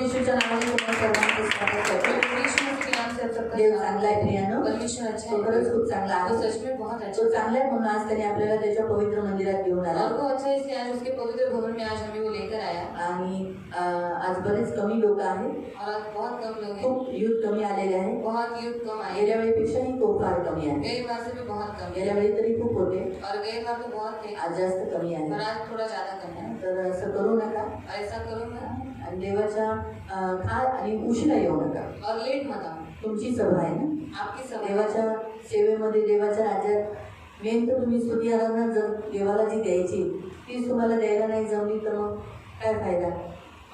येशूच्या नावाने तुम्हाला सर्वांचं स्वागत करतो. देव चांगला आहे प्रियानो. तो खरंच खूप चांगला आहे. तो चांगला आहे म्हणून आज त्याने आपल्याला त्याच्या पवित्र मंदिरात घेऊन आला. आणि आज बरेच कमी लोक आहेत. खूप युथ कमी आलेले आहेत. गेल्या वेळेपेक्षाही खूप फार कमी आहे. गेल्या वेळी तरी खूप होते, आज जास्त कमी आहे. तर असं करू नका. आणि देवाच्या आणि उशिरा येऊ नका. तुमची सभा आहे ना. देवाच्या सेवेमध्ये, देवाच्या राज्यात मेन तर तुम्ही स्तुती आराधना जर देवाला जी द्यायची तीच तुम्हाला द्यायला नाही जमली तर मग काय फायदा.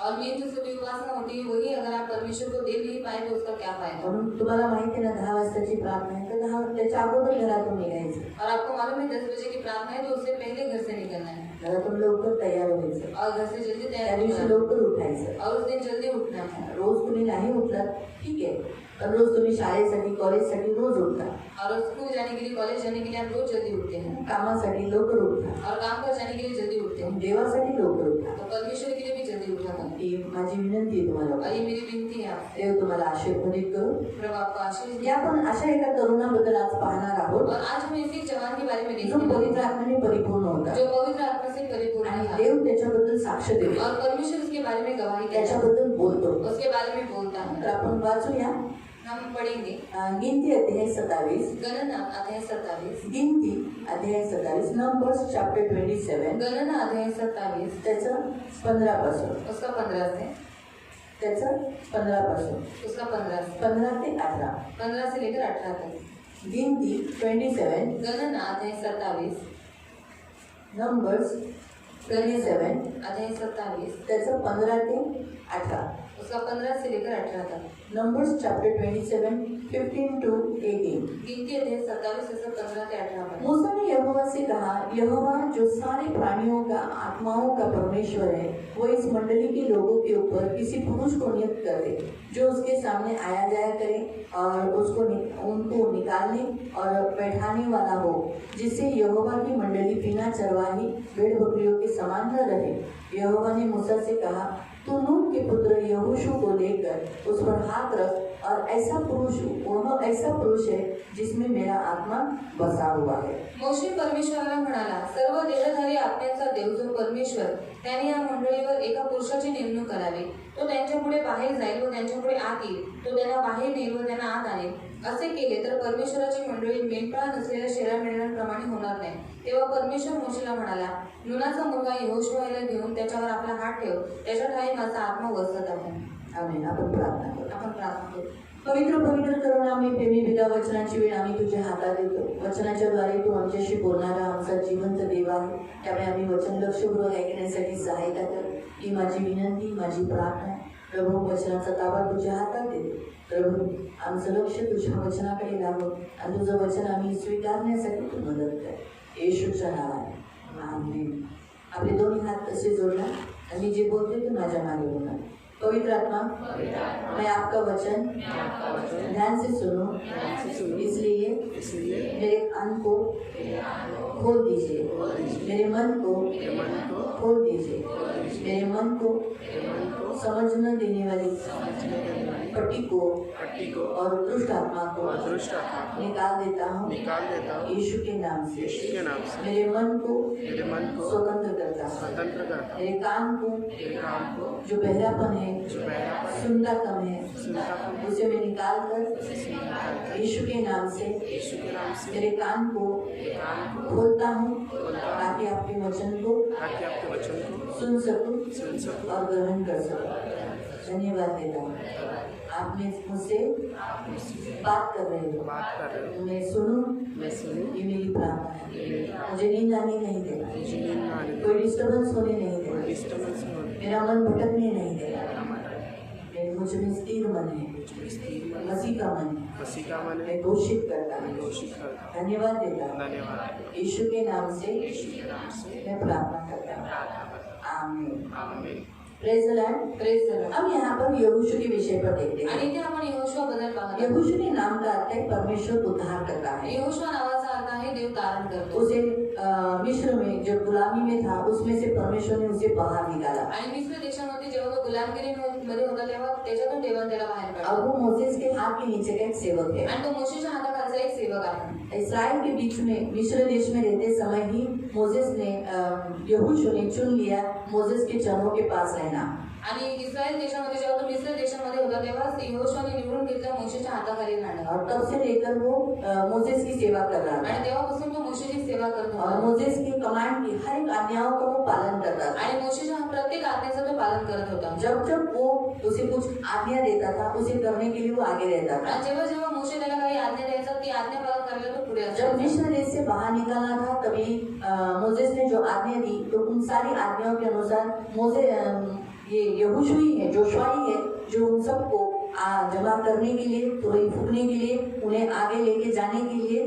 और ये जो सभी उपासना होती है वही अगर आप परमेश्वर को दे नहीं पाए तो उसका क्या फायदा. म्हणून तुम्हाला माहिती आहे ना 10 वाजताची प्रार्थना आहे, तर 10 त्याच्या अगोदर घरातून निघायचं. और आपको मालूम है 10 बजे की प्रार्थना है तो उससे पहले घर से निकलना है. घरातून लवकर तयार व्हायचं और घर से जल्दी त्या तैयार दिवशी लवकर उठायचं. और उस दिन जल्दी उठना है. रोज तुम्ही नाही उठलात ठीक आहे, पण रोज तुम्ही शाळेसाठी कॉलेजसाठी रोज उठता. और स्कूल जाने के लिए, कॉलेज जाने के लिए आप रोज जल्दी उठते हैं. कामासाठी लवकर उठता. और काम पर जाने के लिए जल्दी उठते हैं. देवासाठी लवकर उठता. तो परमेश्वर के लिए भी जल्दी उठा था. ही माझी विनंती आहे तुम्हाला. और ये मेरी विनती है आपसे. देव तुम्हाला आशीर्वादित करो. प्रभु आपको आशीष दे. या आपण अशा एका तरुणाबद्दल आज पाहणार आहोत. और आज हम इसी जवान के बारे में जो देखेंगे पवित्र आत्म्याने परिपूर्ण होता. जो पवित्र आत्मा से परिपूर्ण आणि है. देव त्याच्याबद्दल साक्ष देतो. और परमेश्वर उसके बारे में गवाही देता है. त्याच्याबद्दल बोलतो. उसके बारे में बोलता है. तर आपण वाचूया. हम पढ़ेंगे गिनती अध्याय 27. गणना अध्याय 27. गिनती अध्याय 27. Numbers chapter 27. गणना अध्याय 27 त्याचं 15 पासून. उसका 15 से त्याचं 15 पासून उसका 15 से 15 ते 18. 15 से लेकर 18 तक. गिनती 27. गणना अध्याय 27. नंबर्स 27. अध्याय 27 त्याचं 15 ते 18. उसका 15 से लेकर 18 तक. Numbers chapter 27 15 to 18. गिनती अध्याय 27 से 15 से 18 तक. मूसा ने यहोवा से कहा, यहोवा जो सारे प्राणियों का आत्माओं का परमेश्वर है, वो इस मंडली के लोगों के ऊपर किसी पुरुष को नियुक्त कर दे जो उसके सामने आया जाया करे और उनको निकालने और बैठाने वाला हो, जिससे यहोवा की मंडली बिना चरवाही भेड़ बकरियों के समान न रहे. यहोवा ने मूसा से कहा, तू नून के पुत्र यहोशू को लेकर उस पर हाथ रख और ऐसा पुरुष है जिसमें मेरा आत्मा बसा हुआ है. मोशे परमेश्वराला म्हणाला, सर्व देहधारी आत्म्यांचा देव जो परमेश्वर त्याने या मंडळीवर एका पुरुषाची नेमणूक करावी. तो त्यांच्यापुढे बाहेर जाईल व त्यांच्यापुढे आत येईल. तो त्यांना बाहेर नेईल व त्यांना आत आणेल. असे केले तर परमेश्वराची मंडळी मेंढपाळ नसलेल्या शेळ्या मेंढ्यांप्रमाणे होणार नाही. तेव्हा परमेश्वर मोशेला म्हणाला, नूनाचा मुलगा यहोशुआला घेऊन त्याच्यावर आपला हात ठेव, त्याच्या ठाई माझा आत्मा वसत आहे. आमेन. आपण प्रार्थना करू. पवित्र करून आम्ही प्रेमी पिता, वचनाची वेळ आम्ही तुझ्या हातात देतो. वचनाच्या द्वारे तू आमच्याशी बोलणारा आमचा जिवंत देव आहे. त्यामुळे आम्ही वचन लक्षपूर्वक ऐकण्यासाठी सहायता कर. ही माझी विनंती, माझी प्रार्थना. प्रभू, वचनाचा ताबा तुझ्या हातात देतो. प्रभू, आमचं लक्ष तुझ्या वचनाकडे लागो आणि तुझं वचन आम्ही स्वीकारण्यासाठी तू मदत कर. येशूच्या नावाने आमेन. आपले दोन्ही हात तसे जोडला आणि जे बोलते ते माझ्या मागे बोलणार. पवित्र आत्मा, मैं आपका वचन ध्यान से सुनो, इसलिए मेरे कान को खोल दीजिए, मेरे मन को खोल दीजिए. मेरे मन को समझ न देने वाली पट्टी को और दुष्ट आत्मा को निकाल देता हूँ यीशु के नाम से. मेरे मन को स्वतंत्र करता हूँ. मेरे कान को जो बहरापन है, सुनता कम है, उसे मैं निकाल कर यीशु के नाम से मेरे कान को खोलता हूँ ताकि आपके वचन को सुन सकूं और ग्रहण कर सकूं. धन्यवाद देता हूँ. आपने मुझसे बात कर रहे हो, मैं सुनूं. ये मेरी प्रार्थना है. मुझे नींद आने नहीं देना, कोई डिस्टर्बेंस होने नहीं देना, मेरा मन भटकने नहीं देना. मुझ में स्थिर मन है, मसीह का मन है. मैं घोषित करता हूँ, धन्यवाद देता हूँ. यीशु के नाम से मैं प्रार्थना करता हूँ. आमीन. Praise the Lord. अब यहाँ पर यहोशू के विषय पर देखते हैं. आणि इथे आपण यहोशुआ बद्दल पाहतो. यहोशू के नाम का अर्थ है परमेश्वर उद्धार करता है. यहोशुआ नावाचा अर्थ आहे तेव्हाही देव तारण करतो. उसे मिस्र में जब गुलामी में था उसमें से परमेश्वर ने उसे बाहर निकाला. आणि मिस्र देशामध्ये जेव्हा तो गुलामगिरीमध्ये होता तेव्हा त्याच्यातून देवाने त्याला बाहेर काढलं. अब वो मोसेस के हाथ के नीचे का एक सेवक है. आणि तो मोशेच्या हाताखालचा एक सेवक आहे. इसराइल के बीच में मिस्र देश में रहते समय ही मोसेस ने यहोशू ने चुन लिया मोसेस के चरणों के पास रहना. आणि इस्रायल देशामध्ये जेव्हा तो मिस्र देशामध्ये होता तेव्हा यहोशूने निवडून घेतलं मोशेच्या हाताखाली राहणं. और तब से लेकर वो मोसेस की सेवा कर रहा था. आणि तेव्हापासून तो मोशेची सेवा करत और होता. मोसेस की कमांड की हर एक आज्ञाओं का वो पालन करता था. आणि मोशेच्या प्रत्येक आज्ञेचं तो पालन करत होता. जब जब वो उसे कुछ आज्ञा देता था उसे करने के लिए वो आगे रहता था. आणि जेव्हा जेव्हा मोशे त्याला काही आज्ञा द्यायचा ती आज्ञा पालन करायला तो पुढे जब असायचा. मिस्र देश से बाहर निकलना था तभी मोसेस ने जो आज्ञा दी तो उन सारी आज्ञाओं के अनुसार ये यहोशू ही है, जोशुआ ही है जो उन सबको जमा करने के लिए, तुरई फूकने के लिए, उन्हें आगे लेके जाने के लिए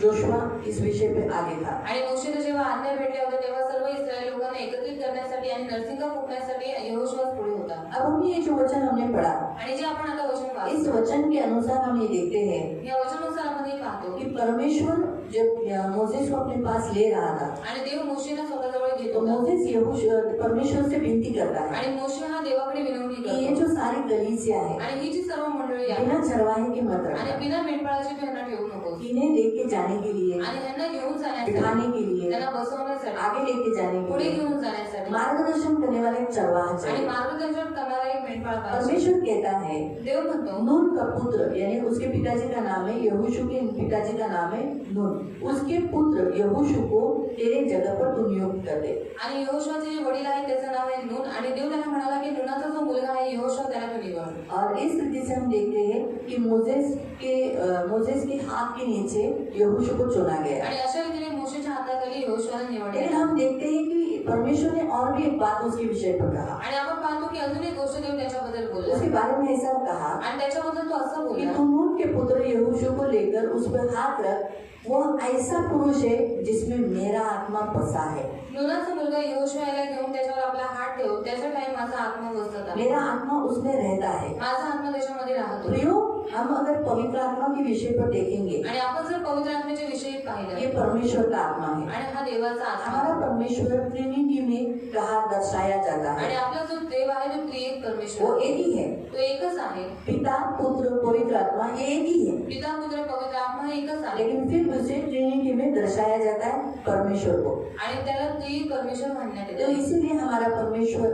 जोशुआ इस विषय पे आगे था. आणि मोशेला जेव्हा आज्ञा भेटल्या होत्या तेव्हा सर्व इस्रायल लोकांना एकत्रित करण्यासाठी आणि नरसिंगा फुकण्यासाठी यहोशूआच पुढे होता. अब हम ये जो वचन हमने पढ़ा आणि जे आपण आता वचन इस वाचतो वचन के अनुसार हम ये देखते हैं या वचनानुसार आपण हे पाहतो कि परमेश्वर जब मोसेस को अपने पास ले रहा था आणि देव मोशेला स्वतःजवळ घेत तो होता. मोसेस परमेश्वर से विनती करता है आणि मोशे हा देवाकडे विनवणी कि ये करतो. जो सारी कलीसिया है आणि ही जी सर्व मंडळी आहे बिना चरवाहे की मत आणि रखना. बिना मेंढपाळाची तू यांना ठेवू नकोस. इन्हें लेके जाने के लिए, आणि यांना घेऊन जाण्यासाठी बिठाने के लिए, त्यांना बसवण्यासाठी आगे लेके जाने के पुढे लिए घेऊन जाण्यासाठी मार्गदर्शन करने वाला एक चरवाहा आणि चाहिए. मार्गदर्शन करणारा एक मेंढपाळ पाहिजे. परमेश्वर कहता है देव म्हणतो नून का पुत्र यानी उसके पिताजी का नाम है यहोशू के पिताजी का नाम है नून. उसके पुत्र यहोशू को तेरे जगह पर तू नियुक्त कर दे. आणि यहोशूआचे जे वडील आहेत त्याचं नाव आहे नून आणि देव त्याला म्हणाला की नूनाचा जो मुलगा आहे यहोशू त्याला तू निवड. और इस रीति से हम देखते हैं कि मोसेस के हाथ के नीचे यहोशू को चुना गया. आणि अशा रीतीने मोशेच्या हाताखाली यहोशूआला निवडले. लेकिन हम देखते हैं कि परमेश्वर ने और भी एक बात उसके विषय पर कहा. आणि आपण पाहतो की अजून एक गोष्ट देव त्याच्याबद्दल बोलला उसके बारे में ऐसा कहा आणि त्याच्याबद्दल तो असं कि बोलला तू नून के पुत्र यहोशू को लेकर उस पर हाथ रख. वो ऐसा पुरुष है जिसमें मेरा आत्मा बसा है. नूनाचा मुलगा यहोशू याला घेऊन त्याच्यावर आपला हात ठेव. त्याच्या काही माझा आत्मा बसत आहे. मेरा आत्मा उसमें रहता है. माझा आत्मा त्याच्यामध्ये राहतो. प्रियो, हम अगर पवित्र आत्मा के विषय पर देखेंगे आणि आपण जर पवित्र आत्म्याच्या विषयी ये पाहिलं परमेश्वर का आत्मा है. आणि हा देवाचा आत्मा हमारा परमेश्वर ट्रिनिटी में कहा दर्शाया जाता आणि है. आपला जो देव आहे तो त्रिएक वो परमेश्वर एक ही है. तो एकच आहे. पिता पुत्र पवित्र आत्मा ये एक ही है. पिता पुत्र पवित्र आत्मा हे एकच आहे. लेकिन फिर उसे ट्रिनिटी में दर्शाया जाता है परमेश्वर को. आणि त्याला त्रिएक परमेश्वर म्हणण्यात तो येते. इसीलिए हमारा परमेश्वर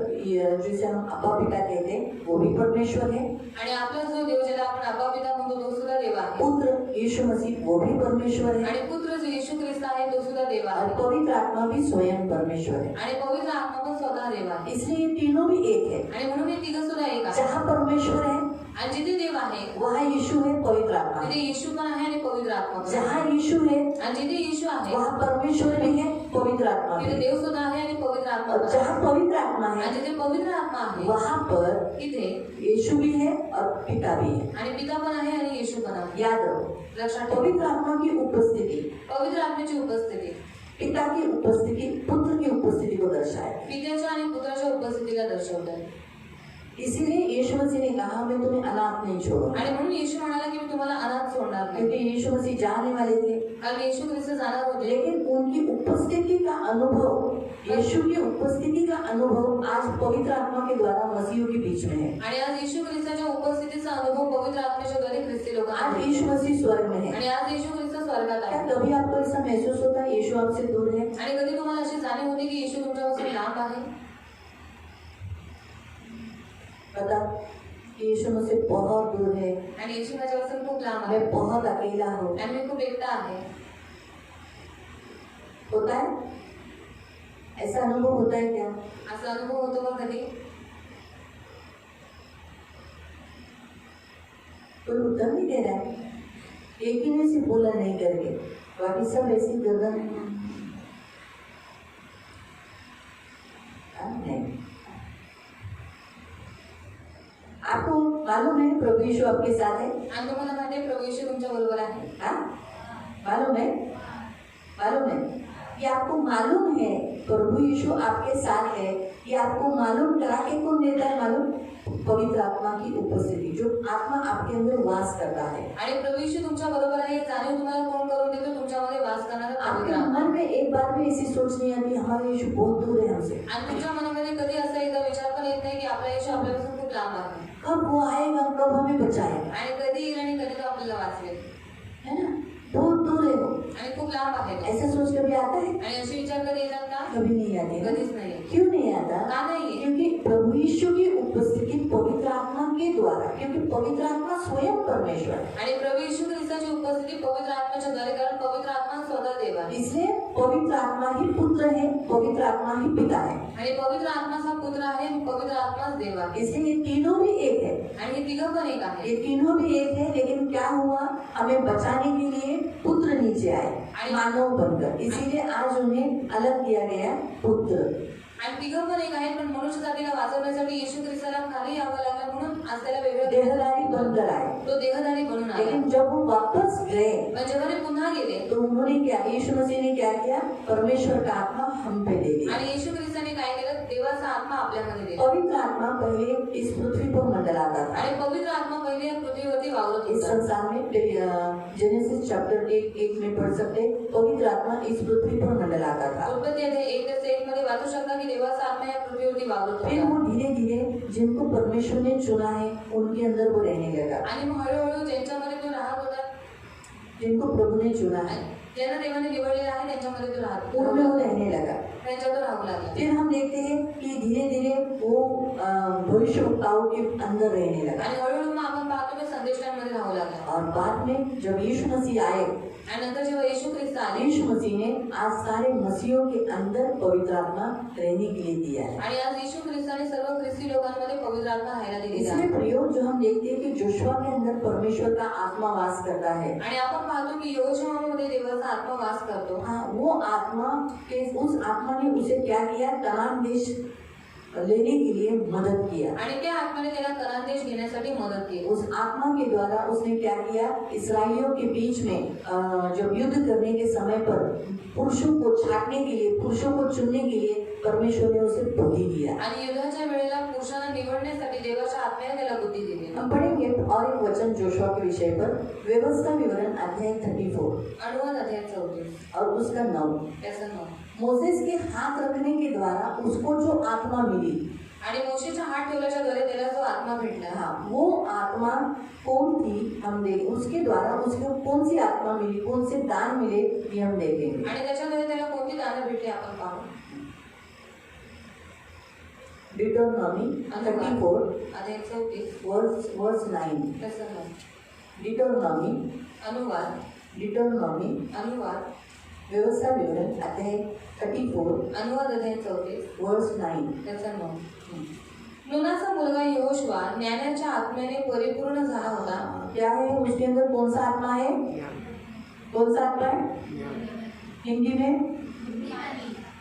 जिसे हम अब्बा पिता कहते हैं वो भी परमेश्वर है. आणि आपला जो देव ज्याला आपण अब्बा पिता म्हणतो तो सुद्धा देव आहे. पुत्र यीशु मसीह वो भी परमेश्वर है. आणि पुत्र जो येशू ख्रिस्त आहे तो सुद्धा देव और आहे. पवित्र आत्मा भी स्वयं परमेश्वर है. आणि पवित्र आत्मा पण स्वतः देव आहे. इसलिए ये तीनों भी एक है. आणि म्हणून हे तिघं सुद्धा एक आहे. जहाँ परमेश्वर है आणि जिथे देव आहे वहाँ यीशु है, पवित्र आत्मा है. तिथे येशू पण आहे आणि पवित्र आत्मा पण आहे. जहाँ यीशु है आणि जिथे येशू आहे वहाँ परमेश्वर भी है, पवित्र आत्मा भी तिथे है. देव सुद्धा आहे आणि पवित्र आत्मा और पण आहे. जहाँ पवित्र आत्मा आणि है जिथे पवित्र आत्मा आहे वहाँ पर तिथे यीशु भी है और पिता भी है. आणि पिता पण आहे आणि येशू पण आहे. याद रखो, लक्षात ठेवा. पवित्र आत्मा की उपस्थिति पवित्र आत्म्याची उपस्थिती पिता की उपस्थिति पुत्र की उपस्थिति को दर्शाए. पित्याच्या आणि पुत्राच्या उपस्थितीला दर्शवतात. इसीलिए यीशु मसीह ने कहा मैं तुम्हें अनाथ नहीं छोड़ूंगा. आणि म्हणून येशू म्हणाला की मी तुम्हाला अनाथ सोडणार नाही. क्योंकि यीशु मसीह जाने वाले थे कारण येशू ख्रिस्त जाणार होते. लेकिन उनकी उपस्थिति का अनुभव, यीशु की उपस्थिति का अनुभव आज पवित्र आत्मा के द्वारा मसीहों के बीच में है. आणि आज येशू ख्रिस्ताच्या उपस्थितीचा अनुभव पवित्र आत्म्याच्या द्वारे ख्रिस्ती लोक आज यीशु मसीह स्वर्ग में है. आणि आज येशू ख्रिस्त स्वर्गात क्या आहे. कभी आपको ऐसा महसूस होता है यीशु आपसे दूर है? आणि कधी तुम्हाला अशी जाणीव होती की येशू तुमच्यापासून लांब आहे? पता यीशु मुझसे बहुत दूर है. आणि येशू माझ्यापासून खूप लांब आहे मैं बहुत अकेला हूँ. आणि मी खूप एकटा आहे. होता है ऐसा अनुभव होता है क्या? असा अनुभव होतो का कधी? कोई उत्तर नहीं दे रहा है. एक ही ने सिर्फ बोला नहीं करके, बाकी सब ऐसी गर्दन नहीं. आपको मालूम है प्रभु यीशु आपके साथ है? आणि तुम्हाला माहिती आहे प्रभू येशू तुमच्या बरोबर आहे. हाँ मालूम है? मालूम है ये आपको मालूम है प्रभु यीशु आपके साथ है, ये आपको मालूम करा के कौन देता है मालूम? पवित्र आत्मा की उपस्थिति, जो आत्मा आपके अंदर वास करता है। आणि प्रभू येशू तुमच्या बरोबर आहे, जाणीव तुम्हाला कोण करून देतो? तुमच्यामध्ये वास करणारा आपके पवित्र आत्मा। मन में एक बार भी ऐसी सोच नहीं आती हमारा यीशु बहुत दूर है हमसे। आणि तुमच्या मनामध्ये कधी असा एकदा विचार पण येत नाही की आपला येशू आपल्यापासून खूप लांब आहे, कब वो आएगा, कब हमें बचाएगा, आणि कधी येईल आणि कधी तो आपल्याला वाचवेल, है ना? बहुत दूर है वो। आणि खूप लांब आहे तो। ऐसा सोच कभी आता है? आणि असे विचार कधी येतात का? कभी नहीं आते हैं। कधीच नाही। क्यों नहीं आता? का नाही? क्योंकि प्रभु यीशु की उपस्थिति पवित्र आत्मा के द्वारा, क्योंकि पवित्र आत्मा स्वयं परमेश्वर है। आणि प्रभू येशू ख्रिस्ताची उपस्थिती पवित्र आत्म्याच्या द्वारे, कारण पवित्र आत्मा स्वतः देव आहे। इसलिए पवित्र आत्मा ही पुत्र है, पवित्र आत्मा ही पिता है। आणि पवित्र आत्मा हा पुत्र आहे, पवित्र आत्माच देव आहे। इसलिए ये तीनों भी एक है। आणि हे तिघं पण एक आहे। ये तीनों भी एक है, लेकिन क्या हुआ, हमें बचाने के लिए पुत्र नीचे आए मानव बनकर, इसीलिए आज उन्हें अलग किया गया पुत्र। आणि तिघं पण एक आहेत, पण मनुष्य जातीला वाचवण्यासाठी येशू ख्रिस्ताला खाली यावं लागलं, म्हणून आज त्याला वेगळं देहधारी बनकर आए। तो देहधारी बनून आला। लेकिन जब वो वापस गए पण जेव्हा ते पुन्हा गेले, तो उन्होंने क्या, यीशु मसीह ने क्या किया, परमेश्वर का आत्मा हम पे दे दिया। आणि येशू ख्रिस्ताने काय केलं? देवाचा आत्मा आपल्यामध्ये दिला। पवित्र आत्मा पहले इस पृथ्वी पर मंडलाता था। आणि पवित्र आत्मा पहिले या पृथ्वीवरती वावरत इस होता। संसार में जेनेसिस चैप्टर 1 में पढ़ सकते, पवित्र आत्मा इस पृथ्वी पर मंडलाता था। उत्पत्ती अध्याय 1:1 मध्ये वाचू शकता की देवाचा आत्मा या पृथ्वीवरती वावरत फिर होता। वो धीरे धीरे जिनको परमेश्वर ने चुना है उनके अंदर वो रहने लगा। आणि मग हळूहळू ज्यांच्यामध्ये तो राहत होता, जिनको प्रभु ने चुना है ज्यांना देवाने निवडलेला आहे, त्यांच्यामध्ये तो राहत उनमें वो रहने लगा। त्यांच्यात तो राहू लागला। फिर हम देखते हैं कि धीरे धीरे वो भविष्यवक्ताओं के अंदर रहने लगा। आणि हळूहळू मग आपण पाहतो की संदेशांमध्ये राहू लागला। और बाद में जब यीशु मसीह आए, आणि नंतर जेव्हा येशू ख्रिस्त आले, यीशु मसीह ने आज सारे मसीहों के अंदर पवित्र आत्मा रहने के लिए दिया है। आणि आज येशू ख्रिस्ताने सर्व ख्रिस्ती लोकांमध्ये पवित्र आत्मा राहायला दिलेला आहे। इसमें प्रयोग जो हम देखते हैं कि जोशुआ के अंदर परमेश्वर का आत्मा वास करता है। आणि आपण पाहतो की यहोशुआमध्ये देवाचा आत्मा वास करतो। हाँ, वो आत्मा के उस आत्मा ने उसे क्या किया, कनान देश लेने के लिए मदद किया। आणि त्या आत्म्याने त्याला कनान देश घेण्यासाठी मदत केली। उस आत्मा के द्वारा उसने क्या किया, इस्राएलियों के बीच में जब युद्ध करने के समय पर पुरुषों को छांटने के लिए, पुरुषों को चुनने के लिए परमेश्वर ने उसे बुद्धि दिया। आणि युद्धाच्या वेळेला पुरुषांना निवडण्यासाठी देवाच्या आत्म्याने त्याला बुद्धी दिली। हम पढ़ेंगे और एक वचन जोशुआ के विषय पर, व्यवस्था विवरण अध्याय 34 अनुवाद अध्याय 34 और उसका 9। त्याचा 9। मोसेस के हाथ रखने के द्वारा उसको जो आत्मा मिली, आणि मोशेच्या हात ठेवल्याच्या द्वारे त्याला जो आत्मा भेटला, हाँ, वो आत्मा कौन थी हम देख, उसके द्वारा उसको कौन सी आत्मा मिली, कौन से दान मिले, ये हम देखेंगे। आणि त्याच्याद्वारे त्याला कोणती दाने भेटली आपण पाहू। डिटोनॉमी 34 अध्याय 34 वर्स 9। त्याचा 9। डिटोनॉमी अनुवाद व्यवस्था विवरण अध्याय 34 अनुवाद अध्याय 34 वर्स 9। त्याचा 9। नूनाचा मुलगा यहोशुआ ज्ञानाच्या आत्म्याने परिपूर्ण झाला होता। क्या है उसके अंदर, कौन सा आत्मा है, कौन सा आत्मा है? हिंदी में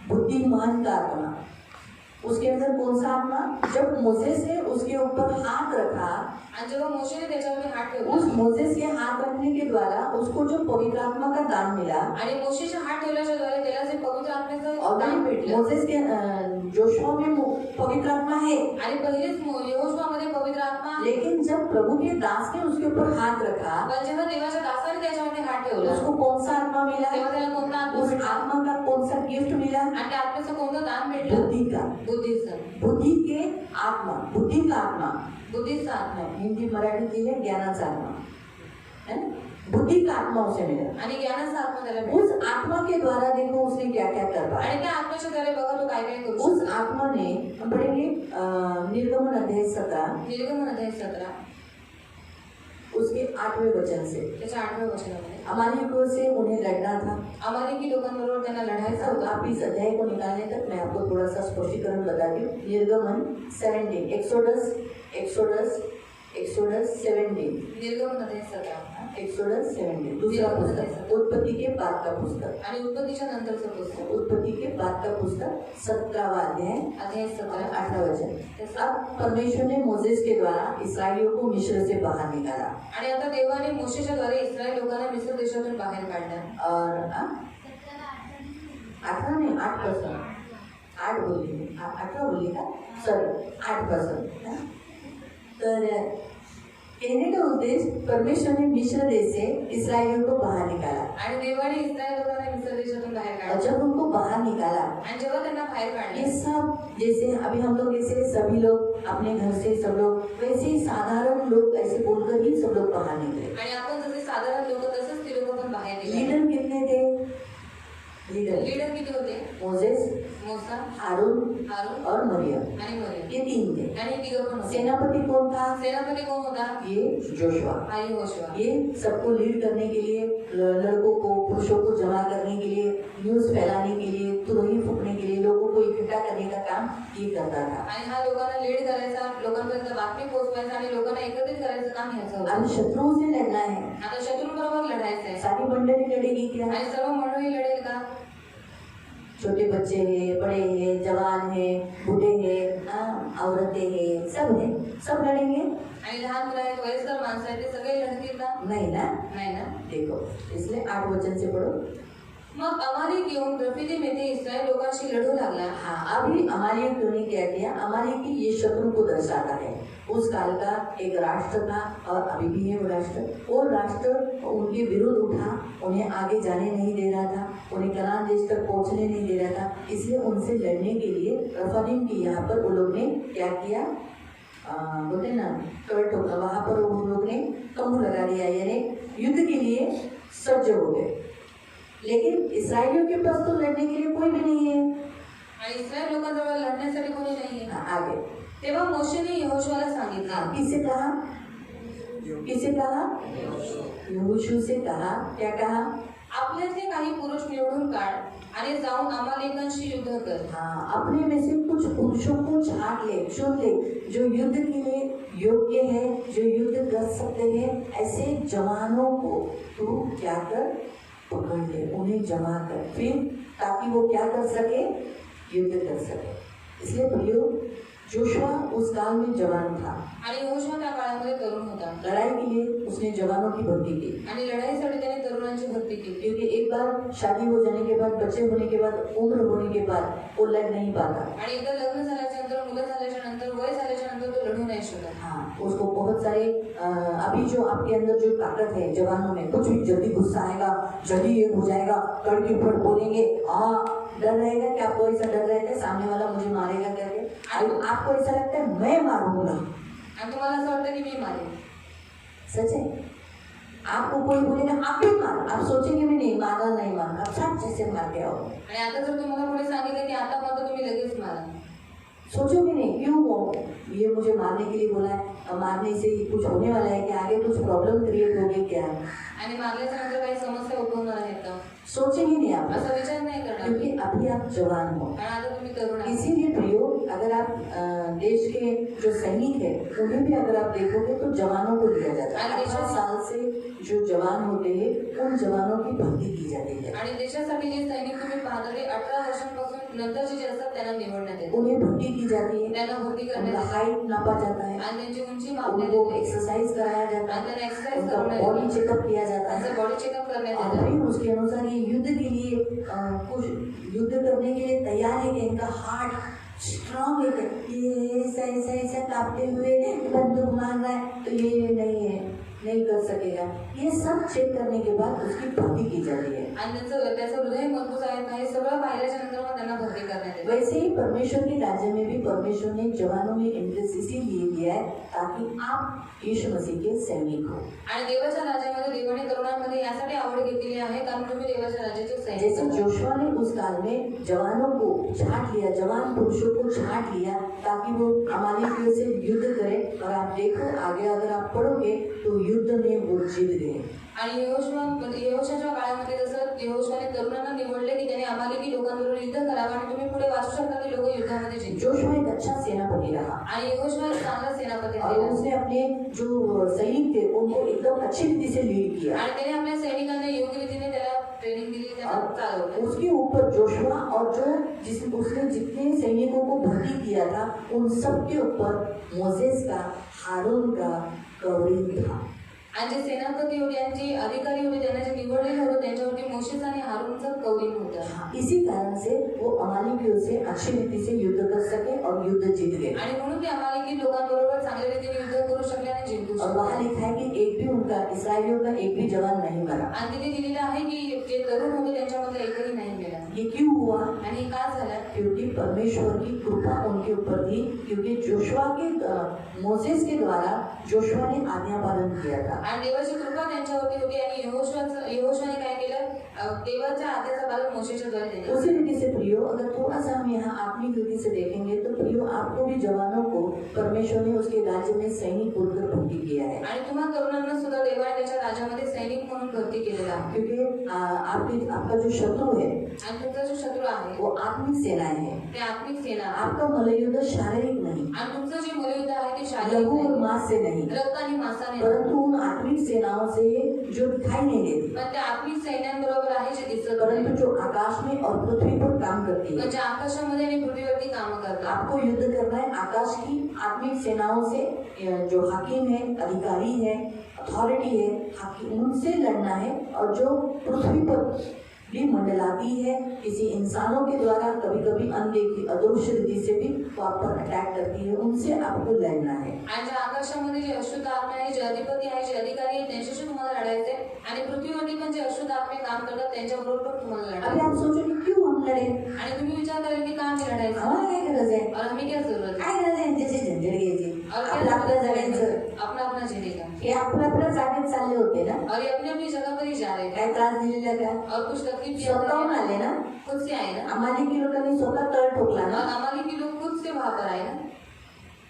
बुद्धिमान का आत्मा। उसके अंदर कौन सा आत्मा? जब मोसेस ने उसके ऊपर हाथ रखा, आणि जेव्हा मोशेने त्याच्यावर हात उस ठेवला, मोसेस के हाथ रखने के द्वारा उसको जो पवित्र आत्मा का दान मिला, आणि मोशेच्या हात ठेवल्याच्या द्वारे त्याला जे पवित्र आत्म्याचं और दान भेटलं, मोसेस के जोशुआ में पवित्र आत्मा है, आणि पहिलेच यहोशुआमध्ये पवित्र आत्मा आहे। लेकिन जब प्रभु के दास ने उसके ऊपर हाथ रखा, पण जेव्हा देवाच्या दासाने त्याच्यामध्ये हात ठेवला, उसको कौन सा आत्मा मिला? तेव्हा त्याला कोणता आत्मा उस भेटला? आत्मा का कौन सा गिफ्ट मिला? आणि त्या आत्म्याचं कोणतं दान भेटलं? बुद्धि का। बुद्धीचं। बुद्धि के आत्मा, बुद्धि का आत्मा, बुद्धीचा आत्मा आहे। हिंदी मराठी के लिए ज्ञानाचा आत्मा है ना? बुद्धि का आत्मा उसे मिला। आणि ज्ञानाचा आत्मा त्याला भेटला। उस आत्मा के द्वारा देखो उसने क्या क्या कर पाया। आणि त्या आत्म्याच्या द्वारे बघा तो काय काय करू उस शकतो। आत्मा ने, हम पढ़ेंगे निर्गमन अध्याय 17 निर्गमन अध्याय 17 उसके 8वें वचन से। त्याच्या 8व्या वचनामध्ये अमालेकियों से उन्हें लड़ना था। अमालेकी लोकांबरोबर त्यांना लढायचं अब होतं। आप इस अध्याय को निकालने तक मैं आपको थोड़ा सा स्पष्टीकरण बता दूं। निर्गमन 17, एक्सोडस 17, निर्गमन अध्याय 17 एक्सोडस 17 दूसरा पुस्तक, उत्पत्ति के बाद का पुस्तक, आणि उत्पत्तीच्या नंतरचं पुस्तक उत्पत्ति के बाद का पुस्तक 17वां अध्याय अध्याय 17 8वां वचन। अब परमेश्वर ने मोसेस के द्वारा इसराइलियों को मिस्र से बाहर निकाला, आणि आता देवाने मोशेच्या द्वारे इस्रायल लोकांना मिस्र देशातून बाहेर काढलं। और 18 नहीं 8%, 8 बोलली, 18 बोलली का, सॉरी 8%. तर कहने का उद्देश्य, परमेश्वर ने मिस्र देश से इस्राएलियों को बाहर निकाला. आणि देवाने इस्रायल लोकांना मिस्र देशातून बाहेर और काढले. जब उनको बाहर निकाला, आणि जेव्हा त्यांना बाहेर काढले, ये सब जैसे अभी हम लोग ऐसे सभी लोग अपने घर से सब लोग वैसे ही साधारण लोग ऐसे बोलकर ही सब लोग बाहर निकले. आणि आपण जसे साधारण लोक तसंच ती लोक पण बाहेर निघाले. लीडर कितने थे? लीडर किती होते? मोसेस, मोसा, हारून हारून और मरियम, आणि मरियम. ये 3 थे. आणि हे तिघं पण होते. सेनापति कौन था? सेनापती कोण होता? ये जोशुआ. हा यहोशुआ. ये सबको लीड करने के लिए, लड़कों को पुरुषों को जमा करने के लिए, न्यूज फैलाने के लिए, तुरही फूकने के लिए, लोगों को इकट्ठा करने का काम ये करता था. आणि हा लोकांना लीड करायचा, लोकांपर्यंत बातमी पोहोचवायचा आणि लोकांना एकत्रित करायचं काम ह्याचं होतं. अब शत्रुओं से लड़ना है. आता शत्रूंबरोबर लढायचं आहे. सारी मंडली लड़ेगी क्या? आणि सर्व मंडळी लढेल का? छोटे बच्चे हैं, बड़े हैं, जवान हैं, बूढ़े हैं, औरतें हैं, सब हैं, सब लड़ेंगे? आणि लहान मुलं आहेत, वयस्कर माणसं आहेत, ते सगळे लढतील का? नहीं ना. नाही ना. देखो, इसलिए 8 वचन से पढ़ो. मग अमालिक येऊन रफीदीम येथे इस्रायल लोकांशी लढू लागला. हाँ, अभी अमालेक ने क्या किया? अमालेक की ये शत्रु को दर्शाता है. उस काल का एक राष्ट्र था और अभी भी है वो राष्ट्र. वो राष्ट्र उनके विरुद्ध उठा, उन्हें आगे जाने नहीं दे रहा था, उन्हें कनान देश तक पहुंचने नहीं दे रहा था. इसलिए उनसे लड़ने के लिए रफादीम की यहाँ पर वो लोग ने क्या किया? बोलते ना, कवर ठोका. वहाँ पर वो लोग ने तंबू लगा दिया, यानी युद्ध के लिए सज्ज हो गए. लेकिन इसराइलियों के पास तो लड़ने के लिए कोई भी नहीं है. आणि इस्रायल लोकांजवळ लढण्यासाठी कोणी नाहीये. आगे तेव्हा मोशेने यहोशुआला सांगितलं. किसे कहा? किसे कहा? यहोशू से कहा. क्या कहा? आपल्यातले काही पुरुष निवडून काढ आणि जाऊन अमालेकांशी युद्ध कर. हाँ, अपने में से कुछ पुरुषों को छांट ले, चुन ले, जो युद्ध के लिए योग्य है, जो युद्ध कर सकते हैं. ऐसे जवानों को तू क्या कर? पकड़ ले, उन्हें जमा कर, फिर ताकि वो क्या कर सके? युद्ध कर सके. इसलिए प्रियो, जोशुआ उस काल में जवान था. आणि यहोशुआ त्या काळामध्ये तरुण होता. लड़ाई के लिए उसने जवानों की भर्ती की. आणि लढाईसाठी त्याने तरुणांची भरती केली. क्योंकि एक बार शादी हो जाने के बाद, बच्चे होने के बाद, उम्र होने के बाद वो लड़ नहीं पाता. आणि एकदा लग्न झाल्याच्या नंतर, मुलं झाल्याच्या नंतर, वय झाल्याच्या नंतर तो लढू नाही शकत. हाँ, उसको बहुत सारे अभी जो आपके अंदर जो ताकत है जवानों में, कुछ भी जल्दी गुस्सा आएगा, जल्दी ये हो जाएगा, कड़की फट बोलेंगे. हाँ, डर रहेगा कि आपको ऐसा डर रहता है सामने वाला मुझे मारेगा करके. आपको ऐसा लगता है मैं मारूंगा. आणि तुम्हाला असं वाटतं की मी मारेन. सच है. आपको कोई बोलेगा आप भी मार, आप सोचेंगे भी नहीं मारना नहीं मारना, आप साथ जैसे मार के आओ. आणि आता जर तुम्हाला कोणी सांगितलं की आता मारतो, तुम्ही लगेच मारा. सोचोगे नहीं, क्यों वो ये मुझे मारने के लिए बोला है, मारने से कुछ होने वाला है कि आगे कुछ प्रॉब्लम क्रिएट होगी क्या? आणि मारल्याच्या नंतर काही समस्या उद्भवणार आहेत का? सोचेंगे नहीं आप, असा विचार नाही करणार. क्योंकि अभी आप जवान हो. कारण आता तुम्ही तरुण आहात. इसीलिए प्रियो, अगर आप देश के जो सैनिक है उन्हें भी अगर आप देखोगे तो जवानों को लिया जाता है. 18 साल से जो जवान होते हैं उन जवानों की भर्ती की जाती है. आणि देशासाठी जे सैनिक तुम्ही पाहता ते 18 वर्षांपासून नंतरचे जे असतात त्यांना निवडण्यात येते. उन्हें भर्ती की जाती है, त्यांना भरती उनका करण्यात येते. हाइट नापा जाता है, आणि त्यांची उंची मापण्यात उनको येते. एक्सरसाइज कराया जाता आणि है, त्यांना एक्सरसाइज उनका करण्यात बॉडी येते. चेकअप किया जाता है. त्यांचं बॉडी चेकअप करण्यात और येतं. फिर उसके अनुसार ये युद्ध के लिए कुछ युद्ध करने के लिए तैयार है कि इनका हार्ट स्ट्रांग है, ये ऐसा ऐसा ऐसा कांपते हुए बंदूक मार रहा है तो ये नहीं है, नहीं कर सकेगा. ये सब चेक करने के बाद उसकी भर्ती की जाती है. आणि त्याचं हृदय मजबूत आहे का हे सगळं पाहिल्याच्या नंतर मग त्यांना भरती करण्यात येते. वैसे ही परमेश्वर के राज्य में भी परमेश्वर ने जवानों में इंटरेस्ट इसीलिए लिया है ताकि आप यीशु मसीह के सैनिक हो. आणि देवाच्या राज्यामध्ये देवाने तरुणांमध्ये यासाठी आवड घेतलेली आहे कारण तुम्ही देवाच्या राज्याचे सैनिक जैसे आहात. जोशुआ ने उस काल में जवानों को छांट लिया, जवान पुरुषों को छांट लिया ताकि वो अमालेकियों से युद्ध करें. और आप देखो आगे अगर आप पढ़ोगे तो युद्ध में वो जीत गए. आणि यहोशाच्या काळामध्ये जसं यहोशाने तरुणांना निवडले की त्याने अमालेकी लोकांबरोबर युद्ध करावं आणि तुम्ही पुढे वाचू शकता की लोक युद्धामध्ये जिंकले. जोशुआ एक अच्छा सेनापति रहा आणि यहोशा एक चांगला सेनापती और झाला. उसने अपने जो सैनिक थे उनको एकदम अच्छी रीति से लीड किया. आणि त्याने आपल्या सैनिकांना योग्य रीतीने त्याला ट्रेनिंग दिली, त्यांना चालवलं. उसके ऊपर जोशुआ और जो उसने जितने सैनिकों को भर्ती किया था उन सब के ऊपर मोसेस का, हारून का कवरिंग था. आणि जे सेनापती होते आणि जे अधिकारी होते त्यांना जे निवडलेलं होतं त्यांच्यावरती मोशेस आणि हारूनचं कौलिंग होतं. हाँ, इसी कारण से वो अमालेकियों से अच्छी रीति से युद्ध कर सके और युद्ध जीत गए. आणि म्हणून ते अमालेकी लोकांबरोबर चांगल्या रीतीने युद्ध करू शकले आणि जिंकू और शकले. वहाँ लिखा है कि एक भी उनका इसराइलियों का एक भी जवान नहीं मरा. आणि तिथे दिलेलं आहे की जे तरुण होते त्यांच्यामध्ये एकही नाही मिळाला. ये क्यों हुआ? आणि का झालं? क्योंकि परमेश्वर की कृपा उनके ऊपर थी, क्योंकि जोशुआ के मोसेस के द्वारा जोशुआ ने आज्ञा पालन किया था. आणि देवाची कृपा त्यांच्यावरती होती आणि यहोशुआने काय केलं? देवाच्या आज्ञेचा पालन मोशेच्या द्वारे केलं. उसी रीति से प्रियो, अगर थोड़ा सा हम यहाँ आत्मिक रीति से देखेंगे तो प्रियो, आपको भी जवानों को परमेश्वर ने उसके राज्य में सैनिक बोलकर भर्ती किया है. आणि तुम्हा तरुणांना सुद्धा देवाने त्याच्या राज्यामध्ये सैनिक म्हणून भरती केलेला आहे. क्योंकि आपका जो शत्रु है आणि तुमचा जो शत्रू आहे वो आत्मिक सेनाएं है. ते आत्मिक सेना आहे. आपका मल्लयुद्ध शारीरिक नहीं, आणि तुमचं जे मल्लयुद्ध आहे ते शारीरिक लघु और नाही. मांस से नहीं, रक्त आणि मांसाने नाही. परंतु उन आत्मिक सेनाओं से जो दिखाई नहीं देती, पण त्या आत्मिक सैन्यांबरोबर आहे जे दिसत परंतु नाही. जो आकाश में और पृथ्वी पर काम करती है. म्हणजे आकाशामध्ये आणि पृथ्वीवरती काम करतात. आपको युद्ध करना है आकाश की आत्मिक सेनाओं से, जो हाकिम है, अधिकारी है, अथॉरिटी है, हाकिम, उनसे लड़ना है. और जो पृथ्वी पर भी मंडलाती है, किसी इंसानों के द्वारा कभी कभी अनदेखी अदृश्य रीति से भी वो आप पर अटैक करती है, उनसे आपको लड़ना है. आणि ज्या आकाशामध्ये जे अशुद्ध आत्मा आहे, जे अधिपती आहे, जे अधिकारी आहे, त्यांच्याशी तुम्हाला लढायचे. आणि पृथ्वीवरती पण जे अशुद्ध आत्मे काम करतात त्यांच्याबरोबर पण तुम्हाला अभी लढायचे. आप सोचो कि क्यों हम लड़े, आणि तुम्ही विचार करेल की का आम्ही लढायचं हमारा काय गरज आहे, और हमें क्या जरूरत है? काय गरज आहे त्याची झंझट घ्यायची. और क्या आपलं आपल्या जगायचं. अपना अपना जिनेगा. हे आपल्या जागेत चालले होते ना, और ये अपनी अपनी जगह पर ही जा रहे हैं. काय त्रास दिलेला का, और कुछ तकलीफ भी स्वतःहून आले ना. खुद से आए ना. आम्हाला की लोकांनी स्वतः तळ ठोकला और ना. हमारे की लोग खुद से वहां पर आए ना.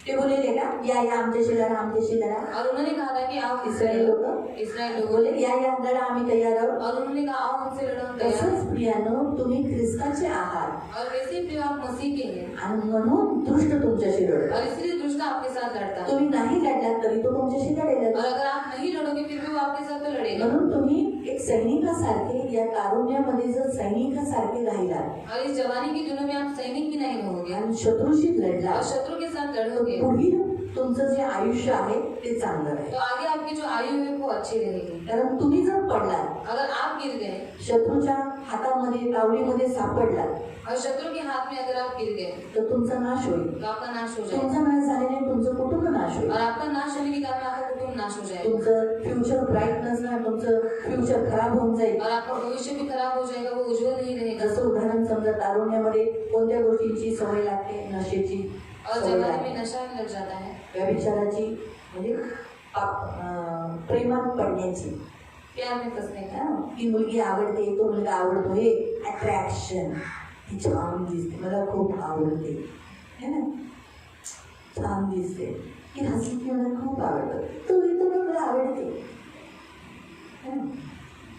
ते बोलेले का या आमच्याशी लढा, आमच्याशी लढा. और उन्होंने कहा था कि आओ इस्राएल लोक इसराइल लोग बोले या लढा, आम्ही तयार आहोत. और उन्होंने कहा आओ हमसे लड़ो हम तैयार हैं. तसंच प्रियानो, तुम्ही ख्रिस्ताचे आहात और वैसे प्रिय आप मसीह के हैं आणि म्हणून दुष्ट तुमच्याशी लढतो. और इसलिए दुष्ट आपके साथ लड़ता है. तुम्ही नाही लढलात तरी तो तुमच्याशी लढेल. और अगर आप नहीं लड़ोगे फिर भी वो आपके साथ तो लड़ेगा. म्हणून तुम्ही एक सैनिकासारखे या तारुण्यामध्ये जर सैनिकासारखे राहिलात और इस जवानी की दिनों में आप सैनिक भी नहीं रहोगे आणि शत्रूशी और लढला शत्रु के साथ तर लड़ोगे पुढील तुमचं जे आयुष्य आहे ते चांगलं आहे. तो आगे आपकी जो आयु है वो अच्छी रहेगी. कारण तुम्ही जर पडलात, अगर आप गिर गए शत्रूच्या हातामध्ये तावडीमध्ये सापडलात, और शत्रु के हाथ में अगर आप गिर गए तर तुमचा नाश होईल. तो आपका नाश हो जाएगा. तुमचा नाश झाल्याने तुमचं कुटुंब नाश होईल. और आपका नाश होने के कारण आपका कुटुंब नाश हो जाएगा. तुमचं फ्युचर ब्राईट नसणार, तुमचं फ्युचर खराब होऊन जाईल. और आपका भविष्य भी खराब हो जाएगा, वो उज्जवल नहीं रहेगा. जसं उदाहरण समजा, तारुण्यामध्ये कोणत्या गोष्टींची सवय लागते, नशेची और सवय जवानी लागते, में नशा लग जाता है. व्यभिचाराची, म्हणजे प्रेमात पडण्याची. प्यार में फंसने का. ती मुलगी आवडते, तो मुलगा आवडतो, हे अट्रॅक्शन. ती छान दिसते, मला खूप आवडते, है ना, छान दिसते, की हसली की मला खूप आवडतं, तो मला आवडते, है ना.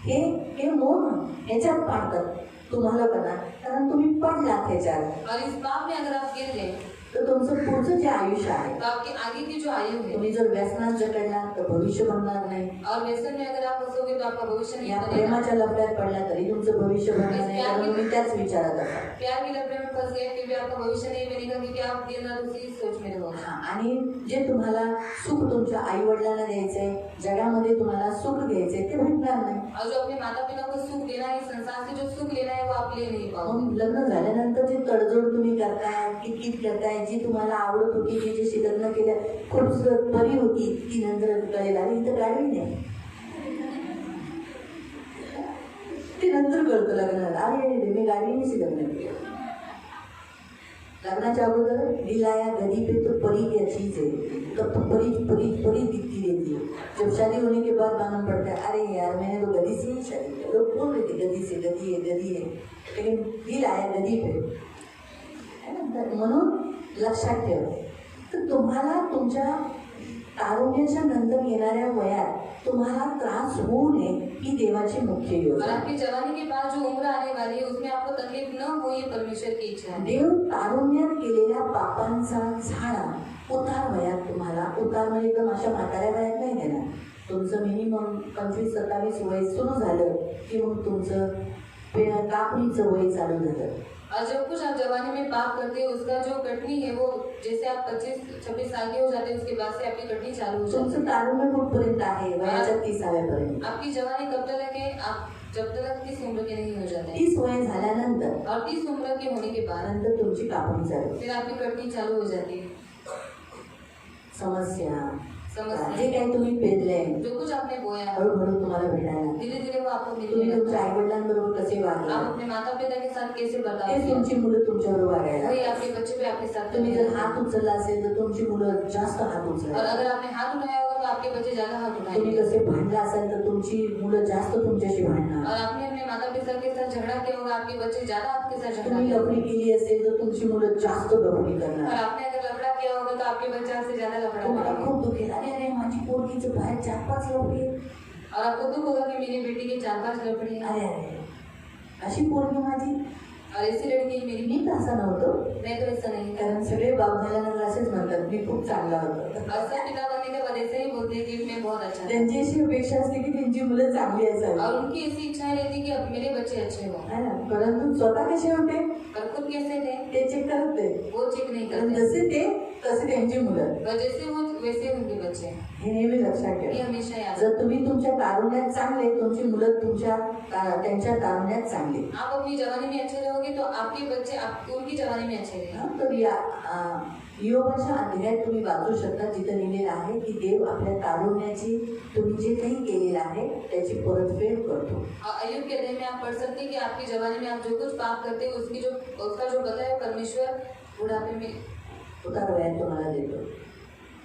हे मोह ह्याच्यात पाडतात तुम्हाला बघा, कारण तुम्ही पडलात ह्याच्यात. और इस पाप में अगर आप गिर गए तर तुमचं पुढचं जे आयुष्य आहे, तो आपके आगे की जो आयु है. तुम्ही जर व्यसनात जकडला तर भविष्य बनणार नाही. और व्यसन में अगर आप फंसोगे तो आपका भविष्य नहीं या बनेगा. प्रेमाच्या लफड्यात पडला तरी तुमचं भविष्य बनणार नाही, कारण तुम्ही त्याच विचारात असाल. प्यार के लफड़े में फंस गए फिर भी आपका भविष्य नहीं बनेगा, क्योंकि आप दिन रात उसी सोच में रहोगे. आणि जे तुम्हाला सुख तुमच्या आई वडिलांना द्यायचंय, जगामध्ये तुम्हाला सुख घ्यायचंय, ते भेटणार नाही. और जो अपने माता पिता को सुख देना है, संसार से जो सुख लेना है वो आप ले नहीं पाओगे. मग लग्न झाल्यानंतर जी तडजोड तुम्ही करताय, किटकिट करताय, जी तुम्हाला आवडत होती, जिच्याशी लग्न केलं, खूपसूरत परी होती, ती नंतर कळेल आणि इथं गाडी नाही, ते नंतर कळतं लग्नात. अरे मी गाडीनेच लग्न केलं. लग्नाच्या अगोदर दिलाया गदी पे तो परी क्या चीज है, तो परी परी परी दिखती रहती है. जब शादी होने के बाद मालूम पड़ता है, अरे यार मैंने तो गदी से ही शादी की. लोग बोल रहे थे गदी से, गदी है, गदी है, लेकिन दिल आया गदी पे, है ना. म्हणून लक्षात ठेव, तर तुम्हाला तुमच्या तारुण्याच्या नंतर येणाऱ्या वयात तुम्हाला त्रास होऊ नये ही देवाची मुख्य और योजना. आपकी जवानी के बाद जो उम्र आने वाली है उसमें आपको तकलीफ न हो, ये परमेश्वर की इच्छा है. देव तारुण्यात केलेल्या पापांचा झाडा उतार वयात तुम्हाला, उतार म्हणजे एकदम अशा म्हाताऱ्या वयात नाही देणार. तुमचं मिनिमम 25-27 वय सुरू झालं की मग तुमचं कापणीचं वय चालू झालं. और जब कुछ आप जवानी में पाप करते हैं उसका जो कटनी है वो जैसे आप 25-26 साल के हो जाते हैं उसके बाद से आपकी कटनी चालू हो जाती तुमचं तारुण्य कुठपर्यंत आहे वयाच्या 30व्यापर्यंत. है। आपकी जवानी कब तक है आप जब तक 30 उम्र के नहीं हो जाते 30 वय झाल्यानंतर और 30 उम्र के होने के बाद नंतर तुमची कापणी चालू. फिर आपकी कटनी चालू हो जाती है। समस्या समस्या जे काही तुम्ही पेरलंय जो कुछ आपने बोया है हळूहळू तुम्हाला भेटायला लागेल. धीरे धीरे वो आपको तुम्ही मिलने लगता तुमच्या है। आई वडिलांबरोबर कसे आप वागला अपने माता पिता के साथ कैसे बर्ताव ते किया तुमची मुलं तुमच्याबरोबर वागायला वही लागतात. आपके बच्चे भी आपके साथ तुम्ही जर करेंगे। हात उचलला असेल तर तुमची मुलं जास्त हात और उचलतात. अगर आपने हाथ उठाया होगा तो आपके बच्चे ज्यादा हाथ तुम्ही उठाएंगे। कसे भांडला असाल तर तुमची मुलं जास्त तुमच्याशी भांडणार. और आपने अपने माता पिता के साथ झगड़ा किया होगा आपके बच्चे ज्यादा आपके साथ झगड़ा तुम्ही करेंगे। लफडी केली असेल तर तुमची मुलं जास्त लफडी और करणार. आपने अगर लफड़ा किया होगा तो आपके बच्चे आपसे ज्यादा लफड़ा तुम्हाला करेंगे। खूप दुखेल अरे अरे माझी पोरगीचं बाहेर 4-5 लफडी. और आपको दुख होगा कि मेरी बेटी के 4-5 लफड़े हैं अरे अरे अशी पोरगी माझी. और ऐसी लड़की है मेरी। मी तर असा नव्हतो मैं तो ऐसा नहीं था। कारण सगळे बाप झाल्यानंतर असेच म्हणतात मी खूप चांगला होतो. और सब पिता बनने के बाद ऐसे ही बोलते हैं कि मैं बहुत अच्छा था। त्यांची अशी अपेक्षा असते की त्यांची मुलं चांगली असावी. और उनकी ऐसी इच्छाएं रहती कि अब मेरे बच्चे अच्छे हों। है ना. परंतु स्वतः कसे होते पर खुद कैसे थे ते चेक करत नाही. वो चेक नहीं कारण करते जसे ते तसे त्यांची मुलं. और जैसे वो वैसे उनके बच्चे हैं। हे नेहमी लक्षात ये ठेवा. हमेशा याद जर तुम्ही तुमच्या तारुण्यात चांगले तुमची मुलं त्यांच्या तारुण्यात चांगली. आप अपनी जवानी में अच्छे रहोगे तो आपके बच्चे उनकी जवानी में अच्छे रहेंगे। हा, तर या योगाच्या अध्यायात तुम्ही वाचू शकता जिथं लिहिलेलं आहे की देव आपल्या तारुण्याची तुम्ही जे काही केलेलं आहे त्याची परतफेड करतो. अय्यूब के अध्याय में आप पढ़ सकते हैं कि आपकी जवानी में आप जो कुछ पाप करते हैं उसका जो बदला है परमेश्वर बुढ़ापे में उतार वयात तुम्हाला देतो.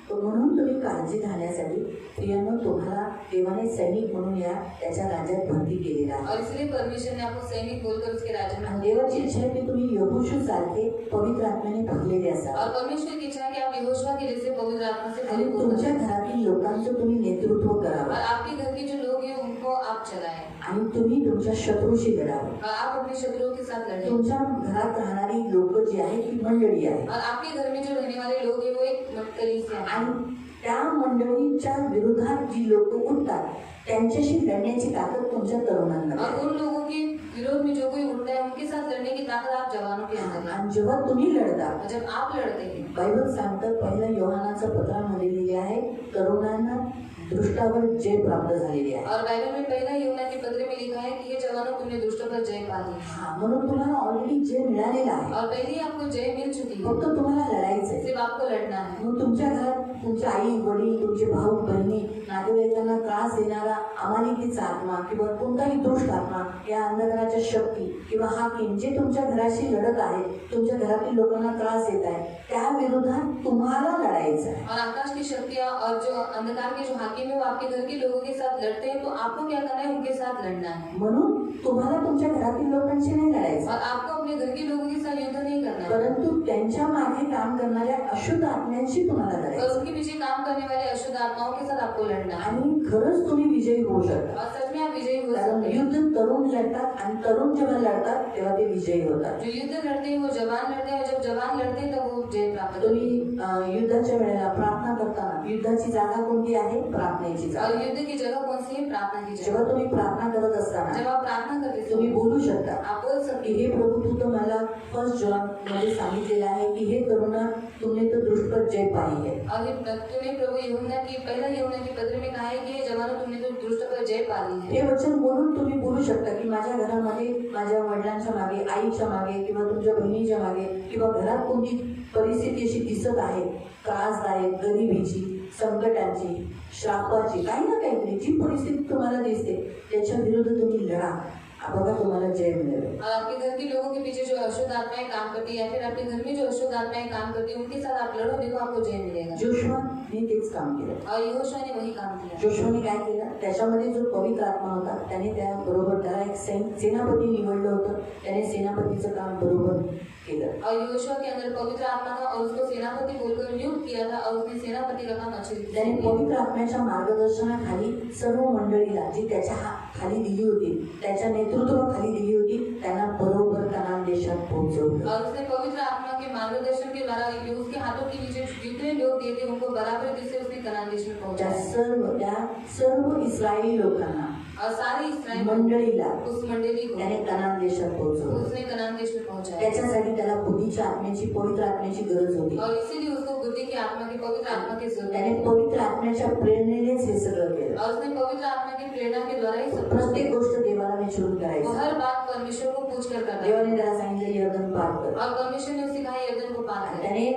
तो म्हणून तुम्ही काळजी घालण्यासाठी प्रियांनो तुम्हाला देवाने सैनिक म्हणून या त्याच्या राज्यात भरती केलेला आहे. और इसलिए परमेश्वर ने आपको सैनिक बोलकर उसके राज्य में आणि देवाची इच्छा आहे की तुम्ही यहोशू सारखे पवित्र आत्म्याने भरलेले असावे और परमेश्वर की इच्छा है कि आप यहोशुआ के जैसे पवित्र आत्मा से आणि परिपूर्ण तुमच्या हो। घरातील लोकांचं तुम्ही नेतृत्व और करावं आपके घर के जो लोग हैं उनको आप चलाएं आणि तुम्ही तुमच्या शत्रूशी लढावं. और आप अपने शत्रुओं के साथ लड़ें। तुमच्या घरात राहणारी लोक जी आहेत ती मंडळी आहे और आपके घर में जो रहने वाले लोग हैं वो एक कलीसिया है। आणि त्या मंडळीच्या विरोधात जी लोक उठतात त्यांच्याशी लढण्याची ताकद तुमच्या तरुणांना और आहे. उन लोगों के विरोध में जो कोई उठता है उनके साथ लड़ने की ताकत आप जवानों के अंदर है। आणि जेव्हा तुम्ही लढता और जब आप लड़ते हैं बायबल सांगतं पहिल्या योहानाच्या पत्रामध्ये लिहिले आहे तरुणांना दृष्टावर जय प्राप्त झालेली आहे. और बाइबल में पहला यूहन्ना के पत्र में लिखा है कि हे जवानों तुमने दुष्टों पर जय पा ली। हा म्हणून तुम्हाला ऑलरेडी जय मिळालेला आहे. और पहले ही आपको जय मिल चुकी है फक्त तुम्हाला लढायचं आहे. सिर्फ आपको लड़ना है। मग तुमच्या घरात तुमचे आई वडील तुमचे भाऊ बहिणी नातेवाईकांना त्रास देणारा अमालिकीचा आत्मा किंवा कोणताही दुष्ट आत्मा या अंधकाराच्या शक्ती किंवा हाकीम जे तुमच्या घराशी लढत आहेत तुमच्या घरातील लोकांना त्रास देत आहे त्या विरोधात तुम्हाला लढायचं आहे. और आकाश की शक्तियाँ और जो अंधकार के जो हाकिम है वो आपके घर के लोगों के साथ लड़ते हैं तो आपको क्या करना है उनके साथ लड़ना है। म्हणून तुम्हाला तुमच्या घरातील लोकांशी नाही लढायचं और आपको अपने घर के लोगों के साथ युद्ध नहीं करना है परंतु त्यांच्या मागे काम करणाऱ्या अशुद्ध आत्म्यांशी तुम्हाला और लढायचं. उनके पीछे काम करने वाले अशुद्ध आत्माओं के साथ आपको लड़ना है। आणि खरंच तुम्ही विजयी होऊ शकता. और सच में आप विजयी हो कारण सकते हैं। युद्ध तरुण लढतात आणि तरुण जेव्हा लढतात तेव्हा ते विजयी होतात. जो युद्ध लड़ते हैं वो जवान लड़ते हैं और जब जवान लड़ते हैं तब वो जय प्राप्त करते तुम्ही हैं। युद्धाच्या वेळेला प्रार्थना करताना युद्धाची जागा कोणती आहे प्रार्थनेची और जागा. युद्ध की जगह कौन सी है प्रार्थना की जेव्हा जगह। तुम्ही प्रार्थना करत असताना जब आप प्रार्थना करते तुम्ही हैं बोलू शकता आप बोल सकते की हे प्रभू तू तर मला 1 जॉन मध्ये सांगितलेलं आहे की हे तरुणा तुमने तो दुष्ट पर जय पाई है. हैं। और तूने प्रभु यूहन्ना की पहला यूहन्ना के पत्र में कहा है कि हे जवानों तुमने तो दुष्ट पर जय पा ली है। हे वचन बोलून तुम्ही बोलू शकता की माझ्या घरामध्ये माझ्या वडिलांच्या मागे आईच्या मागे किंवा तुमच्या बहिणीच्या मागे किंवा घरात कोणती परिस्थिती अशी दिसत आहे त्रासदायक गरिबीची संकटाची श्रापाची काही ना काहीतरी जी परिस्थिती तुम्हाला दिसते त्याच्या विरुद्ध तुम्ही लढा. बघा तुम्हाला जय मिळेल. और आपके घर के लोगों के पीछे जो अशुद्ध आत्माएं काम करती है या फिर आपके घर में जो अशुद्ध आत्माएं काम करती है उनके साथ आप लड़ो देखो आपको जय मिलेगा। जोशुआने तेच काम केलं. और यहोशुआ ने वही काम किया। जोशुआने काय केलं त्याच्यामध्ये जो पवित्र आत्मा होता त्याने त्या बरोबर त्याला एक सेनापती निवडलं होतं. त्याने सेनापतीचं काम बरोबर केलं. और यहोशुआ के अंदर पवित्र आत्मा था और उसको सेनापति बोलकर नियुक्त किया था और उसने सेनापति का काम अच्छे से त्याने किया। पवित्र आत्म्याच्या मार्गदर्शनाखाली सर्व मंडळीला जी त्याच्या खाली दिली होती त्याच्या नेतृत्वाखाली दिली होती त्यांना बरोबर कनान देशात पोहोचवलं. और उसने पवित्र आत्मा के मार्गदर्शन के द्वारा जो उसके हाथों के नीचे जितने लोग दिए थे उनको बराबर से उसने कनान देश में त्या पहुंचाया सर्व इस्रायली लोकांना और सारी इस्राएल मंडळीला उस मंडली को त्याने कनान देशात पोहोचवलं. उसने कनान देश में पहुंचाया त्याच्यासाठी त्याला बुद्धीच्या आत्म्याची पवित्र आत्म्याची गरज होती. और इसीलिए उसको बुद्धि की आत्मा की पवित्र आत्मा की जरूरत त्याने है पवित्र आत्म्याच्या प्रेरणेनेच हे सगळं केलं. और उसने पवित्र आत्मा की प्रेरणा के द्वारा ही सब प्रत्येक गोष्ट देवाला विचारून वो करायची. हर बात परमेश्वर को पूछ कर करता है देवाने त्याला सांगितलं यर्दन पार कर. और परमेश्वर ने उसे कहा यर्दन को पार कर. त्याने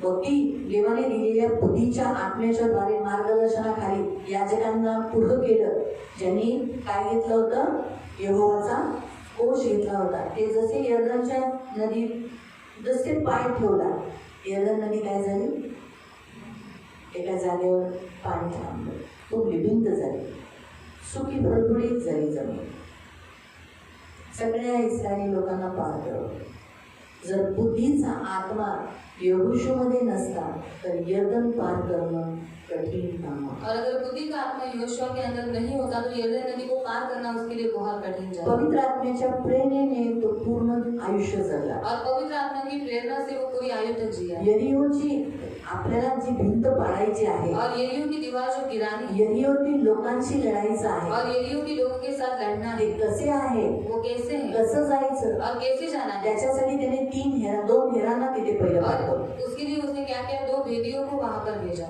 भक्ती देवाने दिलेल्या बुद्धीच्या आत्म्याच्या द्वारे मार्गदर्शनाखाली याजकांना पुढं केलं. ज्यांनी काय घेतलं होतं? यहोवाचा कोश घेतला होता. ते जसे यर्दनच्या नदीत जसे पाय ठेवला, यर्दन नदी काय झाली? एका जागेवर पाणी थांबलं, तो भिंत झाली, सुकी भरभरीत झाली जमीन. सगळ्या इस्रायली लोकांना पार करवलं. जर बुद्धीचा आत्मा यहोशूमध्ये नसता तर यर्दन पार करणं कठीण काम होतं. और अगर बुद्धि का आत्मा यहोशू के अंदर नहीं होता तो यर्दन नदी को पार करना उसके लिए बहुत कठिन जाता. पवित्र आत्म्याच्या प्रेरणेने तो पूर्ण आयुष्य जगला. और पवित्र आत्मा की प्रेरणा से वो पूरी आयु तक जिया. यरीहोची आपल्याला जी भिंत पाडायची आहे, और यरीहो की दीवार जो गिरानी है यरीहोतील लोकांशी लढायचं आहे, और यरीहो के लोगों के साथ लड़ना ते है, कसे आहे, वो कैसे है कसं जायचं, और कैसे जाना है. त्याच्यासाठी त्याने 2 हेरांना तिथे पहिलं पाठवलं. और उसके लिए उसने क्या किया? 2 भेदियों को वहां पर भेजा.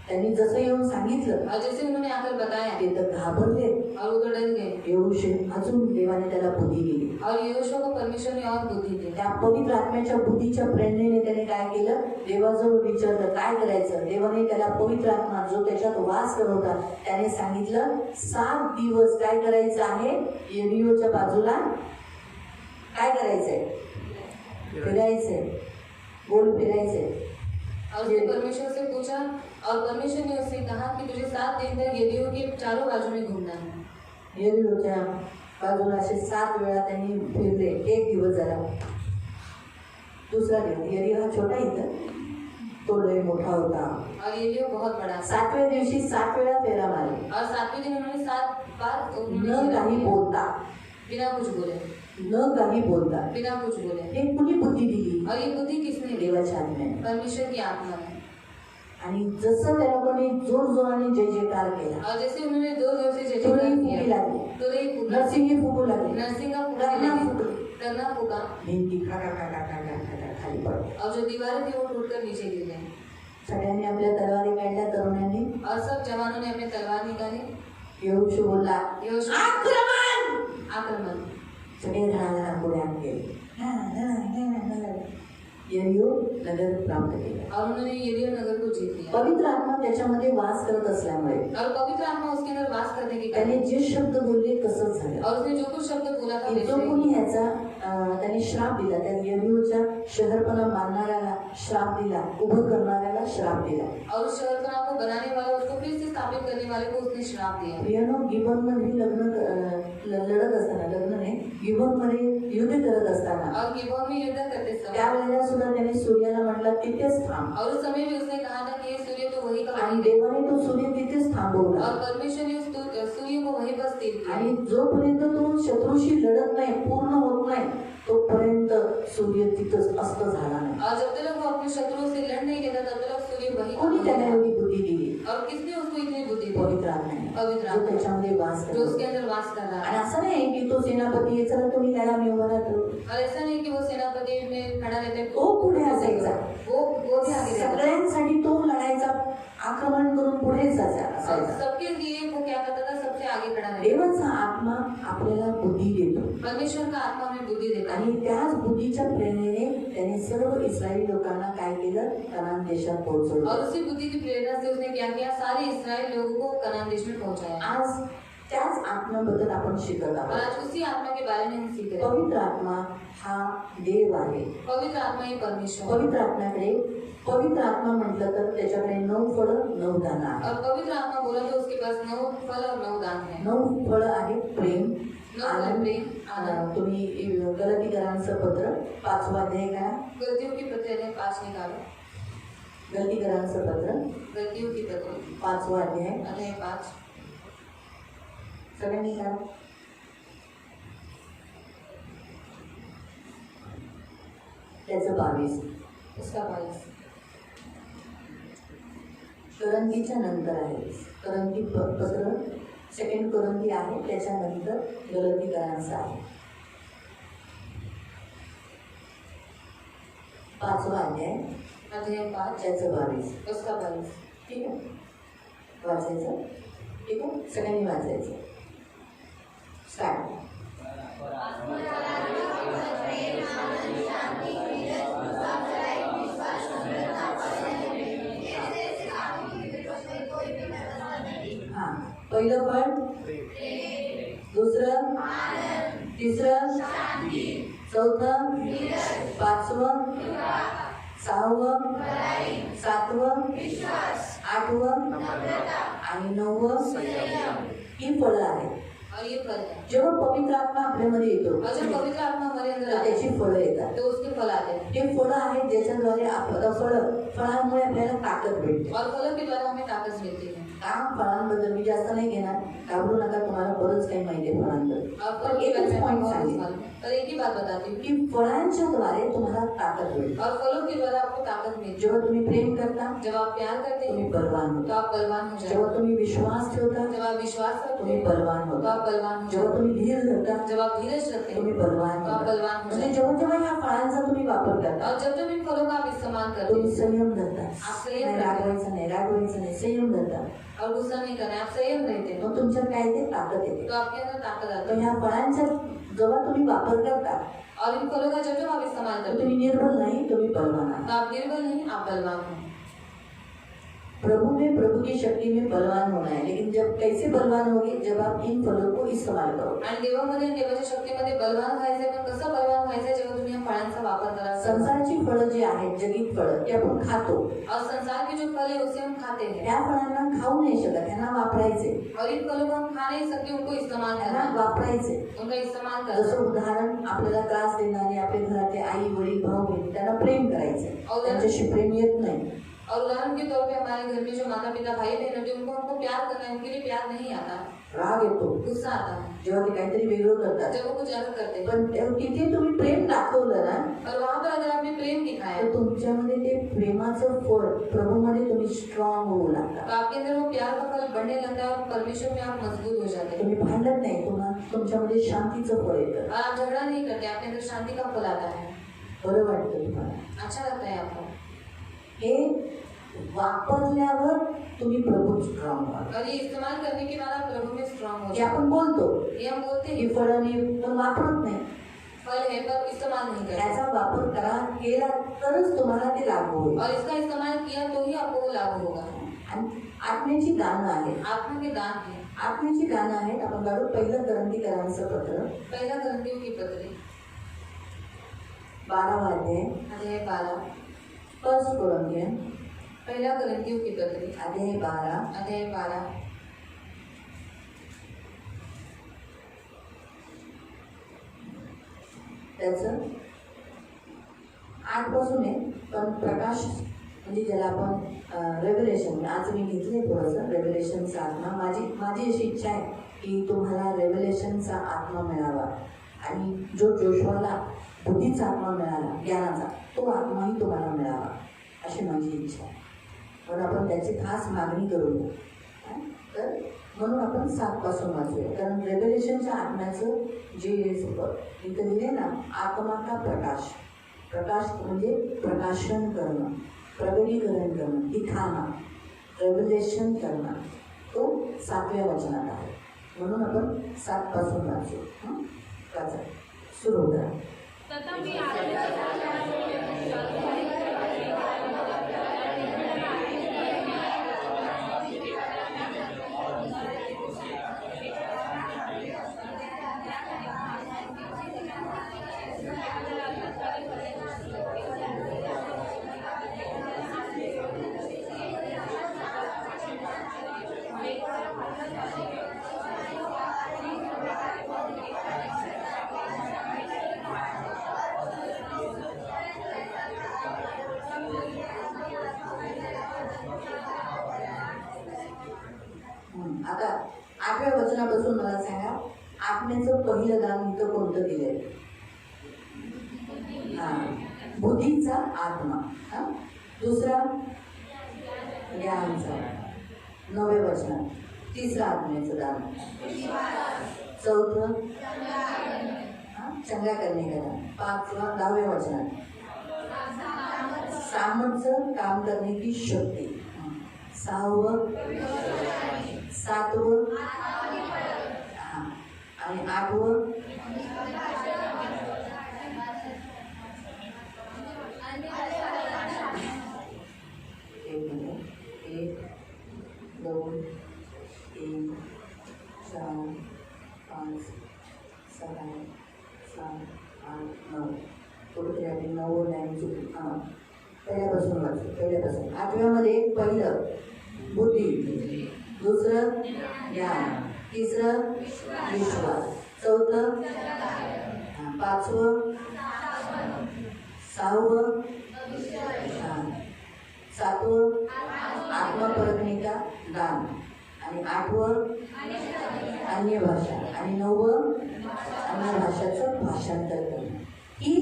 त्यांनी जसं येऊन सांगितलं और जैसे उन्होंने आकर बताया ते तर घाबरले. और वो तो डर गए. यहोशू अजून देवाने त्याला बुद्धी दिली. और यहोशू को परमेश्वर ने और बुद्धि दी. त्या पवित्र आत्म्याच्या बुद्धीच्या प्रेरणेने त्याने काय केलं? देवाजवळ विचारलं काय करायचं. देवाने त्याला पवित्र आत्मा जो त्याच्यात वास करत होता त्याने सांगितलं 7 दिवस काय करायचं आहे? यरीहोच्या बाजूला काय करायचंय? फिरायचंय, गोल फिरायचंय. और उसने परमेश्वर से पूछा और परमेश्वर ने उससे कहा कि तुझे 7 दिन तक यरीहो के चारों बाजू में घूमना है. यरीहोच्या बाजूला असे 7 वेळा त्यांनी फिरले. 1 दिवस झाला, दुसरा दिवस. यरीहो हा छोटा इथं, तो लय मोठा होता. और यरीहो बहुत बड़ा था. 7व्या दिवशी 7 वेळा फेरा मारले, और 7वें दिन उन्होंने 7 बार न काही बोलता, बिना कुछ बोले, न काही बोलता. बिना कुछ बोले. हे कुणी बुद्धी दिली? और ये बुद्धि किसने दी? देवाच्या आत्म्याने. परमेश्वर की आत्मा ने. आणि जसं त्या लोकांनी जोर जोराने जय जयकार केला, और जैसे उन्होंने जोर से जय तुरही जयकार फुगी किया, लागली, तुरही फूका, नरसिंही फुगू लागली, नरसिंगा गगना फूकने फुगली, लगी, गगना फूका. भिंती खा खाली पडली. और जो दीवारें थी वो टूटकर नीचे गिर गई. सगळ्यांनी आपल्या तलवारी काढल्या, तरुणांनी. और सब जवानों ने अपनी तलवार निकाली. यहोशू बोलला यहोशू आक्रमण. आक्रमण. सगळे घराघरा पुढे गेले. यरीहो नगर प्राप्त केलं. और उन्होंने यरीहो नगर को जीत लिया. पवित्र आत्मा त्याच्यामध्ये वास करत असल्यामुळे और पवित्र आत्मा उसके अंदर वास करने के त्याने कारण जे शब्द बोलले तसंच झालं. और उसने जो कुछ शब्द बोला था वैसे जो ही. कोणी ह्याचा त्याने श्राप दिला, त्या यरीहोच्या शहरपणा मारणाऱ्याला श्राप दिला, उभं करणाऱ्याला श्राप दिला. और उस शहरपना को बनाने वाला, उसको फिर से स्थापित करने वाले को उसने श्राप दिया. प्रियानो, गिबनमध्ये लढत असताना, लग्न नाही, गिबनमध्ये युद्ध करत असताना और गिबोन में युद्ध करते समय त्यावेळेला सुद्धा त्याने सूर्याला म्हटलं तिथेच थांब. और उस समय भी उसने कहा था कि ये सूर्य तो वही का आणि वही है. देवाने तो सूर्य तिथेच थांबवला. और परमेश्वर ने उस सूर्य को वहीं पर स्थिर किया. आणि जोपर्यंत तो शत्रूशी लढत नाही, पूर्ण होत नाही, तोपर्यंत सूर्य तिथंच अस्त झाला नाही. और जब तक वो अपने शत्रुओं से लड़ नहीं लेता तब तक सूर्य वहीं कोणी त्याला एवढी बुद्धी दिली? और किसने उसको इतनी बुद्धि दी? पवित्र आत्म्याने, पवित्र जो आत्मा त्याच्यामध्ये वास जो करतो. उसके अंदर वास कर रहा आणि है. असं नाही की तो सेनापती आहे, चला तुम्ही त्याला मी उभा राहतो, और ऐसा नहीं कि वो सेनापति में खड़ा रहता है तो पुढे असायचा. वो भी आगे रहता है. सगळ्यांसाठी तो लढायचा, आक्रमण करून पुढे और असायचा. सबके लिए वो क्या करता था? सबसे आगे खड़ा रहता. देवाचा आत्मा आपल्याला बुद्धी देतो परमेश्वर का आत्मा में बुद्धि देता है. आणि त्याच बुद्धीच्या प्रेरणेने त्याने सर्व इस्रायली लोकांना काय केलं? कनान देशात पोहोचवलं. और उसी बुद्धि की प्रेरणा से उसने क्या किया? सारे इस्राएल लोगों को कनान देश में पहुंचाया. आज त्याच आत्म्याबद्दल आपण शिकत और आहोत. आज उसी आत्मा के बारे में हम सीख रहे हैं. पवित्र आत्मा हा देव आहे. पवित्र आत्मा ही परमेश्वर है. पवित्र आत्म्याकडे, पवित्र आत्मा म्हटलं तर त्याच्याकडे 9 फळं 9 दाना आहे. और पवित्र आत्मा बोला तो उसके पास 9 फल और 9 दान है. 9 फळं आहेत. प्रेम, 9 फल, आनंद. प्रेम, आनंद. तुम्ही गलतीकरांचं पत्र 5वा अध्याय का, गलतियों की पत्र ने 5 निकालो. गलतीकरांचं पत्र गलतियों की पत्र 5वा अध्याय, अध्याय 5. सगळ्यांनी का त्याचं 22. उसका 22. करंतीच्या नंतर आहे. करंती पत्र सेकंड करंती आहे, त्याच्यानंतर गलतीकरांचं आहे. 5वा अध्याय, अध्याय 5 त्याचं 22. उसका 22. ठीक आहे, वाचायचं. ठीक आहे, सगळ्यांनी वाचायचं. स्टार्ट. हां, पहिलं फळ, दुसरं, तिसरं, चौथं, 5वं, 6वं, 7वं, 8वं आणि 9वं ही फळं आहेत. और ये फल है. जेव्हा पवित्र आत्मा आपल्यामध्ये येतो और जब पवित्र आत्मा हमारे अंदर तर आते त्याची हैं फळं येतात. तो उसके फल आते हैं. ते फळं आहेत ज्याच्याद्वारे फळांमुळे आपल्याला ताकद भेटते. और फलों के द्वारा हमें ताकद मिलती है. काम फळांबद्दल मी जास्त नाही घेणार, घाबरू नका, तुम्हाला बरंच काही माहिती आहे फळांबद्दल. और पण फल के एकच बारे में पॉईंट बहुत सांगेन मालूम है. पर एक ही बात बताती हूँ की फळांच्या द्वारे तुम्हाला ताकद भेटते. और फलों के द्वारा आपको ताकद मिलती है. जेव्हा तुम्ही प्रेम करता जब आप प्यार करते तुम्ही हैं बलवान तो होता. आप बलवान हो जाते जेव्हा हैं. तुम्ही विश्वास ठेवता जब आप विश्वास रखते तुम्ही हैं बलवान तो होता. आप बलवान हो जेव्हा जाते हैं. तुम्ही धीर धरता जब आप धीरज रखते तुम्ही हैं बलवान तो आप होता. बलवान हो म्हणजे जाते हैं. जेव्हा जेव्हा ह्या फळांचा तुम्ही वापर करता और जब जब इन फलों का आप इस्तेमाल करते तुम्ही हैं संयम धरता. आप संयम नाही रागवायचं नाही, रागवायचं नाही, संयम धरता. और गुस्सा नहीं करना है, आप संयम रहते हैं मग तुमच्यात काय ते ताकद येते. तो आपके अंदर ताकद आती तर है. ह्या फळांचा जेव्हा तुम्ही वापर करता और इन फलों का जब जब आप इस्तेमाल तर करते तुम्ही निर्बल नाही, तुम्ही बलवान आहात. हैं तो आप निर्बल नहीं, आप बलवान हो. प्रभु में प्रभु की शक्ति में बलवान होना है. लेकिन जब कैसे बलवान होगे, जब आप इन फलों को इस्तेमाल करो. आणि देवामध्ये देवाच्या शक्तीमध्ये बलवान व्हायचंय. पण कसं बलवान व्हायचंय? जेव्हा तुम्ही या फळांचा वापर कराल. संसाराची फळं जी आहेत, जगित फळं, ती आपण खातो. और संसार के जो फल है उसे हम खाते हैं. त्या फळांना खाऊ नाही शकत, त्यांना वापरायचे. और इन फलों को हम खा नहीं सकते, उनको इस्तेमाल करना त्यांना है. वापरायचे. उनका इस्तेमाल करना जसं है. उदाहरण, आपल्याला त्रास देणारे आपल्या घरातले आई वडील भाऊ बहीण, त्यांना प्रेम करायचे. त्यांच्याशी प्रेम येत नाही. और उदाहरण के तौर पे हमारे घर में जो माता पिता भाई बहन होते हैं उनको हमको प्यार करना है. उनके लिए प्यार नहीं आता, राग येतो गुस्सा आता है जेव्हा ते काहीतरी वेगळं करतात. जब वो कुछ अलग करते हैं. पण तिथे तुम्ही प्रेम दाखवलं ना, और वहाँ पर अगर आपने प्रेम दिखाया तर तुमच्यामध्ये ते प्रेमाचं फळ, प्रभूमध्ये तुम्ही स्ट्रॉंग होऊ लागता. तो आपके अंदर वो प्यार का फल बढ़ने लगता है और परमेश्वर में आप मजबूत हो जाते हैं. तुम्ही भांडत नाही, तुमच्यामध्ये शांतीचं फळ येतं. और आप झगड़ा नहीं करते, आपके अंदर शांति का फल आता है. बरं वाटतं तुम्हाला. अच्छा लगता है आपको. हे वापरल्यावर तुम्ही प्रभू स्ट्रॉंग व्हा. और ये इस्तेमाल करने के बाद आप प्रभु में स्ट्रांग हो हे जाते आपण बोलतो हैं. ये हम बोलते ही हैं फळं मी पण वापरत नाही. फल है पर इस्तेमाल नहीं करते. याचा वापर केला तरच तुम्हाला ते लागू होईल. और इसका इस्तेमाल किया तो ही आपको वो लागू होगा. आणि आत्म्याची दानं आहेत. आत्मा के दान है. आत्म्याची दानं आहेत. आपण काढू पहिलं करंतीकरांचं पत्र, पहला करंथियों की पत्री 12वा अध्याय, अध्याय 12. 1 कोरिन्थियन पहला करंथियों की पत्री अध्याय 12 अध्याय 12. त्याचं 8 पासून आहे. पण प्रकाश म्हणजे ज्याला आपण रेव्हलेशन, आज मी घेतले थोडंसं रेव्हलेशनचा आत्मा. माझी अशी इच्छा आहे की तुम्हाला रेव्हलेशनचा आत्मा मिळावा आणि जो जोशवाला बुद्धीचा आत्मा मिळाला, ज्ञानाचा, तो आत्माही तुम्हाला मिळावा अशी माझी इच्छा आहे. म्हणून आपण त्याची खास मागणी करूया. तर म्हणून आपण 7 पासून वाचूया. कारण रेव्हलेशनच्या आत्म्याचं जे इथं लिहिले ना, आत्मा का प्रकाश, प्रकाश म्हणजे प्रकाशन करणं, प्रगटीकरण करणं, दिखाणं, रेव्हलेशन करणं, तो 7व्या वचनात आहे. म्हणून आपण 7 पासून वाचू. वाचा, सुरू करा. आता 8व्या वचनापासून मला सांगा, आत्म्याचं पहिलं दान इथं कोणतं दिलंय? बुद्धीचा आत्मा. दुसरा ज्ञानचा. 9व्या वचनात तिसरं आत्म्याचं दान. 4थं चंगा करने का दान. 5वां 10व्या वचनात सामर्थ्य काम करने की शक्ती. 6वं 7वं आणि 8वं एक मिनिट. 1 2 3 4 5 6 7 8 9. कुठे आधी 9 नाही चुकली. पहिल्यापासून वाचू. पहिल्यापासून 8व्यामध्ये पहिलं बुद्धी, दुसरं ज्ञान, तिसरं विश्वास, 4थं 5वं 6वं 7वं आत्मा परखणे का दान आणि 8वं अन्य भाषा आणि 9वं अन्य भाषाचं भाषांतर करणं. ही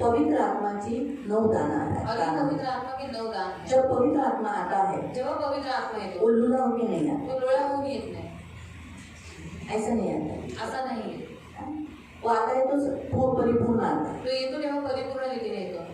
पवित्र आत्मा की 9 दाना है. पवित्र आत्मा के 9 दान है. जब पवित्र आत्मा आता है, जेव्हा पवित्र आत्मा येतो वो लूला होके नहीं आता. तो लोळा होऊन येत नाही. ऐसा नहीं आता. असा नाही. वो आता है तो परिपूर्ण आता है. तो येतो तेव्हा परिपूर्ण रीतीने येतो.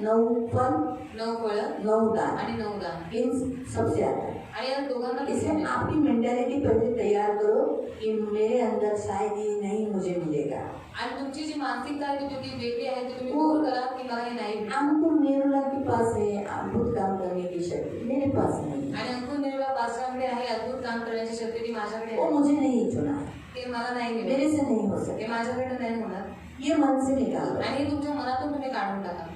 9 फल 9 फळं 9 दान आणि 9 दान इन सबसे आता है. आणि या दोघांना इसलिए दिसते. आपकी मेंटालिटी पहले तैयार करो कि मेरे अंदर शायद ये नहीं मुझे मिलेगा. आणि तुमची जी मानसिकता आहे ती वेगळी आहे ती तुम्ही दूर करा की मला हे नाही भेटणार. हमको नेरुला के पास है अद्भुत काम करने की शक्ति, मेरे पास नहीं. आणि अंकुर निर्मला पासवांकडे आहे अद्भुत काम करण्याची शक्ती ती माझ्याकडे वो आहे. मुझे नहीं चुना है, ते मला नाही मिळेल. मेरे से नहीं हो सकता. ते माझ्याकडे नाही होणार. ये मन से निकाल दो. आणि हे तुमच्या मनातून तुम्ही काढून टाका.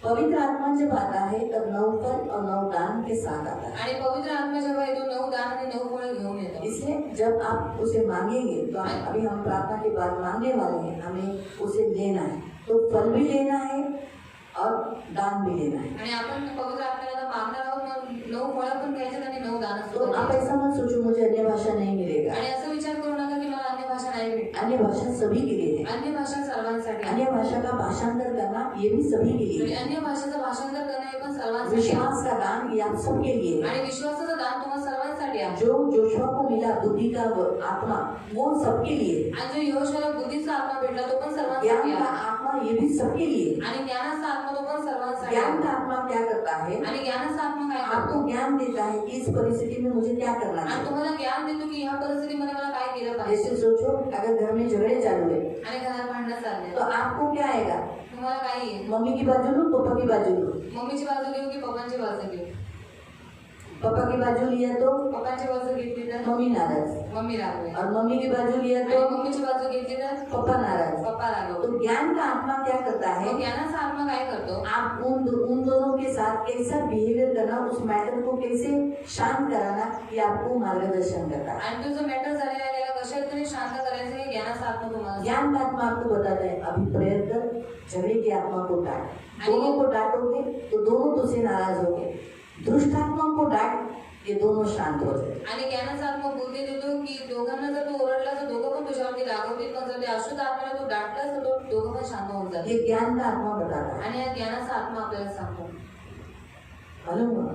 पवित्र आत्मा जब आता है तब 9 फल और 9 दान के साथ आता है. आणि पवित्र आत्मा जेव्हा येतो 9 दान आणि 9 फळ घेऊन येतो. इसलिए जब आप उसे मांगेंगे तो अभी हम प्रार्थना के बाद मांगने वाले हैं, हमें उसे लेना है. तो फल भी लेना है और दान भी लेना है. आणि आपण पवित्र आत्म्याला मागणार आहोत. मग 9 फळं पण घ्यायचे आणि 9 दान तो आप ऐसा मत सोचो मुझे अन्य भाषा नहीं मिलेगा. आणि असं विचार करू नका की मला अन्य भाषा नाही भेटणार. अन्य भाषा सभी के लिए है. अन्य भाषा सर्वांसाठी आहे. अन्य भाषा का भाषांतर करना ये भी सभी के लिए आणि है. अन्य भाषेचं भाषांतर करणं हे पण सर्वांसाठी आहे. विश्वास का दान ये आप सबके लिए है. आणि विश्वासाचं दान तुम्हाला सर्वांसाठी आहे. जो जोशुआ को मिला बुद्धि का आत्मा वो सबके लिए है. आणि जो यहोशूआला बुद्धीचा आत्मा भेटला तो पण सर्वांसाठी ज्ञान का आहे. आत्मा ये भी सबके लिए है. आणि ज्ञानाचा आत्मा तो पण सर्वांसाठी ज्ञान आहे. का आत्मा क्या करता है? आणि ज्ञानाचा आत्मा काय आपको करतो? ज्ञान देता है कि इस परिस्थिति में मुझे क्या करना आणि चाहिए. तुम्हाला ज्ञान देतो की ह्या परिस्थितीमध्ये मला काय केलं जैसे पाहिजे. सोचो अगर घर में झगड़े चालू है आणि घरात भांडणं तो चालले आपको क्या आएगा? तुम्हाला काय येईल. मम्मी की बाजू लो, पापा की बाजू लो. मम्मीची बाजू घेऊ की पप्पांची बाजू घेऊ. पापा की बाजू लिया तो पप्पांची बाजू घेतली तर मम्मी नाराज, मम्मी रागवेल. और मम्मी की बाजू लिया आणि तो मम्मीची बाजू घेतली तर पापा नाराज. पप्पा रागवतो. तो ज्ञान का आत्मा क्या करता है? मग ज्ञानाचा आत्मा काय करतो. आप उन दोनों के साथ कैसा बिहेवियर करना, उस मैटर को कैसे शांत कराना, ये आपको मार्गदर्शन करता है. आणि तुझं मॅटर झालेला आहे त्याला कशा रीतीने शांत करायचं हे ज्ञानाचा आत्मा तुम्हाला ज्ञान का आत्मा आपको बताता है अभी प्रेयर कर, झगड़े की आत्मा को डांट. दोनों को डांटोगे तो दोनों तुझसे नाराज होंगे. दुष्ट आत्मा को डांट, ये दोनों शांत हो जाए. आणि ज्ञानाचा आत्मा बुद्धी देतो की दोघांना जर तू ओरडला तर दोघं पण तुझ्यावरती रागवतील. पण जर ते अशुद्ध आत्म्याला तू डांटलास तर तो दोघं पण शांत होऊन जातील. ये ज्ञान का आत्मा बताता है. आणि या ज्ञानाचा आत्मा आपल्याला सांगतो. मालूम हुआ?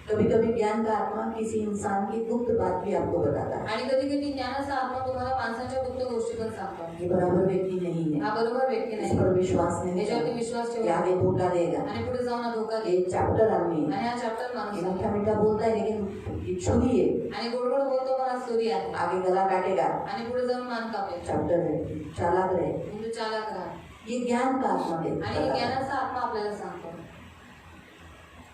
कभी कभी ज्ञान का आत्मा किसी इंसान की गुप्त बात भी आपको बताता है. आणि कधी कधी ज्ञानाचा आत्मा तुम्हाला माणसाच्या गुप्त गोष्टी पण सांगतो. ये बराबर व्यक्ति नहीं है, हा बरोबर व्यक्ती इस नाही. पर विश्वास नहीं याच्यावरती है, विश्वास ये ठेवा आगे धोखा देगा. आणि पुढे जाऊन हा धोका दे. ये चैप्टर आदमी है, आणि हा चॅप्टर ये माणूस मीठा आहे. मीठा बोलता है लेकिन ये छुरी है, आणि गोड गोड बोलतो पण हा सूर्य आहे. आगे गला काटेगा. आणि पुढे जाऊन मान कापेल. चैप्टर है, चालाक रहे. म्हणजे चालाक राहा. ये ज्ञान का आत्मा आणि देता है. ज्ञानाचा आत्मा आपल्याला सांगतो.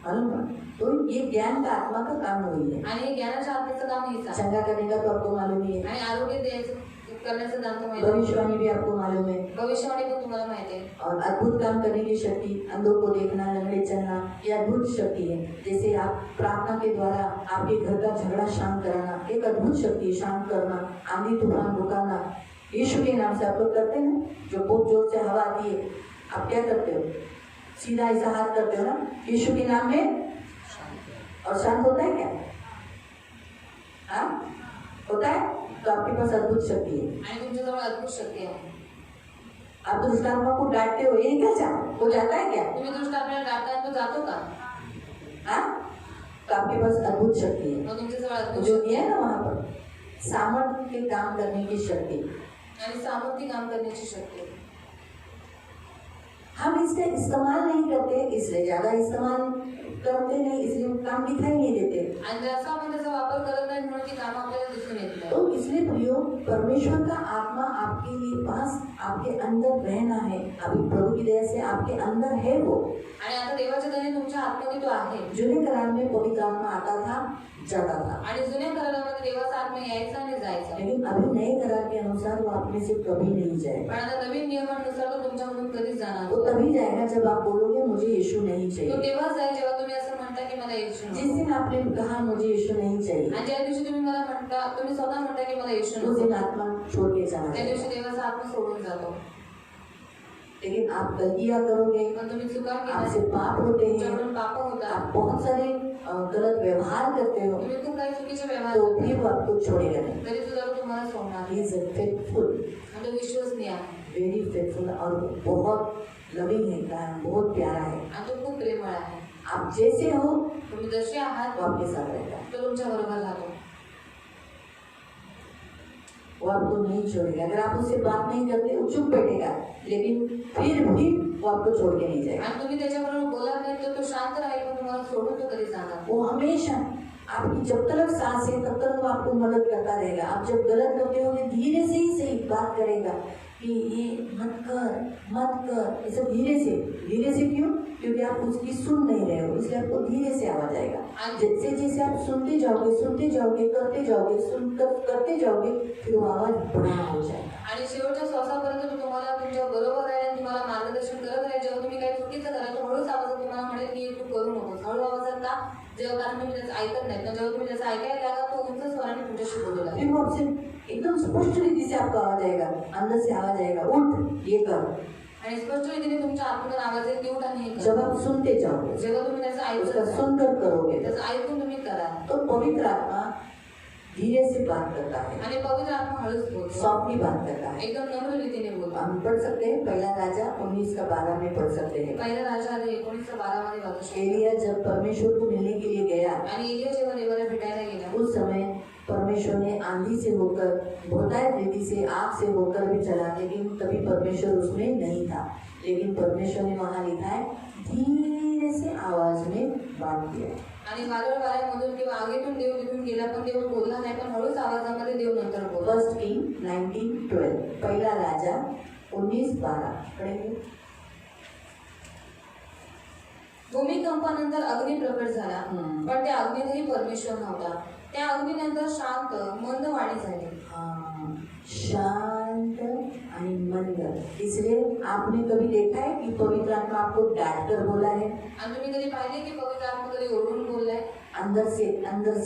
मालूम हुआ? तो ये ज्ञान का आत्मा का काम वही है. आणि ज्ञानाच्या आत्म्याचं काम हेच आहे. चंगा करने का तो आपको मालूम ही है. आणि आरोग्य द्यायचं करण्याचं दान तर माहिती आहे. भविष्यवाणी भी आपको मालूम है. भविष्यवाणी पण तुम्हाला माहिती आहे. और अद्भुत काम करने की शक्ति, अंधों को देखना, लंगड़े चलना, ये अद्भुत शक्ति है. जैसे आप प्रार्थना के द्वारा आपके घर का झगड़ा शांत कराना, एक अद्भुत शक्ति है. शांत करना, आंधी तूफान रुकाना, यीशु के नाम से आप लोग करते हैं. जो बहुत जोर से हवा आती है, आप क्या करते हो? सीधा ऐसा हाथ करते हो ना, यीशु के नाम में, और शांत होता है क्या? हाँ होता है. तो आपके पास अद्भुत शक्ति है. आणि तुमच्याजवळ अद्भुत शक्ती आहे. आप दुष्ट आत्मा को डांटते हो, ये क्या चाहो? हो जाता है क्या? तुम्ही दुष्ट आपल्याला डाकता तो जातो का? हाँ तो आपके पास अद्भुत शक्ति है मग तुमच्याजवळ अद्भुत जो शक्ती दिया है आहे ना वहाँ पर, सामर्थ्य के काम करने की शक्ति। आणि सामर्थ्य काम करण्याची शक्ती आहे. हम इसका इस्तेमाल नहीं करते, इसलिए ज्यादा इस्तेमाल करते नहीं, इसलिए काम दिखाई नहीं देते। आणि जास्त आपण त्याचा वापर करत नाही म्हणून ती कामं आपल्याला दिसून येत नाही. तो इसलिए प्रियो, परमेश्वर का आत्मा आपके लिए पास, आपके अंदर रहना है। अभी प्रभु की दया से आपके अंदर है वो। आणि आता देवाच्या दयेने तुमच्या आतमध्ये तो आहे. जुने करार में पवित्र आत्मा आता था, जाता था, आणि जुन्या करारामध्ये देवाचा आत्मा यायचा आणि जायचा. लेकिन अभी नए करार के अनुसार वो आप में से कभी नहीं जाएगा। पण आता नवीन नियमानुसार तो तुमच्यामधून कधीच जाणार वो नाही. तभी जाएगा जब आप बोलोगे मुझे यीशु नहीं तो चाहिए। तेव्हाच जाईल जेव्हा तुम्ही असं म्हणता की मला येशू नको. जिस दिन आपने कहा मुझे यीशु नहीं चाहिए, आणि ज्या दिवशी तुम्ही मला म्हणता, तुम्ही स्वतः म्हणता की मला येशू उस नको, दिन आत्मा छोड़ के जाना त्या है। दिवशी देवाचा आत्मा सोडून जातो. लेकिन आप गलतियां करोगे, पण तुम्ही चुका आपसे केल्या, पाप होते हैं, तुमच्याकडून पाप होतात, आप बहुत सारे गलत व्यवहार करते हो, तुम्ही खूप काही चुकीचे व्यवहार तो करता, भी वो आपको छोड़ेगा नहीं। तरी सुद्धा तो तुम्हाला सोडणार He नाही. is faithful, आणि तो विश्वसनीय आहे very faithful और बहुत लविंग है, बहुत प्यारा है। आणि तो खूप प्रेमळ आहे. आप जैसे हो तुम्ही जसे आहात वो आपके साथ रहता है, तो तुमच्या बरोबर राहतो. वो आपको नहीं छोड़ेगा। अगर आप उससे बात नहीं करते वो चुप बैठेगा, लेकिन फिर भी वो आपको छोड़ के नहीं जाएगा। आणि तुम्ही त्याच्याबरोबर बोलत नाही तर तो शांत राहील, पण तुम्हाला सोडून तो कधी जाणार. वो हमेशा आपकी जब तक सांस है तब तक वो आपको मदद करता रहेगा। आप जब गलत करते होंगे धीरे से ही सही बात करेगा कि ये मत कर, ये सब धीरे से। क्यों? क्योंकि आप उसकी सुन नहीं रहे हो, इसलिए आपको धीरे से आवाज आएगा। जैसे जैसे आप सुनते जाओगे, करते जाओगे, फिर वो आवाज बड़ा हो जाएगा। आणि शेवटच्या श्वासापर्यंत तो तुम्हाला तुमच्या बरोबर आहे आणि तुम्हाला मार्गदर्शन करत आहे. जेव्हा तुम्ही काही चुकीचं करा तो हळूच आवाजात तुम्हाला म्हणेल की तू करू नकोस. हळू आवाजात का? जेव्हा कारण तुम्ही त्याचं ऐकत नाही, पण जेव्हा तुम्ही त्याचं ऐकायला लागा तो उंच स्वराने तुमच्याशी बोलू लागेल. फिर वो आपसे एकदम स्पष्ट रीति से आपको आवाज आएगा, अंदर से आवाज आएगा, उठ ये कर। आणि स्पष्ट रीतीने तुमच्या आतमधून आवाज येईल की उठ आणि हे कर. जब आप सुनते जाओगे, जेव्हा तुम्ही त्याचं उसका ऐकत सुनकर करोगे, त्याचं ऐकून तुम्ही करा. तो पवित्र आत्मा धीरे से बात करता है, आणि पवित्र आत्मा हळूच बोलतो, सॉफ्टली बात करता है। एकदम नम्र रीतीने बोलतो. हम पढ़ सकते हैं, पहला राजा 19:12 में पढ़ सकते हैं। पहिला राजा आधी 19:12 मध्ये वाचू शकतो. एलिया जब परमेश्वर को मिलने के लिए गया, आणि एलिया जेव्हा देवाला भेटायला गेला उस समय परमेश्वर ने आंधी से होकर, बहुतायत रीति से, आग से होकर भी चला, लेकिन तभी परमेश्वर उसमें नहीं था। लेकिन परमेश्वर ने वहाँ लिखा है धीरे से आवाज में बात किया। आणि वादळ वाऱ्यामधून किंवा आगीतून देव तिथून गेला, पण देव बोलला नाही, पण हळूच आवाजामध्ये देव नंतर बोलला. 1 किंग 19:12, पहिला राजा 19:12 पढ़ेंगे। भूमिकंपानंतर अग्नी प्रकट झाला, पण त्या अग्नीतही परमेश्वर नव्हता. त्या अग्नीनंतर शांत मंद वाणी झाली. शांत आणि मंद। इसलिए आपने कभी देखा है कि पवित्र आत्मा आपको डांट कर बोला है? आणि तुम्ही कधी पाहिले की पवित्र आत्मा कधी ओरडून बोललाय? अंदर से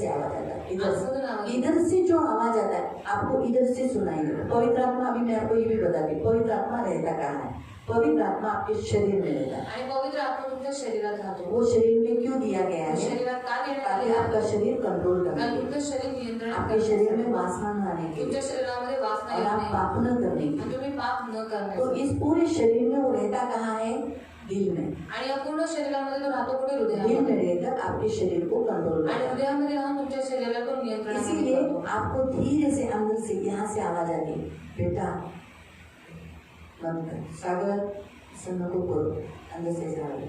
आवाज आता है, आतमधून आवाज. इधर से जो आवाज आता है आपको इधर से सुनाई देगा। पवित्र आत्मा, अभी मैं आपको ये भी बता दी, पवित्र आत्मा रहता कहाँ है? पवित्र आत्मा आपके शरीर में रहता है। आणि पवित्र आत्मा तुमच्या शरीरात राहतो. वो शरीर में क्यों दिया गया है? शरीरात का देण्यात ताकि आले? आपका शरीर कंट्रोल करने कारण के तुमचं शरीर नियंत्रण लिए, आपके शरीर में वासना न आने के तुमच्या लिए, शरीरामध्ये वासना और येत आप नाही पाप न करने के आणि लिए। तुम्ही पाप न तो करण्यासाठी. इस पूरे शरीर में वो रहता कहाँ है? दिल में। आणि या पूर्ण शरीरामध्ये तो राहतो कुठे? दिल हृदयामध्ये. में रहकर आपके शरीर को कंट्रोल आणि करता है। हृदयामध्ये राहून तुमच्या शरीराला तो नियंत्रणामध्ये इसीलिए करतो. आपको धीरे से अंदर से यहाँ से आवाज आती है, बेटा बंद कर, सागर सुनने को करो, अंदर से आवाज।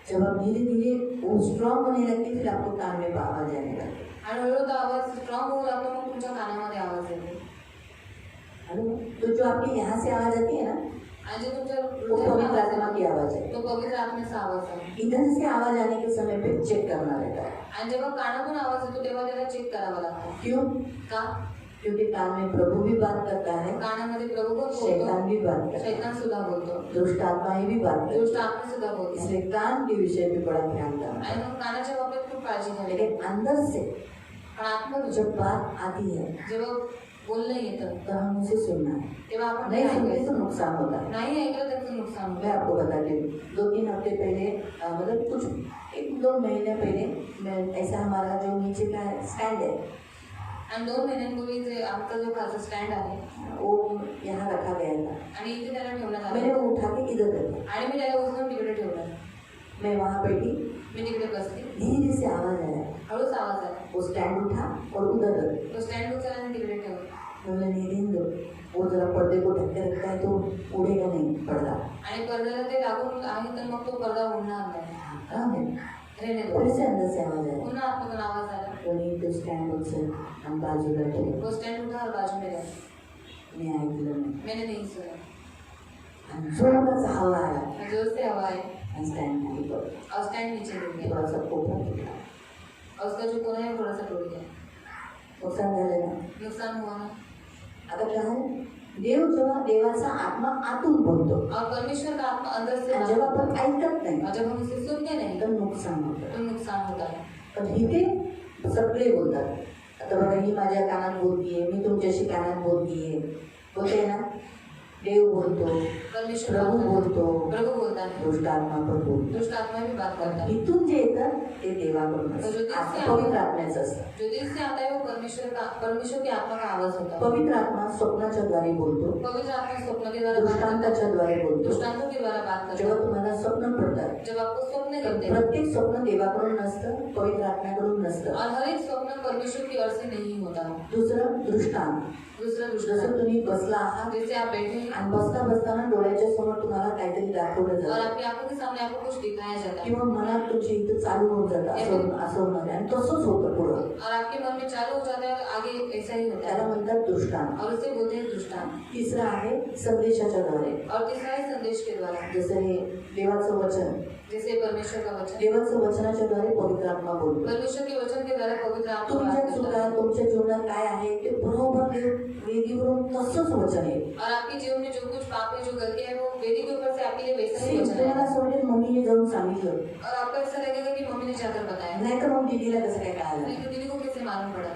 जब आप धीरे धीरे वो स्ट्रॉन्ग होने लगती, फिर आपको कान में आवाज आने लगती। आणि हळूहळू तो आवाज स्ट्रॉंग होऊ लागतो, मग तुमच्या कानामध्ये आवाज येतो. तो जो आपके यहाँ से आवाज आती है ना, आणि जे तुमच्या वो पवित्र हृदयात आत्मा की आवाज है। तो पवित्र आत्म्याचा आवाज आहे. इधर से आवाज आने के समय पे चेक करना रहता है। आणि जेव्हा कानातून आवाज येतो तेव्हा त्याला चेक करावा लागतो. क्यों? का? क्योंकि कान में प्रभु भी बात करता है, कानामध्ये प्रभू पण शैतान बोलतो, भी बात करता है, शैतान सुद्धा बोलतो, दुष्ट आत्माएं भी बात करती दुष्ट है। आत्मा सुद्धा बोलतो. इसलिए कान के विषय पे बड़ा ध्यान देना। आणि मग कानाच्या बाबतीत खूप काळजी घ्यावी. लेकिन अंदर से पण आत्मधून जब बात आती है जेव्हा बोलणं येतं तो हम उसे सुनना है, तेव्हा आपण नहीं ते सुनते ऐकायचं. तो नुकसान होता है। नाही ऐकलं त्याचं नुकसान मैं होतं. आपको बताती हूँ, 2-3 हफ्ते पहले, मतलब कुछ 1-2 महीने पहले, मैं ऐसा हमारा जो नीचे का स्टैंड है आणि 2 महिन्यांपूर्वी जे आमचा जो खालचा स्टँड आहे वो यहाँ रखा गया था। आणि इथे त्याला ठेवण्यात मैंने आलं वो उठा के इधर रखा। आणि मी त्याला उचलून तिकडे ठेवलं. मैं वहाँ बैठी, मी तिकडे बसली. धीरे से आवाज आया, हळूच आवाज आला. वो स्टैंड उठा और उधर रख. तो स्टँड उचलला आणि तिकडे ठेवला. मैंने नहीं दो, वो जरा पर्दे को ढक के रखता है तो उड़ेगा नहीं पर्दा. आणि पडद्याला ते लागून आहे तर मग तो पडदा उडणार नाही. हाँ है. रेने फिर से अंदर से आवाज आया, पुन्हा आतमधून आवाज आला. तो नहीं तो स्टैंड उचल, हम बाजूला ठेव. वो स्टँड उठा और बाजू में रहा. मी ऐकलं नाही. मैंने नहीं सुना. आणि जोराचा हवा आला जोर से हवा आई आणि स्टैंड खाली पडला. और स्टैंड नीचे गिर गया थोडासा कोपरा फुटला. और उसका जो कोना है थोड़ा सा टूट गया. नुकसान झालं ना. नुकसान हुआ ना. आता काय आहे? देव जेव्हा देवाचा आत्मा आतून बोलतो और परमेश्वर का आत्मा अंदर से आणि जेव्हा बात आपण करता है. ऐकत नाही और जब हम उसे सुनते नहीं तर नुकसान होतं. तो नुकसान होता है. पण इथे सगळे बोलतात. आता बघा, ही माझ्या कानात बोलतीये, मी तुमच्याशी कानात बोलतीये, बोलते ना. देव बोलतो, परमेश्वर प्रभू बोलतो, प्रभू बोलता है. दुष्ट आत्मा पण बोलतो. दुष्ट आत्मा भी बात करता है. इथून जे येतं ते देवाकडून असतं. पवित्र आत्म्याचं असतं. जो दिल से आता है वो परमेश्वर की आत्मा का आवाज होता है. पवित्र आत्मा स्वप्नाच्या द्वारे बोलतो, पवित्र आत्मा स्वप्न के द्वारा बात करता है. दृष्टांताच्या द्वारे बोलतो. दृष्टांतों के द्वारा बात करता जेव्हा है. तुम्हाला स्वप्न पडतात, जब आपको स्वप्न तर देते हैं प्रत्येक स्वप्न देवाकडून नसतं, पवित्र आत्म्याकडून नसतं. और हर एक स्वप्न परमेश्वर की ओर से नहीं होता. दुसरं दृष्टांत. दूसरा जसं दृष्टांत तुम्ही बसला आहात जैसे आप बैठे हैं आणि बसताना डोळ्याच्या समोर तुम्हाला काहीतरी दाखवलं और जातं आपकी आंखों के सामने आपको कुछ दिखाया जाता है किंवा मनात तुमच्या इथं चालू होऊन जातं, असं होणार आहे आणि तसंच होतं पुढं. और आपके मन में चालू हो जाता है और आगे ऐसा ही होता त्याला है म्हणतात दृष्टांत. और उसे बोलते हैं दृष्टांत. तिसरं आहे संदेशाच्या द्वारे. और तीसरा है संदेश के द्वारा. जसं हे देवाचं वचन, जैसे परमेश्वर का वचन. देवाचं वचनाच्या द्वारे पवित्र आत्मा बोलतो. परमेश्वर के वचन के द्वारा पवित्र आत्मा तुमच्या बात करता चुका, है. तुमच्या जीवनात काय आहे ते बरोबर देव वेदीवरून तसंच वचन आहे. और आपके जीवन में जो कुछ पाप है, जो गलती है, वो वेदी के ऊपर से आपके लिए वैसा ही वचन तुम्हाला है. असं वाटेल मम्मीने जाऊन सांगितलं, और आपको ऐसा लगेगा कि मम्मी ने जाकर बताया, नाही तर मग दीदीला कसं काय कळालं. नहीं तो दीदी को कैसे मालूम पड़ा.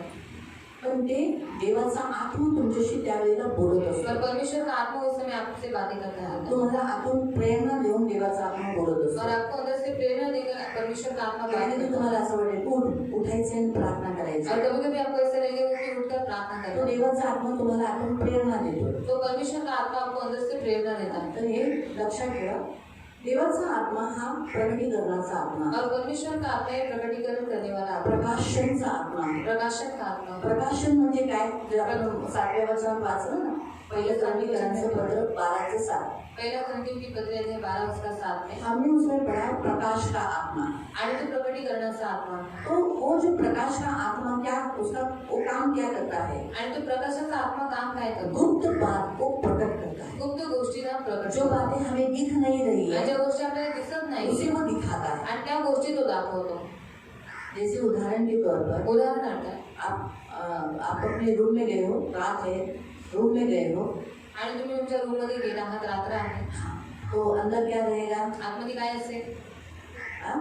पण ते देवाचा आत्मा तुमच्याशी त्यावेळेला बोलत पर असतो. परमेश्वर का आत्मा उस समय आपसे बातें करता है तुम्हाला आतून प्रेरणा देऊन देवाचा आत्मा बोलत और असतो. आपको अंदर से प्रेरणा देकर परमेश्वर का आत्मा बात त्याने करता तुम्हाला है. असं वाटेल उठायचं आणि प्रार्थना करायची. और कभी कभी आपको ऐसा लगेगा कि उठकर प्रार्थना तो करना. देवाचा आत्मा तुम्हाला आतून प्रेरणा देतो. तो परमेश्वर का आत्मा आपको अंदर से प्रेरणा देता है. तर हे लक्षात ठेवा, देवाचा आत्मा हा प्रकटीकरणाचा आत्मा, और परमेश्वर का आत्मा है प्रकटीकरण करने वाला आत्मा, प्रकाशनचा आत्मा आहे. प्रकाशन का आत्मा. प्रकाशन म्हणजे काय? जे आपण 7व्या वचनात वाचलं ना, पहिलं समीकरणाचं पत्र 12:7. पहला कोरिन्थियों की पत्री अध्याय 12 उसका 7 में. हमने उसमें पढ़ा प्रकाश का आत्मा. आणि तो प्रकटीकरणाचा आत्मा. तो वो जो प्रकाश का आत्मा क्या उसका वो काम क्या करता है? आणि तो प्रकाशाचा आत्मा काम काय करतो. गुप्त बात को प्रकट करता है. गुप्त गोष्टीला प्रकट जो करतो. बातें हमें दिख नहीं रही आणि है ज्या गोष्टी आपल्याला दिसत नाही उसे वो दिखाता है. आणि त्या गोष्टी तो दाखवतो. जैसे उदाहरण के तौर पर उदाहरणार्थ आप अपने रूम में गए हो, रात है, रूम में गए हो, आणि तुम्ही तुमच्या रूम मध्ये गेला आहात, रात्र आहे, तो अंदर क्या रहेगा? आतमध्ये काय असेल. हाँ?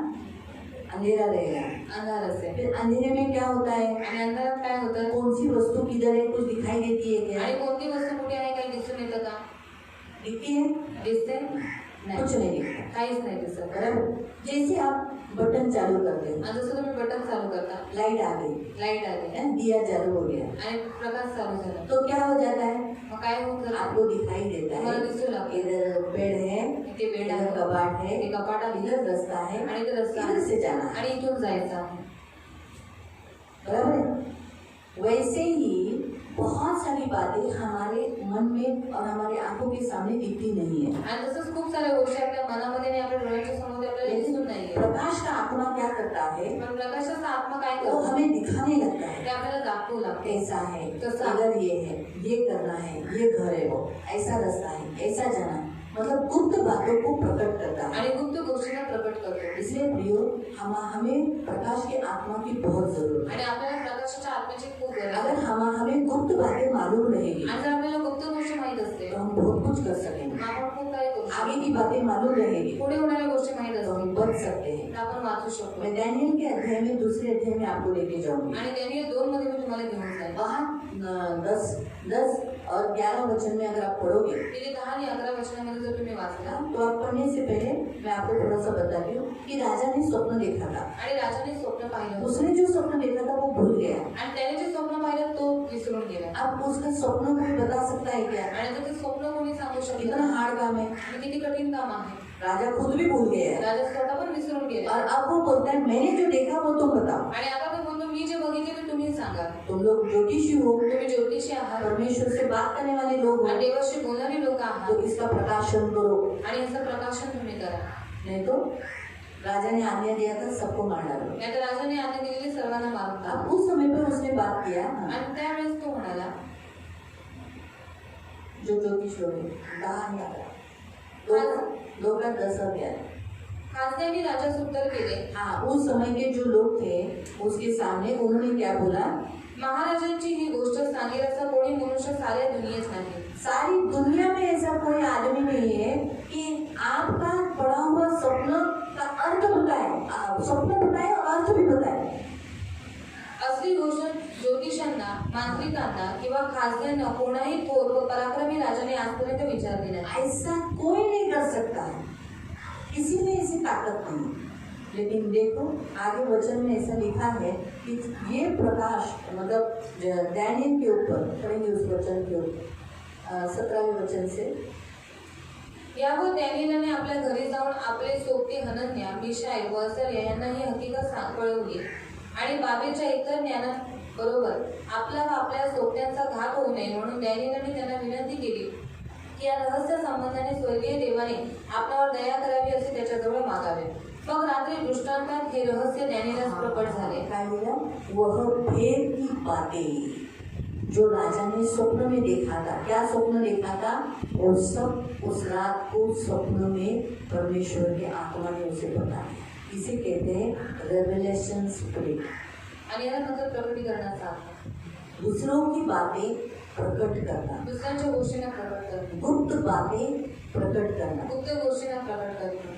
अंधेरा रहेगा. अंधार असेल. फिर अंधेरे में क्या होता है? आणि अंधारात काय होतं. कौन सी वस्तु किधर है, कुछ दिखाई देती है क्या? आणि कोणती वस्तू कुठे आहे काही दिसून येतं का. दिखती है? दिसते कुछ नहीं दिखता. काहीच नाही दिसत. बराबर. जैसे आप बटन चालू करते हैं, आणि जसं तुम्ही बटन चालू करता, लाइट आ गई, लाईट आली है, दिया चालू हो गया, आणि प्रकाश चालू झाला, तो क्या हो जाता है? मग काय होत जातं. आपको दिखाई देता तुम्हाला है दिसू लागतं. इधर बेड है, इथे बेड इधर आहे, कबाट है, इथे कपाट आहे, इधर रास्ता है, आणि इथे रस्ता इधर आहे, से जाना है. आणि इथून जायचं आहे. बराबर है. वैसे ही बहुत सारी बातें हमारे मन में और हमारे आंखों के सामने दिखती नहीं है. आणि तसंच खूप साऱ्या गोष्टी आपल्या मनामध्ये आणि आपल्या डोळ्याच्या समोर आपल्याला दिसून नाहीये. प्रकाश का आत्मा क्या करता है? पण प्रकाशाचा आत्मा काय वो करतो. हमें दिखाने लगता है. ते आपल्याला दाखवू लागते. ऐसा है, कैसा? इधर ये है, ये करना है, ये घर है, वो ऐसा रास्ता है, ऐसा जाना है. मतलब गुप्त बातों को प्रकट करता है. आणि गुप्त गोष्टींना प्रकट करतो. इसलिए प्रियो, हमें प्रकाश के आत्मा की बहुत जरूरत है. आणि आपल्याला प्रकाशाच्या आत्म्याची खूप गरज आहे. अगर हमें गुप्त बातें मालूम रहेगी आणि जर आपल्याला गुप्त गोष्टी माहीत असते, तो हम बहुत कुछ कर सकेंगे. आपण खूप काही करू आगे शकतो. की बातें मालूम रहेगी पुढे होणाऱ्या गोष्टी माहीत तो हम असतील बच सकते हैं. तर आपण वाचू शकतो. मैं डैनियल के अध्याय में दूसरे अध्याय में आपको लेके जाऊंगी. आणि डॅनियल 2 मध्ये मी तुम्हाला घेऊन जाईल. वहाँ 10 और 11 वचन में अगर आप पढ़ोगे तिथे 10 आणि 11 वचनामध्ये जर तुम्ही वाचला, तो आप पढ़ने से पहले मैं आपको थोड़ा सा बताती हूँ कि राजा ने स्वप्न देखा था. आणि राजाने स्वप्न पाहिलं होतं. उसने जो स्वप्न देखा था वो भूल गया. आणि त्याने जे स्वप्न पाहिलं तो विसरून गेला. अब उसका स्वप्न कोई बता सकता है क्या? आणि त्याचे स्वप्न कोणी सांगू शकत इतना नाही. हार्ड काम है. आणि किती कठीण काम आहे. राजा खुद भी भूल गया है राजा स्वतः पण विसरून गेला और अब वो बोलता है मैंने जो देखा वो तुम बताओ। आणि आता तो बोलतो मी जे बघितले ते तुम्ही सांगा। तुम लोग ज्योतिषी हो, तुम्ही ज्योतिषी आहात परमेश्वर से बात करने वाले लोग आणि हो, देवाशी बोलणारी लोक आहात तो इसका प्रकाशन करो। आणि याचं प्रकाशन तुम्ही करा। नहीं तो राजा ने आज्ञा दिया था सबको मार डालो। नाहीतर राजाने आज्ञा दिलेली सर्वांना मारून टाका। अब उस समय पर उसने बात किया आणि त्यावेळेस तो म्हणाला जो ज्योतिष लोग हैं, 10,000 खासदारांनी राजास उत्तर केले हाँ, उस समय के जो लोग थे उसके सामने उन्होंने क्या बोला, महाराजांची ही गोष्ट सांगेल असा कोणी मनुष्य साऱ्या दुनियेत नाही। सारी दुनिया में ऐसा कोई आदमी नहीं है कि आपका पढ़ा हुआ स्वप्न का अर्थ बताए, स्वप्न बताए और अर्थ भी बताए। असली गोष्ट ज्योतिषांना, मांत्रिकांना किंवा खासदारांना कोणाही थोर व पराक्रमी राजाने आजपर्यंत विचारले नाही। ऐसा कोई नहीं कर सकता है, किसी में ऐसी ताकत नहीं। लेकिन देखो आगे वचन में ऐसा लिखा है कि ये प्रकाश मतलब डैनियल के ऊपर पढ़ेंगे उस वचन के ऊपर 17वें वचन से। यावर डॅनियलने आपल्या घरी जाऊन आपले सोबती हनन्या, मिशाएल व अझर्या यांना ही हकीकत कळवली आणि बाबेलच्या इतर ज्ञानाबरोबर आपला व आपल्या सोबत्यांचा घात होऊ नये म्हणून डॅनियलने त्यांना विनंती केली की या रहस्य संबंधाने स्वर्गीय देवाने आपल्यावर दया करावी असे त्याच्याजवळ मागावे। मग रात्री दृष्टांतात हे रहस्य डॅनियलास प्रकट झाले। काय बोला, वह भेद की बातें जो राजा ने स्वप्न में देखा था, क्या स्वप्न देखा था, वो सब उस रात को स्वप्न में परमेश्वर के आत्मा ने उसे बताया। इसे कहते हैं रेवलेशन स्पिरिट। आणि यानंतर प्रकटीकरणाचा अर्थ दूसरों की बातें प्रकट करना, दुसऱ्यांच्या गोष्टींना प्रकट करणे, गुप्त बातें प्रकट करना, गुप्त गोष्टींना प्रकट करणे,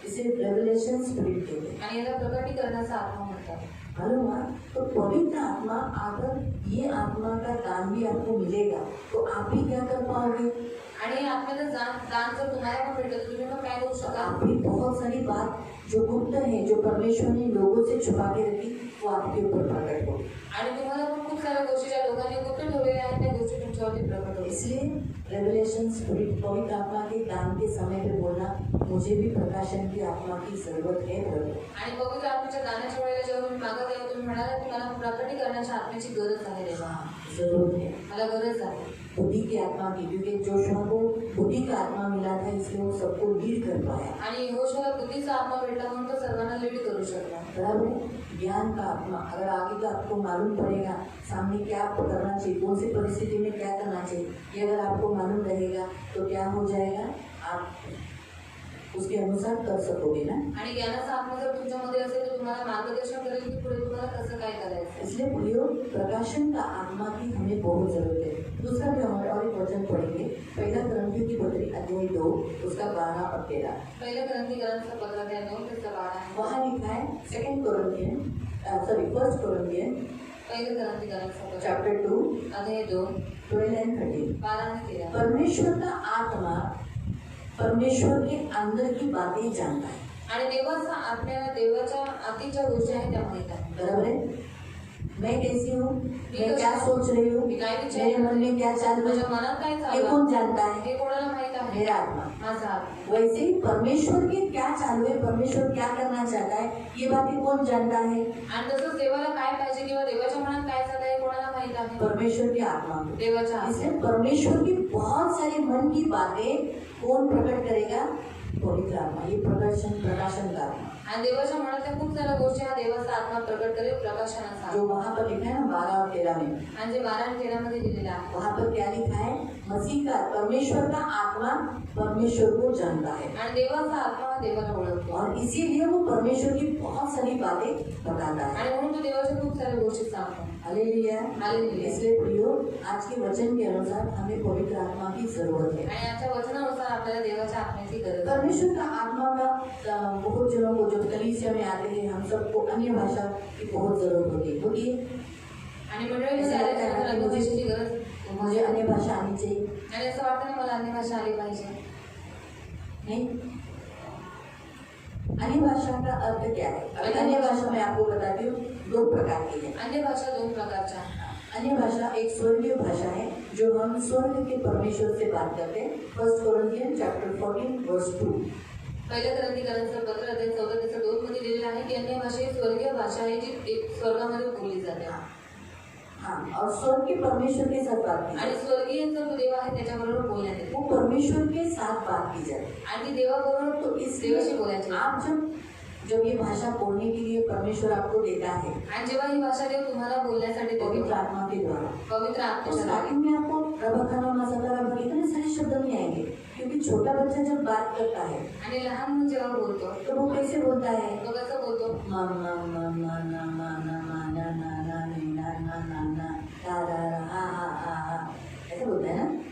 इसे रेवलेशन स्पिरिट कहते हैं। आणि याला प्रकटीकरणाचा आत्मा म्हणतात। मालूम है? तो पवित्र आत्मा, अगर ये आत्मा का दान भी आपको मिलेगा तो आप भी क्या कर पाओगे, आणि आत्म्याचं दान जर तुम्हाला पण भेटलं तर तुम्ही मग काय करू शकाल? आप भी बहुत सारी बात जो गुप्त है, जो परमेश्वर ने लोगों से छुपा के रखी, वो आपके ऊपर प्रकट होगी। आणि तुम्हाला पण खूप साऱ्या गोष्टी ज्या लोकांनी गुप्त ठेवलेल्या आहेत त्या गोष्टी तुमच्यावरती प्रकट होतील। इसलिए रेवलेशन स्पिरिट, पवित्र आत्मा के दान के समय पे बोलना, मुझे भी प्रकाशन की आत्मा की जरूरत है प्रभु। आणि पवित्र आत्म्याच्या दानाच्या वेळेला जेव्हा तुम्ही मागत आहे तुम्ही म्हणाला की मला प्रकटीकरणाच्या आत्म्याची गरज आहे देवा, जरूरत है मला गरज आहे बुद्धि की आत्मा की, क्योंकि जोशुआ को बुद्धि का आत्मा मिला था, इसलिए वो सबको लीड कर पाया। आणि यहोशूआला बुद्धीचा आत्मा भेटला म्हणून तो सर्वांना लीड करू शकला। बराबर है? ज्ञान का आत्मा, अगर आगे का आपको मालूम पड़ेगा सामने क्या आपको करना चाहिए, कौन सी परिस्थिति में क्या करना चाहिए, ये अगर आपको मालूम रहेगा तो क्या हो जाएगा, आप उसके अनुसार कर सकोगे ना। आणि ज्ञानाचा आत्मा जर तुमच्यामध्ये असेल तर तुम्हाला मार्गदर्शन करेल की पुढे तुम्हाला कसं काय करायचं। इसलिए प्रियो, प्रकाशन का आत्मा की हमें बहुत जरूरत है। दूसरा भी हमारे और एक वचन पढ़ेंगे, पहला कुरिन्थियों की पत्री अध्याय 2 उसका 12 और 13। पहिल्या ग्रंथीकरांचा पत्र अध्याय 2 त्याचा 12 आहे। वहाँ लिखा है फर्स्ट कोरिन्थियन पहिल्या ग्रंथीकरांचा पत्र चैप्टर 2 अध्याय 2 12 and 13। 12 आणि 13। परमेश्वर का आत्मा परमेश्वर के अंदर की बातें जानता है। आणि देवाचा आत्म्याला देवाच्या आतीच्या गोष्टी आहेत त्या माहित आहे। बराबर है? मैं कैसी हूँ, मैं क्या सोच रही हूँ, मेरे मन में क्या चाल रहा माझ्या मनात काय है, ये चालू कौन जानता आहे है, हे कोणाला माहित आहे? मेरा आत्मा। माझा आत्मा। वैसे ही परमेश्वर के क्या चालू है, परमेश्वर क्या करना चाहता है, ये बातें कौन जानता है, आणि तसंच देवाला काय पाहिजे किंवा देवाच्या मनात काय चालू आहे कोणाला माहित आहे? परमेश्वर की आत्मा को। देवाच्या आत्मा। इसलिए परमेश्वर की बहुत सारी मन की बातें कौन प्रकट करेगा, पवित्र आत्मा। ये प्रकाशन का आत्मा आणि देवाच्या मनातल्या खूप साऱ्या गोष्टी हा देवाचा आत्मा प्रकट करेल, प्रकाशनाचा जो आत्मा। वहाँ पर लिखा है ना 12 और 13 में, आणि जे 12 आणि 13 मध्ये दिलेला आहे वहाँ पर क्या लिखा है, मसीह का परमेश्वर का आत्मा परमेश्वर को जानता है आणि देवाचा आत्मा हा देवाला ओळखतो और इसीलिए वो परमेश्वर की बहुत सारी बातें बताता है। आणि म्हणून तो देवाच्या खूप साऱ्या गोष्टी सांगतो। हालेलुया। हालेलुया। इसलिए प्रियो, आज के वचन के अनुसार हमें पवित्र आत्मा की जरूरत है। आणि याच्या वचनानुसार आपल्याला देवाच्या आत्म्याची गरज आहे। परमेश्वर का आत्मा का बहुत जनों को जो कलीसिया में आते हैं, हम सबको अन्य भाषा की बहुत जरूरत होती है। आणि मंडळीमध्ये आल्याच्यानंतर अन्य भाषेची गरज मुझे अन्य भाषा आनी चाहिए, आणि असं वाटतं ना मला अन्य भाषा आली पाहिजे। नहीं, अन्य भाषा का अर्थ क्या है? अभी अन्य भाषा मैं आपको बताती हूँ, 2 प्रकार की है। अन्य भाषा 2 प्रकारच्या आहेत। अन्य भाषा एक स्वर्गीय भाषा है जो हम स्वर्ग के परमेश्वर से बात करते हैं। 1 कोरिन्थियन चैप्टर 14 वर्स 2। पहिल्या ग्रंथीकरांचं पत्र अध्याय 14:2 मध्ये लिहिलेलं आहे की अन्य भाषा ही स्वर्गीय भाषा आहे जी स्वर्गामध्ये बोलली जाते। हाँ, और स्वर्ग के परमेश्वर के साथ बात की आणि जाती स्वर्गीय जो देव आहे त्याच्याबरोबर बोलण्यात येते वो परमेश्वर के साथ बात की जाती है। आणि देवाबरोबर तो देवाशी इसलिए बोलायचे। आप जब ये भाषा बोलने के लिए परमेश्वर आपको देता है आणि जेव्हा ही भाषा देव तुम्हाला बोलण्यासाठी पवित्र देतो आत्मा के द्वारा, पवित्र तो आत्म्याच्या स्टार्टिंग में आपको रबखाना मसाला रबा इतने सारे शब्द नहीं आएंगे, क्योंकि छोटा बच्चा जब बात करता है आणि लहान मुलं जेव्हा बोलतो तो वो कैसे बोलता है? तो कसं बोलतो मा मा मा मा ना मा ना मा ना ना ना ना ता रा रा हा ऐसे बोलता है ना।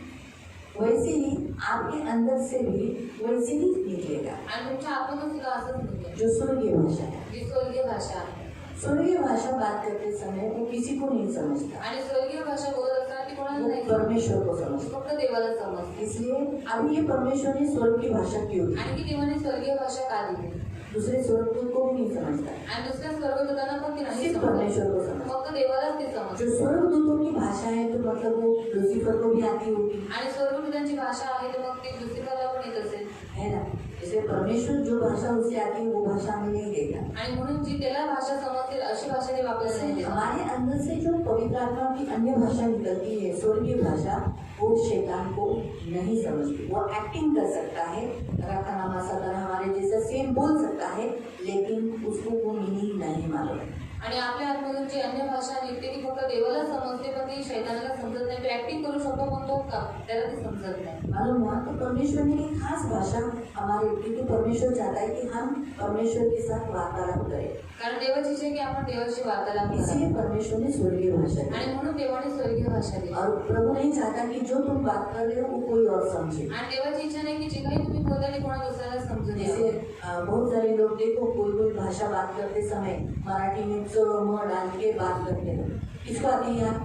वैसे ही आपके अंदर से भी वैसे ही निकलेगा आणि तुमच्या आत्म्यातून सुद्धा असंच निघेल जो स्वर्गीय भाषा है। जी स्वर्गीय भाषा आहे। स्वर्गीय भाषा बात करते समय वो किसी को नहीं समझता, आणि स्वर्गीय भाषा बोलत असताना ती कोणाला वो नाही परमेश्वर को समझता। फक्त देवाला समजते। इसलिए अभी ये परमेश्वर ने स्वर्ग की भाषा क्यों दी? आणि की देवाने स्वर्गीय भाषा का दिली दूसरे स्वर्गदूत को भी नहीं समझता, आणि दुसऱ्या स्वर्गदूतांना पण ती नाही सिर्फ समजत परमेश्वर को समझता। फक्त देवालाच ती समजते। जो स्वर्गदूतों की भाषा है तो मतलब वो लूसीफर को भी आती होगी, आणि स्वर्गदूतांची भाषा आहे तर मग ती लुसिफरला पण येत असेल है ना। इसलिए परमेश्वर जो भाषा उसे आती है वो भाषा हमें नहीं देगा। आणि म्हणून जी त्याला भाषा समजतील अशी भाषा देव आपल्याला नाही देत। हमारे अंदर से जो पवित्र आत्मा की अन्य भाषा निकलती है स्वर्गीय भाषा, वो शैतान को नहीं समझती। वो एक्टिंग कर सकता है, रखा नामा सदर हमारे जैसा सेम बोल सकता है, लेकिन उसको वो मीनिंग नहीं मालूम है। आणि आपल्या आत्मधून जी अन्य भाषा निघते ती फक्त देवाला समजते पण ती शैतानाला समजत नाही। तो ऍक्टिंग करू शकतो पण तो त्याला ती समजत नाही। मालूम हुआ तो परमेश्वर ने एक खास भाषा हमारे, क्योंकि परमेश्वर चाहता है कि हम परमेश्वर के साथ वार्तालाप करें, कारण देवाची इच्छा आहे की आपण देवाशी वार्तालाप इसलिए करावा परमेश्वर ने स्वर्गीय भाषा दी। आणि म्हणून देवाने स्वर्गीय भाषा दिली। और प्रभु नहीं चाहता कि जो तुम बात कर रहे हो वो कोई और समझे। आणि देवाची इच्छा नाही की जे काही तुम्ही बोलता ते कोणा दुसऱ्याला समजून जैसे यावं। बहुत सारे लोग देखो कोई भाषा बात करते समय मराठी में च म डाल के बात करते हैं, किसको आती है यार?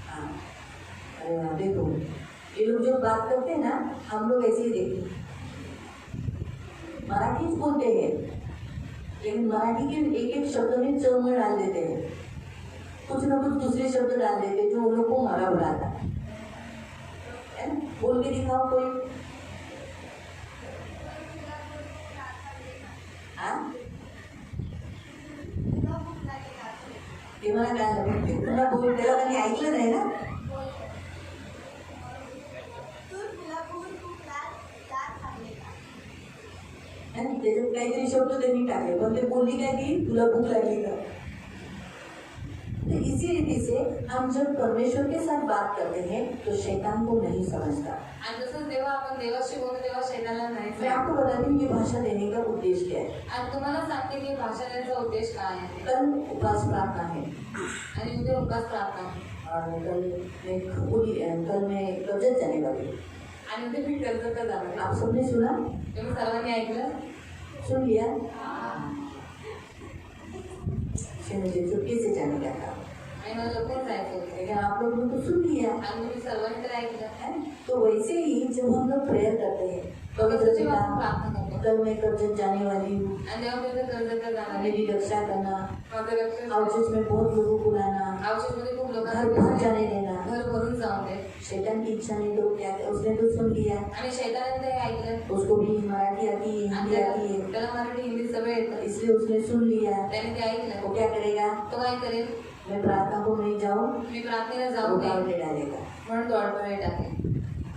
हाँ, अरे वाह, देखो ये लोग जो बात करते हैं ना, हम लोग ऐसे ही देखते मराठी बोलते हैं, लेकिन मराठी के एक एक शब्द में च म डाल देते हैं, कुछ ना कुछ दूसरे शब्द डाल देते हैं जो उन लोग को मरा बुलाता है ना। बोल के दिखाओ कोई। ते मला काय लागलं पुन्हा बोल, त्याला कधी ऐकलं नाही ना। त्याच्यात काहीतरी शब्द त्यांनी टाकले पण ते बोलली काय की तुला भूक लागली का। तो इसी रीति से हम जब परमेश्वर के साथ बात करते हैं तो शैतान को नहीं समझता। आणि जसं जेव्हा आपण देवाशी बोलतो तेव्हा शैतानाला नाही मैं आपको बताती हूँ ये भाषा देने का उद्देश्य क्या है। आणि तुम्हाला सांगते की भाषा देण्याचा उद्देश काय आहे। कल उपवास प्रार्थना है आणि उद्या उपवास प्रार्थना आहे और कल मैं कर्जत जाने वाली हूँ। आणि उद्या मी कर्जतला जाणार आहे। आप सबने सुना? तुम्ही सर्वांनी ऐकलं? सुन लिया? मुझे चुपके से जाने का था आणि मला लवकर जायचं होतं। लेकिन आप लोगों ने तो सुन लिया आणि तुम्ही सर्वांनी तर ऐकलं है। तो वैसे ही जब हम लोग प्रेयर करते हैं पवित्र पवित्र जेव्हा आपण पिता, प्रार्थना करतो कल मैं कर्जत जाने वाली हूँ, आणि तेव्हा मी उद्या कर्जतला जाणार आहे। मेरी रक्षा करना, माझं लक्ष आउटरीच में बहुत लोगों को लाना, औषधमध्ये खूप घर लोकांना भर जाने देना। घर भरून जाऊन दे। शैतान की इच्छा नहीं तो क्या, उसने तो सुन लिया, आणि शैतानाने ते ऐकलं उसको भी मराठी आती है, आणि हिंदी आती है, त्याला मराठी हिंदी सगळं येतं। इसलिए उसने सुन लिया। त्याने ते ऐकलं। वो क्या करेगा? तो काय करेल? मैं प्रार्थना को नहीं जाऊँ, मी प्रार्थनेला जाऊ नये रुकावटें डालेगा। म्हणून तो अडथळे टाकेल।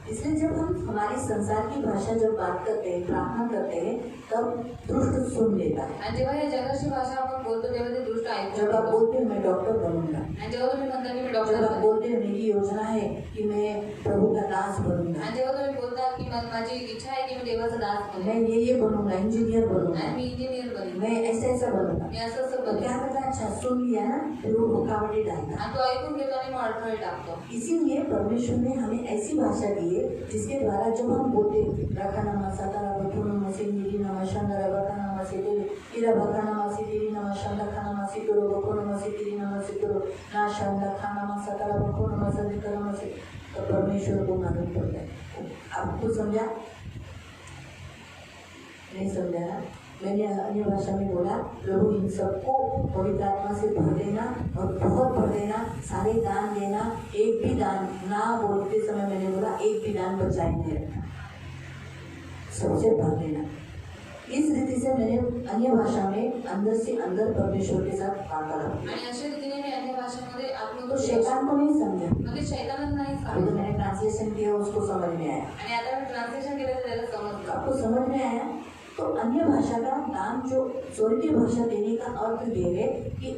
इसलिए जब हम हमारी संसार की भाषा जब बात करते हैं, प्रार्थना करते हैं, तब दुष्ट सुन लेता है। आणि जेव्हा या जगाची भाषा आपण बोलतो तेव्हा ते दुष्ट ऐकतो। जब आप बोलते हैं मैं डॉक्टर बनूंगा, आणि जेव्हा तुम्ही म्हणता की मी जब डॉक्टर आप बोलते हैं मेरी योजना है कि मैं प्रभु का दास बनूंगा, आणि जेव्हा तुम्ही बोलता की माझी इच्छा आहे की मी देवाचा दास मैं बनेन ये बनूंगा, इंजीनियर बनूंगा, आणि मी इंजिनियर बनेन, मैं ऐसा बनूंगा, मी असं तो बनेन। क्या पता अच्छा सुन लिया ना, फिर वो रुकावटें डालता। आणि तो ऐकून घेतो आणि मग अडथळे टाकतो। इसीलिए परमेश्वर ने हमें ऐसी भाषा दी है जिसके द्वारा जब हम बोलते रखा नामा सातारा बटून मसी नीरी नामा शांदा रबा नामा से इरा भका नामा से तेरी नामा शांदा खाना मासी करो बको नामा से तेरी नामा से करो ना शांदा खाना मा सातारा बको नामा से नामा से। तो परमेश्वर को मालूम पड़ता है। आपको समझा? नहीं समझा ना? मैंने अन्य भाषा में बोला, प्रभु इन सबको पवित्र आत्मा से भर देना और बहुत भर देना, सारे दान देना, एक भी दान ना बोलते समय मैंने बोला एक भी दान बचाए नहीं रखना, सबसे भर देना। इस रीति से मैंने अन्य भाषा में अंदर से अंदर परमेश्वर के साथ वार्तालाप किया। आणि अशा रीतीने मी अन्य भाषांमध्ये आपण तो शैतान को नहीं समझा, म्हणजे शैतानच नाही अभी तो समजलं मैंने ट्रांसलेशन किया, उसको समझ में आया। आणि आता मी ट्रान्सलेशन केलं तर त्याला समजलं। आपको समझ में आया? तो अन्य भाषा का दान जो स्वर्गीय भाषा देने का अर्थ ये है कि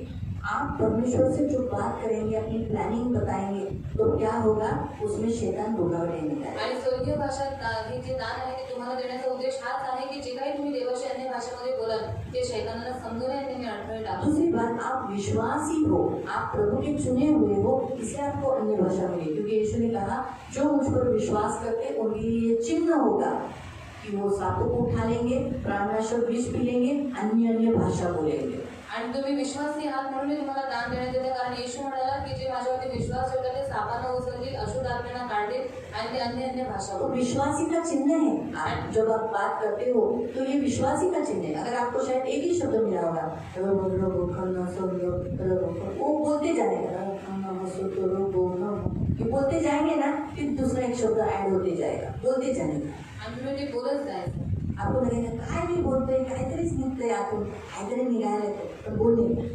आप परमेश्वर से जो बात करेंगे, अपनी प्लानिंग बताएंगे, तो क्या होगा, उसमें शैतान रुकावट नहीं निकालेगा। आणि स्वर्गीय भाषात हे जे दान आहे ते तुम्हाला देण्याचा उद्देश हाच आहे की जे काही तुम्ही देवाशी अन्य भाषेमध्ये बोलाल ते शैतानाला समजून आणि त्यांनी अडथळे टाकू। दूसरी बात, आप विश्वासी हो, आप प्रभु के चुने हुए हो, इसलिए आपको अन्य भाषा मिली, क्योंकि यीशु ने कहा जो मुझ पर विश्वास करते उनके लिए ये चिन्ह होगा कि वो सांपों को उठा लेंगे, प्राणनाशक विष पी लेंगे, अन्य अन्य भाषा बोलेंगे। आणि तुम्ही विश्वासी आहात म्हणून तुम्हाला दान देण्यात येते, कारण येशू म्हणाला की जे माझ्यावरती विश्वास ठेवतात ते सापांना उचलतील, अशुद्ध आत्म्यांना काढतील आणि ते अन्य अन्य भाषा तो बोलतील। विश्वासी का चिन्ह है। आप जब आप बात करते हो तो ये विश्वासी का चिन्ह है। अगर आपको शायद एक ही शब्द मिला होगा, वो बोलते जाएगा, ये बोलते जाएंगे ना, फिर दूसरा एक शब्द ऐड होते जाएगा, बोलते जाएगा। आणि तुम्ही ते बोलत जायचं। आपको लगेगा काय मी बोलतोय, काहीतरीच निघतंय आतून, काहीतरी निघायला येतं, पण बोलणे।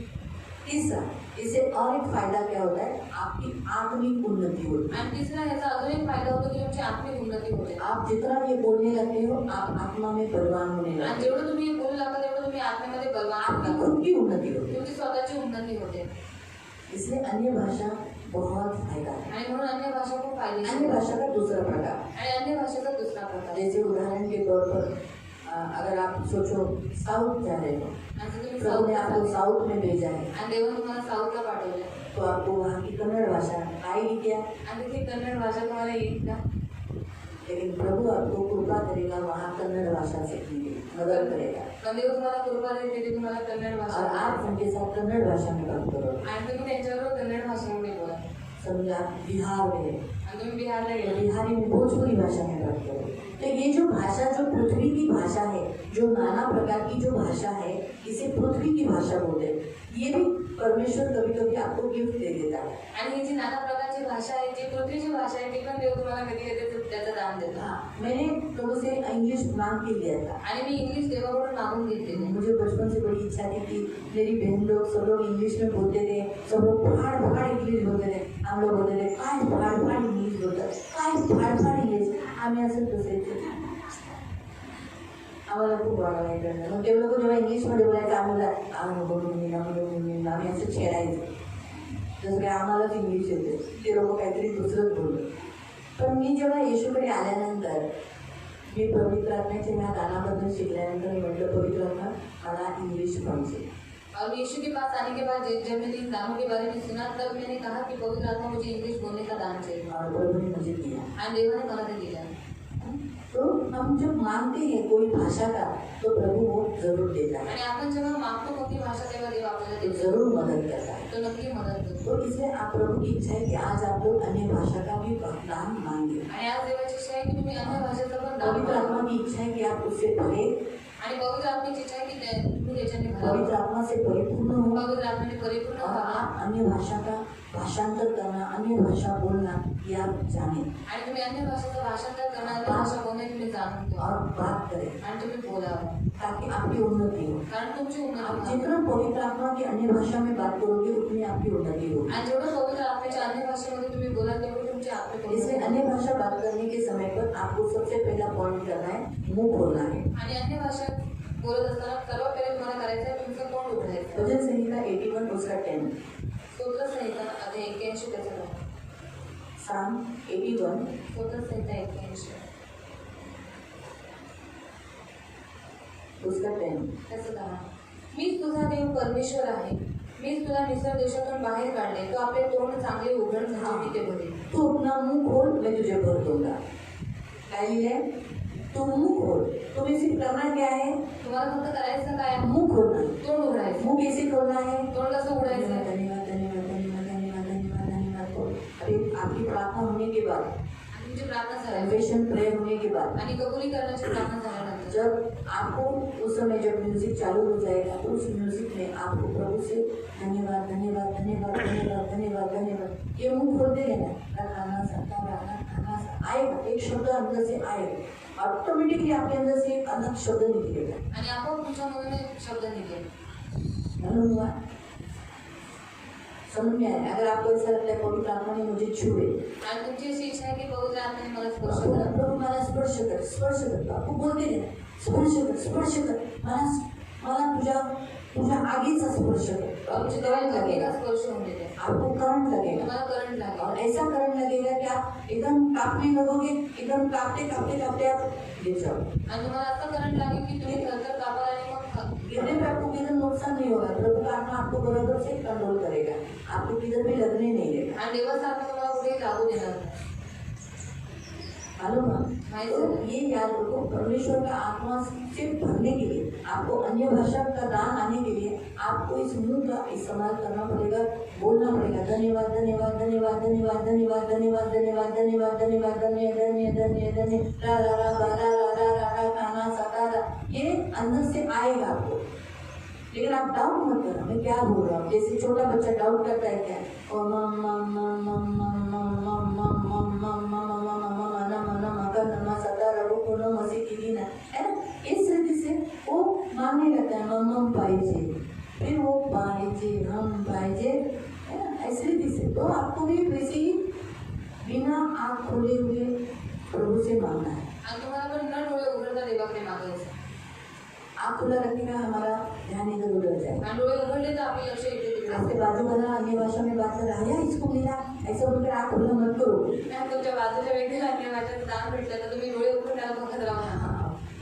तीसरा, इससे और एक फायदा क्या होता है, आपकी आत्मिक उन्नति होती है। आणि तिसरा याचा अजून एक फायदा होतो की तुमची आत्मिक उन्नती होते। आप जितना ये बोलने लगते हो, आप आत्मा में बलवान होने आणि लगते हो, जेवढं तुम्ही बोलू लागता तेवढं तुम्ही आत्म्यामध्ये बलवान आपकी होता, खुद की उन्नति होती है। तुमची स्वतःची उन्नती होते। इसलिए अन्य भाषा बहुत फायदा है। आणि म्हणून अन्य भाषा खूप अन्य फायदेशीर आहे। भाषा का दूसरा प्रकार, आणि अन्य भाषेचा दुसरा प्रकार जैसे उदाहरण के तौर पर अगर आप सोचो साउथ जा रहे हो, आणि तुम्ही प्रभु ने आपको साउथ में भेजा है, आणि देवाने तुम्हाला साऊथला पाठवलं तो आपको वहाँ की कन्नड़ भाषा आएगी क्या? आणि तिथे कन्नड भाषा तुम्हाला येईल का? लेकिन प्रभु आपको कृपा करेगा, वहाँ कन्नड़ भाषा सीखने की मदद करेगा, पण देव तुम्हाला कृपा देते, ते तुम्हाला कन्नड और भाषा आप उनके साथ कन्नड़ भाषा में बात करो। आणि तुम्ही त्यांच्याबरोबर कन्नड भाषेमध्ये बोला। समझा, बिहार में आणि तुम्ही बिहारला तो गेले बिहारी में भोजपुरी भाषा में बात करो। तो ये जो भाषा, जो पृथ्वी की भाषा है, जो नाना प्रकार की जो भाषा है, इसे पृथ्वी की भाषा बोलते हैं। ये भी परमेश्वर कभी कभी आपको गिफ्ट दे देता है। आणि ही जी नाना प्रकारची भाषा आहे, जी पृथ्वीची भाषा आहे, ती पण देव तुम्हाला कधी कधी त्याचं दान देतो। हाँ, मैंने प्रभु से इंग्लिश मांग के लिया था। आणि मी इंग्लिश देवाकडून मागून घेतलेली। मुझे बचपन से बड़ी इच्छा थी कि मेरी बहन लोग सब लोग इंग्लिश में बोलते थे, सब लोग फाड़ फाड़ इंग्लिश बोलते थे, हम लोग बोलते थे काय फाड़ फाड़ इंग्लिश बोलतात, काय फाड़ फाड़ इंग्लिश, आम्ही असं बसायचो, आम्हाला खूप वाटायचं। मग ते लोक जेव्हा इंग्लिशमध्ये बोलायचं आम्हाला बोलून आम्ही असं छेडायचं, जसं काय आम्हालाच इंग्लिश येते, ते लोक काहीतरी दुसरंच बोलले। पण मी जेव्हा येशूकडे आल्यानंतर, मी पवित्र आत्म्याच्या ह्या दानाबद्दल शिकल्यानंतर मी म्हटलं पवित्र आत्मा मला इंग्लिश पाहिजे। और यीशु के पास आने के बाद जब मैंने इन दानों के बारे में सुना, तब मैंने कहा कि पवित्र आत्मा मुझे इंग्लिश बोलने का दान चाहिए, और प्रभु ने मुझे दिया। आणि देवाने मला ते दिलं। तो हम जब मांगते हैं कोई भाषा का, तो प्रभु वो जरूर देता है, आणि आपण जेव्हा मागतो कोणती भाषा, तेव्हा देव आपल्याला तो देतो, जरूर मदद करता है। तो नक्की मदत करतो। तो इसलिए आप प्रभु की इच्छा है कि आज आप लोग अन्य भाषा का भी दान मांगे। आणि आज देवाची इच्छा आहे की तुम्ही अन्य भाषेचं पण दान पवित्र करा। आत्मा की इच्छा है कि आप उससे भरे, आणि पवित्र आत्म्याची इच्छा आहे की तुम्ही त्याच्याने पवित्र भरावं, आत्मा से परिपूर्ण हो, पवित्र आत्म्याने परिपूर्ण और व्हावा, आप अन्य भाषा का भाषांतर करना, अन्य भाषा बोलना ये आप जाने आणि तुम्ही अन्य भाषेचं भाषांतर करणार, अन्य भाषा बोलणे तुम्ही जाणून घ्या और बात करें, आणि तुम्ही बोलावं, ताकि आपकी उन्नति हो। कारण तुमची आप उन्नती व्हावी। जितना पवित्र आत्मा की अन्य भाषा में बात करोगे उतनी आपकी उन्नति होगी। आणि जेवढं पवित्र आत्म्याच्या अन्य भाषेमध्ये तुम्ही बोलाल तेवढी तुमची आत्मिक उन्नती इसलिए होईल। अन्य भाषा बात करने के समय पर आपको सबसे पहला पॉइंट करना है, मुंह खोलना है। आणि अन्य भाषा बोलत असताना सर्वात पहिले तुम्हाला करायचं आहे तुमचं तोंड उघडायचं। भजन संहिता 81 उसका 10, स्तोत्र संहिता अध्याय 81 त्याचं नाव। साम 81 स्तोत्र संहिता 81 उसका 10। त्याचं नाव। मीच तुझा देव परमेश्वर आहे, मीच तुला मिस्र देशातून बाहेर काढले, तो आपले तोंड चांगले उघड म्हणजे मी ते भरेन। तू अपना मुंह खोल, मैं तुझे भर दूंगा। काय लिहिलंय? तू मुंह खोल। तुम्हें सिर्फ करना क्या है? तुम्हाला फक्त करायचं काय? मुंह खोलना है। तोंड उघडायचं। मुंह कैसे खोलना है? तोंड कसं उघडायचं? धन्यवाद धन्यवाद धन्यवाद धन्यवाद धन्यवाद धन्यवाद धन्यवाद खोल। अभी आपकी प्रार्थना होने के बाद, आणि तुमची प्रार्थना झाल्यानंतर कन्फेशन प्रेयर होने के बाद, आणि कबुली करण्याची प्रार्थना झाल्यानंतर जब आपको उस समय जब म्यूजिक चालू हो जाएगा तो उस म्यूजिक में आपको प्रभु से धन्यवाद धन्यवाद धन्यवाद धन्यवाद धन्यवाद धन्यवाद ये मुंह खोल देगा ना खाना सकता खाना आएगा, एक शब्द अंदर से आएगा, ऑटोमेटिकली आपके अंदर से एक अलग शब्द निकलेगा आणि आपोआप तुमच्या मनाने शब्द निघेल. मालूम हुआ? समझ में आया? अगर आपको ऐसा लगता है पवित्र आत्मा ने मुझे छुए, आणि तुमची अशी इच्छा आहे की पवित्र आत्म्याने मला स्पर्श प्रभु करा. प्रभु मला स्पर्श कर आपको बोलते रहे स्पर्श कर मला तुझ्या आगीचा स्पर्श कर. तुमची करंट लगेगा, स्पर्श होऊन देते. आपको करंट लगेगा तुम्हाला करंट लागेल और ऐसा करंट लगेगा कि आप एकदम कांपने लगोगे, एकदम कांपते कांपते कांपते आप गिर जाओ. आणि तुम्हाला असं करंट लागेल की तुम्ही थरथर कापाल आणि मग गिरने पे आपको किधर नुकसान नहीं होगा. प्रभु का आत्मा आपको बराबर से कंट्रोल करेगा, आपको किधर भी लगने नहीं देगा. आणि देवाचा आत्मा तुम्हाला कुठेही लागू देणार नाही. मालूम है? तो ये याद रखो, परमेश्वर का आत्मा से भरने के लिए, आपको अन्य भाषा का दान आने के लिए आपको इस मुंह का इस्तेमाल करना पड़ेगा, बोलना पड़ेगा धन्यवाद धन्यवाद धन्यवाद धन्यवाद धन्यवाद धन्यवाद धन्यवाद धन्यवाद धन्यवाद धन्य धन्य धन्य धन्य रा रा रा बा रा रा रा रा रा खाना सकारा. ये अंदर से आएगा आपको, लेकिन आप डाउट मत करना मैं क्या बोल रहा हूँ. जैसे छोटा बच्चा डाउट करता है क्या, ओ मम मम मम मम मम मम मम मम मम मम है ना, इस रीति से वो मांगने लगता है मम पाइजे, फिर वो पाइजे हम पाइजे, है ना, ऐसी रीति से. तो आपको भी वैसे ही बिना आँख खोले हुए प्रभु से मांगना है. आणि तुम्हाला पण न डोळे उघडता देवाकडे मागायचं. आँख खुला रखने का हमारा ध्यान इधर उधर जाए. आणि डोळे उघडले तर आपले लक्ष इकडे तिकडे आपके बाजू वाला अन्य भाषा में बात कर रहा है, इसको मिला ऐसा बोलकर आँख खुला मत करो. आणि तुमच्या बाजूच्या व्यक्तीला अन्य भाषेचं दान भेटलं तर तुम्ही डोळे उघडून त्याला बघत राहू नका.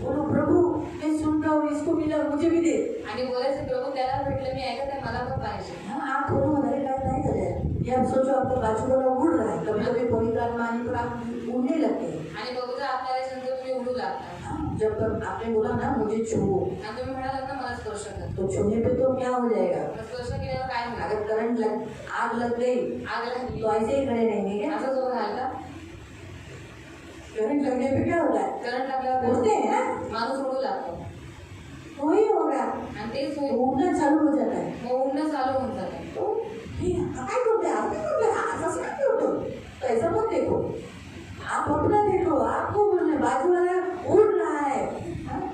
बोलो प्रभु मैं सुन रहा हूँ, इसको मिला मुझे भी दे. आणि बोलायचं प्रभू त्याला भेटलं मी ऐकत आहे मला पण पाहिजे. आप खोलो हमारे टाइम नहीं करे. ये आप सोचो आपका बाजू वाला उड़ रहा है, कभी कभी पवित्र आत्मा आने पर आप उड़ने लगते हैं. आणि पवित्र आत्म्याला नंतर तुम्ही उडू लागता. जब आपने बोला ना मुझे छुओ, आणि तुम्ही म्हणालात ना मला स्पर्श कर, तो छूने पे तो क्या हो जाएगा, स्पर्श केल्यावर काय होईल? अगर करंट लग आग लग गई आग लागली तो ऐसे ही खड़े रहेंगे क्या? असं जो राहिला करंट लगने पे क्या होता है, करंट लागल्यावर उड़ते हैं ना, माणूस उडू लागतो. वही होगा, आणि तेच तो होईल. उड़ना चालू हो जाता है. मग उडणं चालू होऊन जाते. तो काय करते आप क्या करते हैं, ऐसा क्या होतो. तो ऐसा मत देखो, आप अपना देखो, आपको बोलने बाजू वाला उड़ रहा है,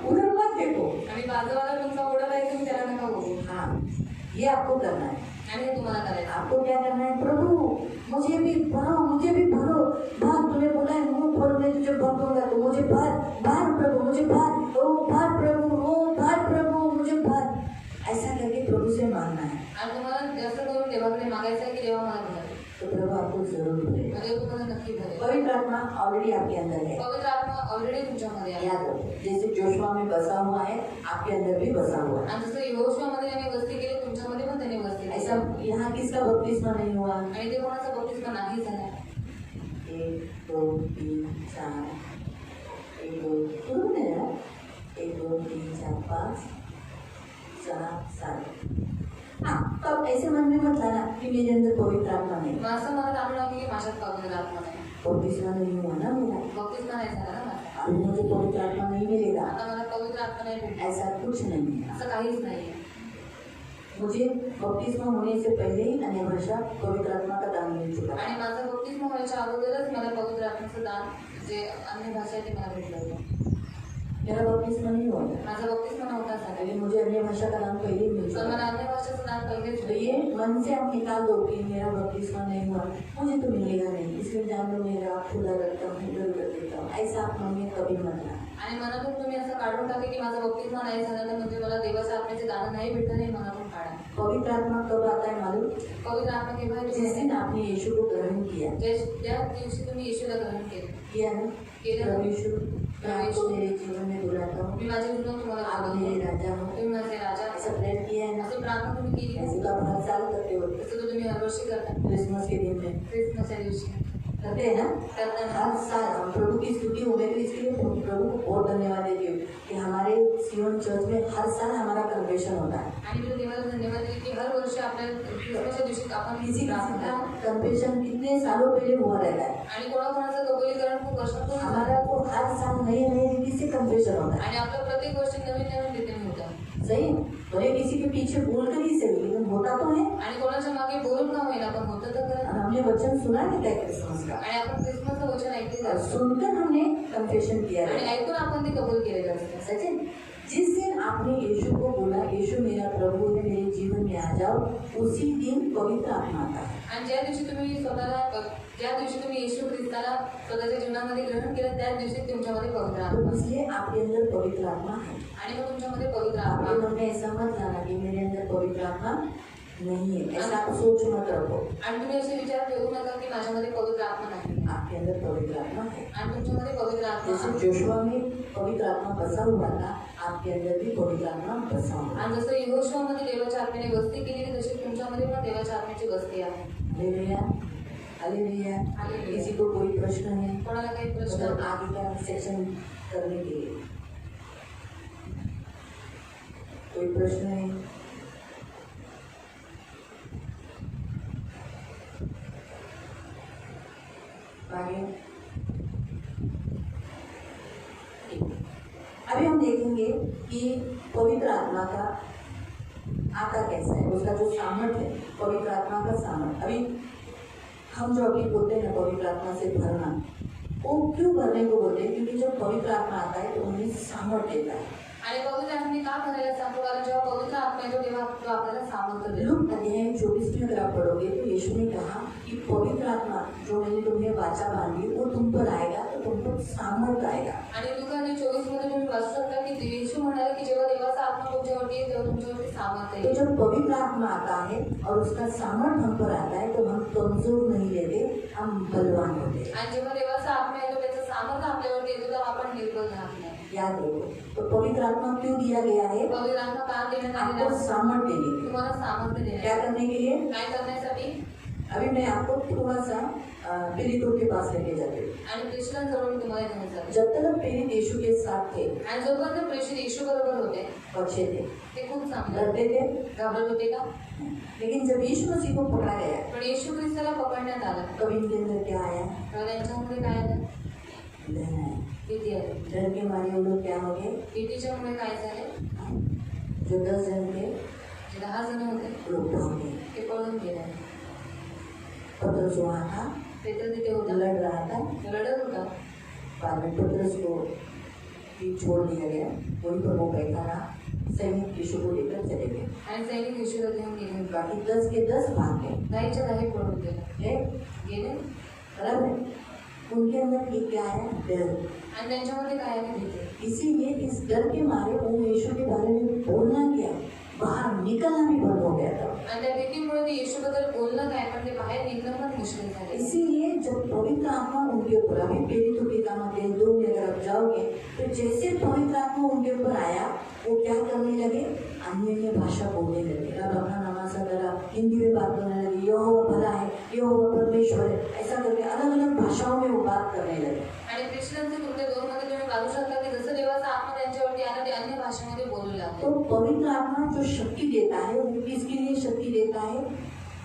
उधर मत देखो. आणि बाजूवाला तुमचा उडत आहे तुम्ही त्याला नका बघू. हाँ, ये आपको करना है. आणि हे तुम्हाला करायचं. आपको क्या करना है, प्रभु मुझे भी भरो भर. तूने बोला है मुंह खोल मैं तुझे भर दूंगा, तो मुझे भर प्रभु, मुझे भर, ओ भर प्रभु मुझे भर. ऐसा करके प्रभु से मांगना है. आणि तुम्हाला जास्त करून देवाकडे मागायचं आहे की देवा मला भर. तो प्रभु आपको जरूर भरेगा. म्हणजे तुम्हाला नक्की भरेल. पवित्र आत्मा ऑलरेडी आपके अंदर है. पवित्र आत्मा ऑलरेडी तुमच्यामध्ये आहे. याद रखो, जैसे जोशुआ में बसा हुआ है आपके अंदर भी बसा हुआ है. आणि जसं यहोशुआमध्ये त्यांनी वस्ती केली तुमच्यामध्ये पण त्यांनी वस्ती केली. ऐसा यहाँ किसका बपतिस्मा नहीं हुआ. आणि ते कोणाचा बपतिस्मा नाही झाला. 1 2 3 4 1 2 सुरू नहीं है. 1 2 3 4 5 6 7. हाँ, तो अब ऐसे मन में मत लाना कि मेरे अंदर पवित्र आत्मा नहीं. मग असं मला दाखवलं की माझ्यात पवित्र आत्मा नाही. बपतिस्मा नहीं हुआ ना मेरा, बपतिस्मा नाही झाला ना माझा. अभी मुझे पवित्र आत्मा नहीं मिलेगा. आता मला पवित्र आत्मा नाही भेटला. ऐसा कुछ नहीं है. असं काहीच नाहीये. मुझे बपतिस्मा होने से पहले ही अन्य भाषा पवित्र आत्मा का दान मिल चुका है. आणि माझं बपतिस्मा व्हायच्या अगोदरच मला पवित्र आत्म्याचं दान जे अन्य भाषा आहे ते मला भेटलं होतं. मेरा बपतिस्मा नहीं हुआ था, माझा बपतिस्मा नव्हता झाला. लेकिन मुझे अन्य भाषा का दान पहले ही मिल पण चुका मला है. अन्य भाषेचं दान पहिलेच तो भेटलं. ये मन से आप निकाल दो कि मेरा बपतिस्मा नहीं हुआ, मुझे तो मिलेगा नहीं, इसलिए जान लो मेरा खुला रखता हूँ, इधर उधर देता हूँ. ऐसा आप मन में कभी मत लाना. आणि मनातून तुम्ही असं काढून टाका की माझा बपतिस्मा नाही झाला तर म्हणजे मला देवाच्या आत्म्याचे दान नाही भेटलं नाही. मनातून काढा. पवित्र आत्मा कब आता है मालूम, पवित्र आत्मा केव्हा जिस येतो? दिन आपने यीशु को ग्रहण किया. ज्या दिवशी तुम्ही येशूला ग्रहण केलं. किया ना, केलं. प्रभु यीशु मैं आपको मेरे जीवन में बुलाता हूँ, मी माझ्या जीवनात तुम्हाला आप बोलवतो. मेरे राजा हो. तुम्ही माझे राजा. ऐसा प्रेयर किया है ना, असं प्रार्थना तुम्ही केली. ऐसे तो आप हर साल करते हो तसं तर तुम्ही हरवर्षी करता. क्रिसमस के दिन में. क्रिसमसच्या दिवशी करते हैं ना। करते हैं। हर साल हम प्रभु की स्तुति हो, मैं तो इसके लिए प्रभु को बहुत धन्यवाद देती हूँ कि हमारे सियोन चर्च में हर साल हमारा कन्वेशन होता है। आणि मी देवाला धन्यवाद देते की हर वर्षी आपल्या ख्रिसमसच्या दिवशी आपण किसी प्रार्थना किसी का करतो. कन्वेशन कितने सालों पहले हुआ रहता है। आणि कोणाकोणाचं कबुलीकरण खूप वर्षापूर्वी झालं. हमारा तो हर साल नए नए रीति से कन्वेशन होता है। आणि आपलं प्रत्येक गोष्टी नवीन नवीन रीतीने होतं. सही, भले किसी के पीछे बोल कर ही सही, लेकिन होता तो है। आणि कोणाच्या मागे बोलून का होईना पण होतं तर खरं. और हमने वचन सुना है क्या क्रिसमस का, आणि आपण ख्रिसमसचं वचन ऐकलेलं और असतं. सुनकर हमने कन्फेशन किया आणि है। ऐकून आपण ते कबूल केलेलं असतं. सचिन, जिस दिन आपने यीशु को बोला यीशु मेरा प्रभु है, मेरे जीवन में आ जाओ, उसी दिन पवित्र आत्मा आता है। आणि ज्या दिवशी तुम्ही ज्या दिवशी तुम्ही येशू ख्रिस्ताला स्वतःच्या जीवनामध्ये ग्रहण केलं त्याच दिवशी तुमच्यामध्ये पवित्र आत्मा. तो इसलिए आपके अंदर पवित्र आत्मा है। आणि मग तुमच्यामध्ये पवित्र आपके आत्मा. मन में ऐसा मत लाना कि मेरे अंदर पवित्र आत्मा नहीं है, ऐसा आप सोच मत रखो। आणि तुम्ही असे विचार ठेवू नका की माझ्यामध्ये पवित्र आत्मा नाही. आपके अंदर पवित्र आत्मा है। आणि तुमच्यामध्ये पवित्र आत्मा जैसे आहे. जोशुआ में पवित्र आत्मा बसा हुआ था, आपके अंदर भी पवित्र आत्मा बसा हुआ है। आणि जसं यहोशुआमध्ये देवाच्या आत्म्याने वस्ती केलेली तशी तुमच्यामध्ये पण देवाच्या आत्म्याची वस्ती आहे. Hallelujah, hallelujah. हालेलुया। किसी को कोई प्रश्न है कोणाला काही प्रश्न मतलब आगे का सेक्शन करने के लिए कोई प्रश्न है? आगे अभी हम देखेंगे कि पवित्र आत्मा का आता कैसा है, उसका जो सामर्थ्य है, पवित्र आत्मा का सामर्थ्य। अभी हम जो अभी बोलते हैं ना पवित्र आत्मा से भरना, वो क्यों भरने को बोलते हैं? क्योंकि जब पवित्र आत्मा आता है तो उन्हें सामर्थ्य देता है। आणि पवित्र आत्म्याने का भरायला सांगतो? कारण जेव्हा पवित्र आत्मा येतो तेव्हा तो आपल्याला सामर्थ्य देतो. लूक अध्याय 24 में अगर आप पढ़ोगे तो यीशु ने कहा कि पवित्र आत्मा जो मैंने तुम्हें वाचा बांधी वो तुम पर आएगा तो तुम पर सामर्थ्य आएगा। आणि लूका 24 मध्ये तुम्ही वाचू शकता की येशू म्हणाले की जेव्हा देवाचा आत्मा तुमच्यावरती येईल तेव्हा तुमच्यावरती सामर्थ्य तो येईल. जब पवित्र आत्मा आता है और उसका सामर्थ्य हम पर आता है तो हम कमजोर नहीं रहते, हम बलवान होते हैं। आणि जेव्हा देवाचा आत्मा येतो त्याचं सामर्थ्य आपल्यावरती येतो तेव्हा आपण निर्बल राहत नाही. याद रखो, तो पवित्र आत्मा क्यों दिया गया है? पवित्र आत्मा का देण्यात आलेला आपको आहे? सामर्थ्य देने के लिए। तुम्हाला सामर्थ्य क्या देण्यासाठी. करने के लिए? काय करण्यासाठी? अभी मैं आपको थोड़ा सा पीड़ितों के पास लेके जाती हूँ। आणि प्रेषितांजवळ मी तुम्हाला घेऊन जाते. जब तक पीड़ित यीशु के साथ थे, आणि जोपर्यंत प्रेषित येशू बरोबर होते अच्छे थे, ते खूप चांगले डरते थे, घाबरत होते का? लेकिन जब यीशु मसीह को पकड़ा गया पण येशू ख्रिस्ताला पकडण्यात आलं तब इनके अंदर क्या आया? तेव्हा त्यांच्यामध्ये काय आलं? डर आया। भीती आली. डर के मारे वो लोग क्या हो गए? भीतीच्यामुळे काय झाले? जो 10 जन थे जे 10 जण होते वो लोग भाग गए। ते पळून गेले. पतरस वहाँ था, पेत्र तिथे होता, लड़ रहा था, तो लढत होता. बाद में पतरस को भी छोड़ दिया गया, वहीं पर वो बैठा रहा, सैनिक यीशु को लेकर चले गए। आणि सैनिक येशूला घेऊन गेले. बाकी 10 के 10 भाग गए। 10च्या 10 पळून गेले. गेले बराबर है? उनके अंदर ये क्या है? डर। आणि त्यांच्यामध्ये काय आहे? भीती. इसीलिए इस डर के मारे वो यीशु के बारे में बोलना क्या, बाहर निकलना भी बंद हो गया था। आणि त्या भीतीमुळे ते येशूबद्दल बोलणं काय पण ते बाहेर निघणं पण मुश्किल झाले. इसीलिए जब पवित्र आत्मा उनके ऊपर, अभी पीड़ितों के काम आते हैं, 2 में अगर आप जाओगे तो जैसे पवित्र आत्मा उनके ऊपर आया वो क्या करने लगे? अन्य भाषा बोलने लगे। अब अपना नमाज़ करा, हिंदी में बात करने लगे, यहोवा भला है, यहोवा परमेश्वर है, ऐसा करके अलग अलग भाषाओं में वो बात करने लगे। आणि प्रेषितांचे कृत्य 2 मध्ये तुम्ही वाचू शकता की जसं देवाचा आत्मा त्यांच्यावरती आला ते अन्य भाषेमध्ये बोलू लागले. तो पवित्र आत्मा जो शक्ति देता है वो किसके लिए शक्ति देता है?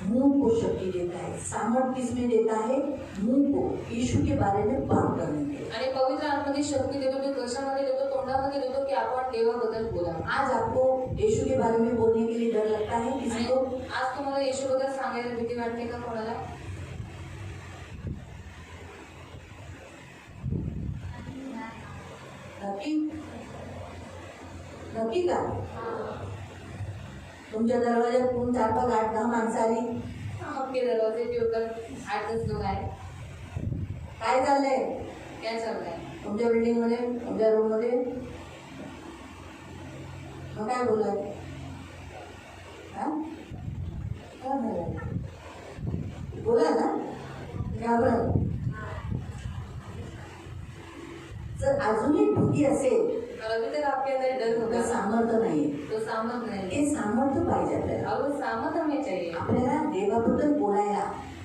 मुंह को शक्ति देता है। सामर्थ किसमें देता है? मुंह को, यीशु के बारे में बात करने के। आणि पवित्र आत्मा शक्ती देतो ते कशामध्ये देतो? तोंडामध्ये देतो की आपण देवाबद्दल बोला. आज आपको यीशु के बारे में बोलने के लिए डर लगता है किसी आणि को? आज तुम्हाला येशूबद्दल सांगायला भीती वाटते का कोणाला? नक्की नक्की का? तुमच्या दरवाज्यात कोण 4-5 8-10 माणसं आली, आपके दरवाजे के ऊपर 8-10 लोग आए. काय चाललंय क्या चल रहा है? तुमच्या बिल्डिंग मध्ये, तुमच्या रूम मध्ये? मग काय बोलाय? काय बोलाय? बोला ना, घाबरा. जर अजूनही भीती असेल और अभी तक आपके अंदर डर तर होगा सामर्थ्य नाही, तो सामर्थ नहीं. हे सामर्थ्य पाहिजे आपल्याला. और वो सामर्थ हमें चाहिए. आपल्याला देवाबद्दल बोलायला,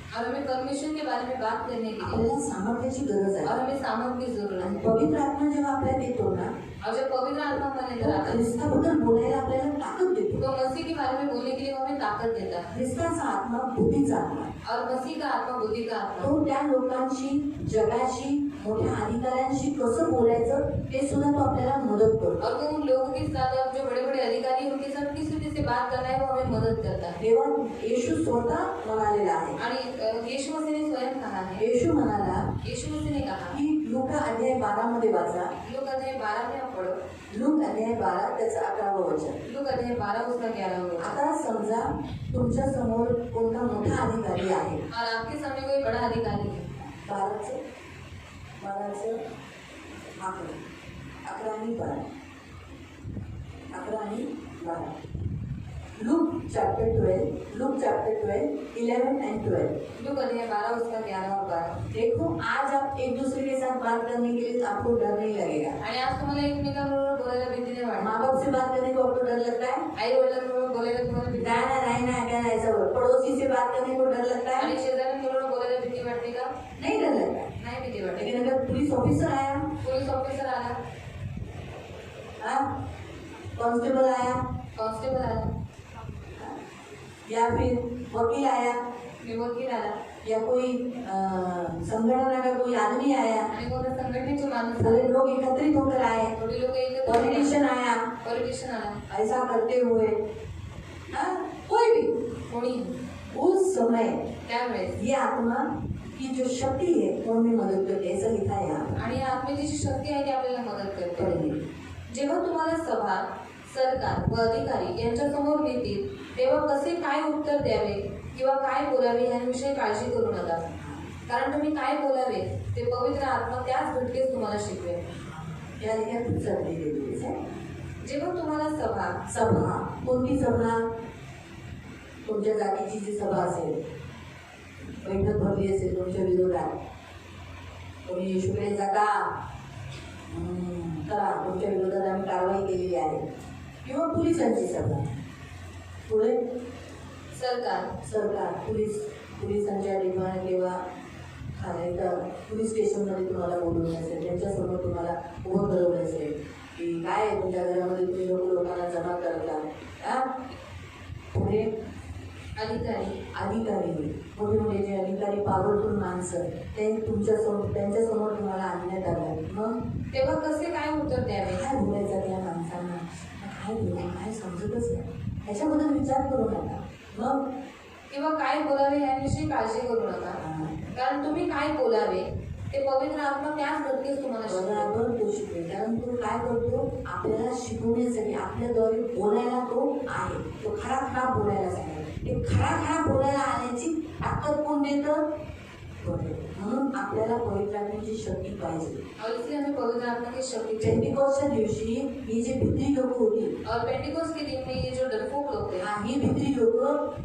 और हमें परमेश्वर के बारे में बात करने के लिए आपल्याला सामर्थ्याची गरज और आहे. हमें सामर्थ की जरूरत आणि है. पवित्र आत्मा जेव्हा आपल्याला देतो ना, और जब पवित्र आत्मा हमारे अंदर तो आता है ख्रिस्ताबद्दल बोलायला आपल्याला ताकद देतो. तो मसीह के बारे में बोलने के लिए वो हमें ताकत देता है. ख्रिस्ताचा आत्मा बुद्धीचा आत्मा आहे. और मसीह का आत्मा बुद्धि का आत्मा. तो त्या लोकांशी, जगाशी, मोठ्या अधिकाऱ्यांशी कसं बोलायचं ते सुद्धा तो आपल्याला मदत करतो. और वो उन लोगों के साथ और जो बड़े बड़े अधिकारी हैं, उनके साथ किस रीति से बात करना है वो हमें मदद करता है. तेव्हा येशू स्वतः म्हणालेला आहे. आणि यीशु मसीह ने स्वयं कहा है, येशू म्हणाला यीशु मसीह ने कहा, की लूका अध्याय 12 मध्ये वाचा. लूक अध्याय 12 में आप पढ़ो. लूक अध्याय 12 त्याचं 11वं वचन. लूक अध्याय 12 उसका 11वां वचन. आता समजा तुमच्या समोर कोणता मोठा अधिकारी आहे. और आपके सामने कोई बड़ा अधिकारी है. 12 आणि 12 लूक चैप्टर 12 11 and 12. लूक अध्याय 12 उसका 11 और 12. देखो आज आप एक दूसरे के साथ बात करने के लिए आपको डर नहीं लगेगा. आणि आज तुम्हाला एकमेकांबरोबर बोलायला भीती नाही वाटणार. माँ बाप से बात करने को आपको डर लगता है. आई वडिलांबरोबर बोलायला तुम्हाला भीती रहना क्या ऐसा बोल. पड़ोसी से बात करने को डर लगता है. आणि शेजाऱ्यांबरोबर बोलायला भीती वाटते का? नहीं डर लगता है. नाही भीती वाटते. लेकिन अगर पुलिस ऑफिसर आया, पोलीस ऑफिसर आला, कांस्टेबल आया, कॉन्स्टेबल आला, या फिर वकील आया, वकील आला, या कोई संगठन का कोई आदमी आया, आणि कोणत्या संघटनेचे माणूस सारे आले, लोग एकत्रित होकर आए, थोडी लोक एकत्र पॉलिटिशियन आया, पॉलिटिशियन आला, ऐसा करते हुए कोई भी कोणी उस समय त्यावेळेस ये आत्मा की जो शक्ति है वो हमें मदद करते है. ऐसा लिखा है यहाँ. आणि आत्मेची जी शक्ती आहे ती आपल्याला मदत करते. पढ़िए. जेव्हा तुम्हाला सभा, सरकार व अधिकारी यांच्यासमोर येतील तेव्हा कसे काय उत्तर द्यावे किंवा काय बोलावे याविषयी काळजी करू नका. कारण तुम्ही काय बोलावे ते पवित्र आत्मा त्याच घटकेस तुम्हाला शिकवेल. या लिखा खूप सर्दी दिलेली आहे. जेव्हा तुम्हाला सभा कोणती सभा? तुमच्या जातीची जी सभा असेल, बैठक भरली असेल तुमच्या विरोधात, तुम्ही येशूकडे जाता, चला तुमच्या विरोधात आम्ही कारवाई केलेली आहे, किंवा पोलिसांची सभा, पुढे सरकार पोलिसांच्या ठिकाणी किंवा पोलीस स्टेशनमध्ये तुम्हाला बोलवलं असेल, त्यांच्यासमोर तुम्हाला उभं करवलं असेल की काय तुमच्या घरामध्ये तुम्ही लोकांना जमा करता. पुढे अधिकारी मोठे जे अधिकारी पॉवरफुल माणसं ते त्यांच्यासमोर तुम्हाला आणण्यात आलं. मग तेव्हा कसे काय उत्तर द्यावे, काय बोलायचं त्या माणसांना, काय बोलायचं काय समजतच नाही, ह्याच्याबद्दल विचार करू नका. मग किंवा काय बोलावे याविषयी काळजी करू नका. कारण तुम्ही काय बोलावे ते पवित्र आत्मा त्याच घटकेस तुम्हाला शिकवेल. बरोबर तो शिकवेल. कारण तो काय करतो, आपल्याला शिकवण्यासाठी आपल्याद्वारे बोलायला तो आहे. तो खरा बोलायला सांगेल. ते खरा बोलायला आण्याची ताकद कोण देतं? म्हणून आपल्याला पवित्र आत्म्याची शक्ती पाहिजे. और इसलिए हमें पवित्र आत्मा की शक्ति चाहिए. पेंटिकोस्टच्या दिवशी ही जी भित्री लोक होती, और पेंटिकोस्ट के दिन में ये जो डरपोक लोग थे, ही भित्री लोक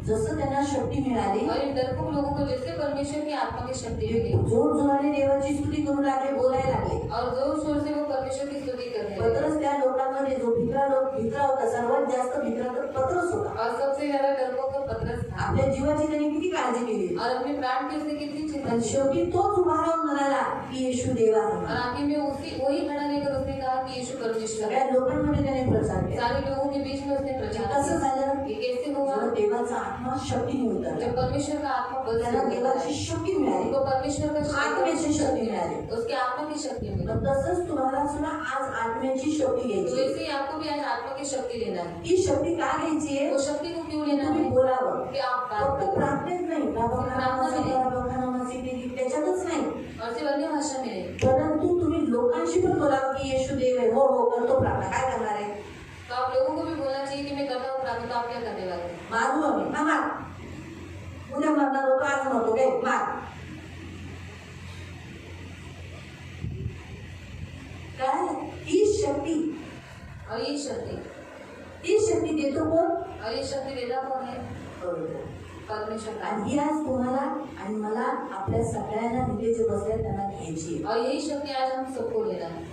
जसं त्यांना शक्ती मिळाली, और इन डरपोक लोगों को जैसे परमेश्वर की आत्मा की शक्ति मिली, जोरजोराने देवाची स्तुती करू लागले, बोलायला लागले. और जोर शोर से वो परमेश्वर की स्तुति करने लगे. पत्रस त्या लोकांमध्ये जो भित्रा होता, सर्वात जास्त भित्रा तर पत्रस होता. और सबसे ज्यादा डरपोक तो पतरस था. आपल्या जीवाची त्यांनी किती काळजी केली. और अपने प्राण की उसने कितनी चिंता पण की. शेवटी तोच उभा राहून म्हणाला की येशू देव और आहे. आखिर में वही खड़ा लेकर उसने कहा कि यीशु परमेश्वर है. सगळ्या लोकांमध्ये त्याने प्रचार केला. सारे लोगों के बीच में उसने प्रचार कसं किया. झालं? ये कैसे हुआ? जेव्हा देवाचा आत्मा शक्तीने उतरला, जब परमेश्वर का आत्मा बल से त्याला उतरा, देवाची शक्ती मिळाली, उनको परमेश्वर का आत्म्याची शक्ती मिळाली. उसके आत्मा की शक्ति मिली. मग तसंच तुम्हाला सुद्धा आज आत्म्याची शक्ती तो घ्यायची. वैसे ही आपको भी आज आत्मा की शक्ति लेना है. ही शक्ती का घ्यायची आहे? वो शक्ति को क्यों लेना तुम्ही है? बोलावं. कि आप बात फक्त करो. प्रार्थनेत नाही, त्याच्यातच नाही, और सिर्फ अन्य भाषा में नहीं. परंतु तुम्ही लोकांशी पण बोलावं की येशू देव आहे. हो करतो प्रार्थना. काय करणार आहे? तो आप लोगों को भी बोलना चाहिए कि मैं करता हूँ प्रार्थना. तो आप क्या करने वाले हैं? मारू आम्ही. मार. उद्या मारणार होतो, आज म्हणतो काय मार. काय ही शक्ती और ये शक्ति देतो कोण? और ये शक्ति देता कौन है? परमेश्वर. आणि ही आज तुम्हाला आणि मला आपल्या सगळ्यांना इथे जे बसले त्यांना घ्यायची. और यही शक्ति आज हम सबको लेना है.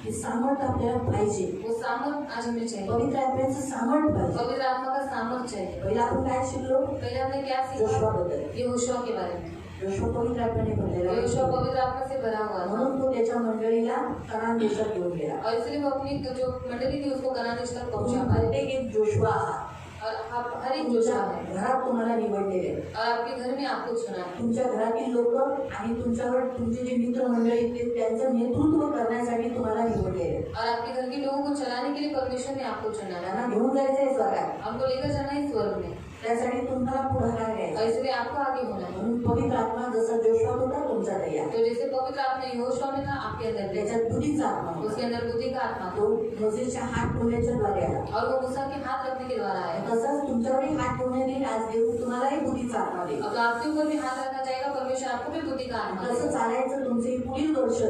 हे सामर्थ्य आपल्याला पाहिजे. वो सामर्थ आज हमें चाहिए. पवित्र आत्म्याचं सामर्थ्य पाहिजे. पवित्र आत्मा का सामर्थ चाहिए. पहिला आपण काय शिकलो? पहले हमने क्या सीखा? जोशुआबद्दल. यहोशुआ के बारे में. जोशुआ पवित्र आत्म्याने भरलेला होता. यहोशुआ पवित्र आत्मा से भरा हुआ था म्हणून तो त्याच्या मंडळीला कनान देशात घेऊन गेला. और इसलिए वो अपनी जो मंडली थी उसको कनान देश तक पहुंचा तुम्ही पाए. प्रत्येक एक जोशुआ आहात. और आप हर एक तुमच्या जोशुआ है. घरात तुम्हाला निवडलेले आहे. और आपके घर में आपको चुना है. तुमच्या घरातील लोक आणि तुमच्यावर तुमचे जे मित्र मंडळी ते त्यांचं नेतृत्व करण्यासाठी तुम्हाला निवडलेले आहे. और आपके घर के लोगों को चलाने के लिए परमेश्वर ने आपको चुना है. त्यांना घेऊन जायचं आहे स्वर्गात. हमको लेकर जाना है स्वर्ग में. त्यासाठी तुम्हाला पुढाकार और घ्यायचा. इसलिए आपको आगे होना है. म्हणून पवित्र आत्मा जसा जोशुआत होता तुमचा तयार. तो जैसे पवित्र आत्मा यहोशुआ में था आपके अंदर भी. त्याच्यात बुद्धीचा आत्मा होता. उसके अंदर बुद्धि का आत्मा था. तो मोसेसच्या हात ठेवण्याच्या द्वारे आला. और वो मूसा के हाथ रखने के द्वारा आया. तसंच तुमच्यावरही हात ठेवण्यात येईल. आज देव तुम्हालाही बुद्धीचा आत्मा देईल. अब आपके ऊपर भी हाथ रखना चाहेगा परमेश्वर आपको भी बुद्धि का आत्मा कसं देगा. चालायचं तुमचे हे पुढील वर्ष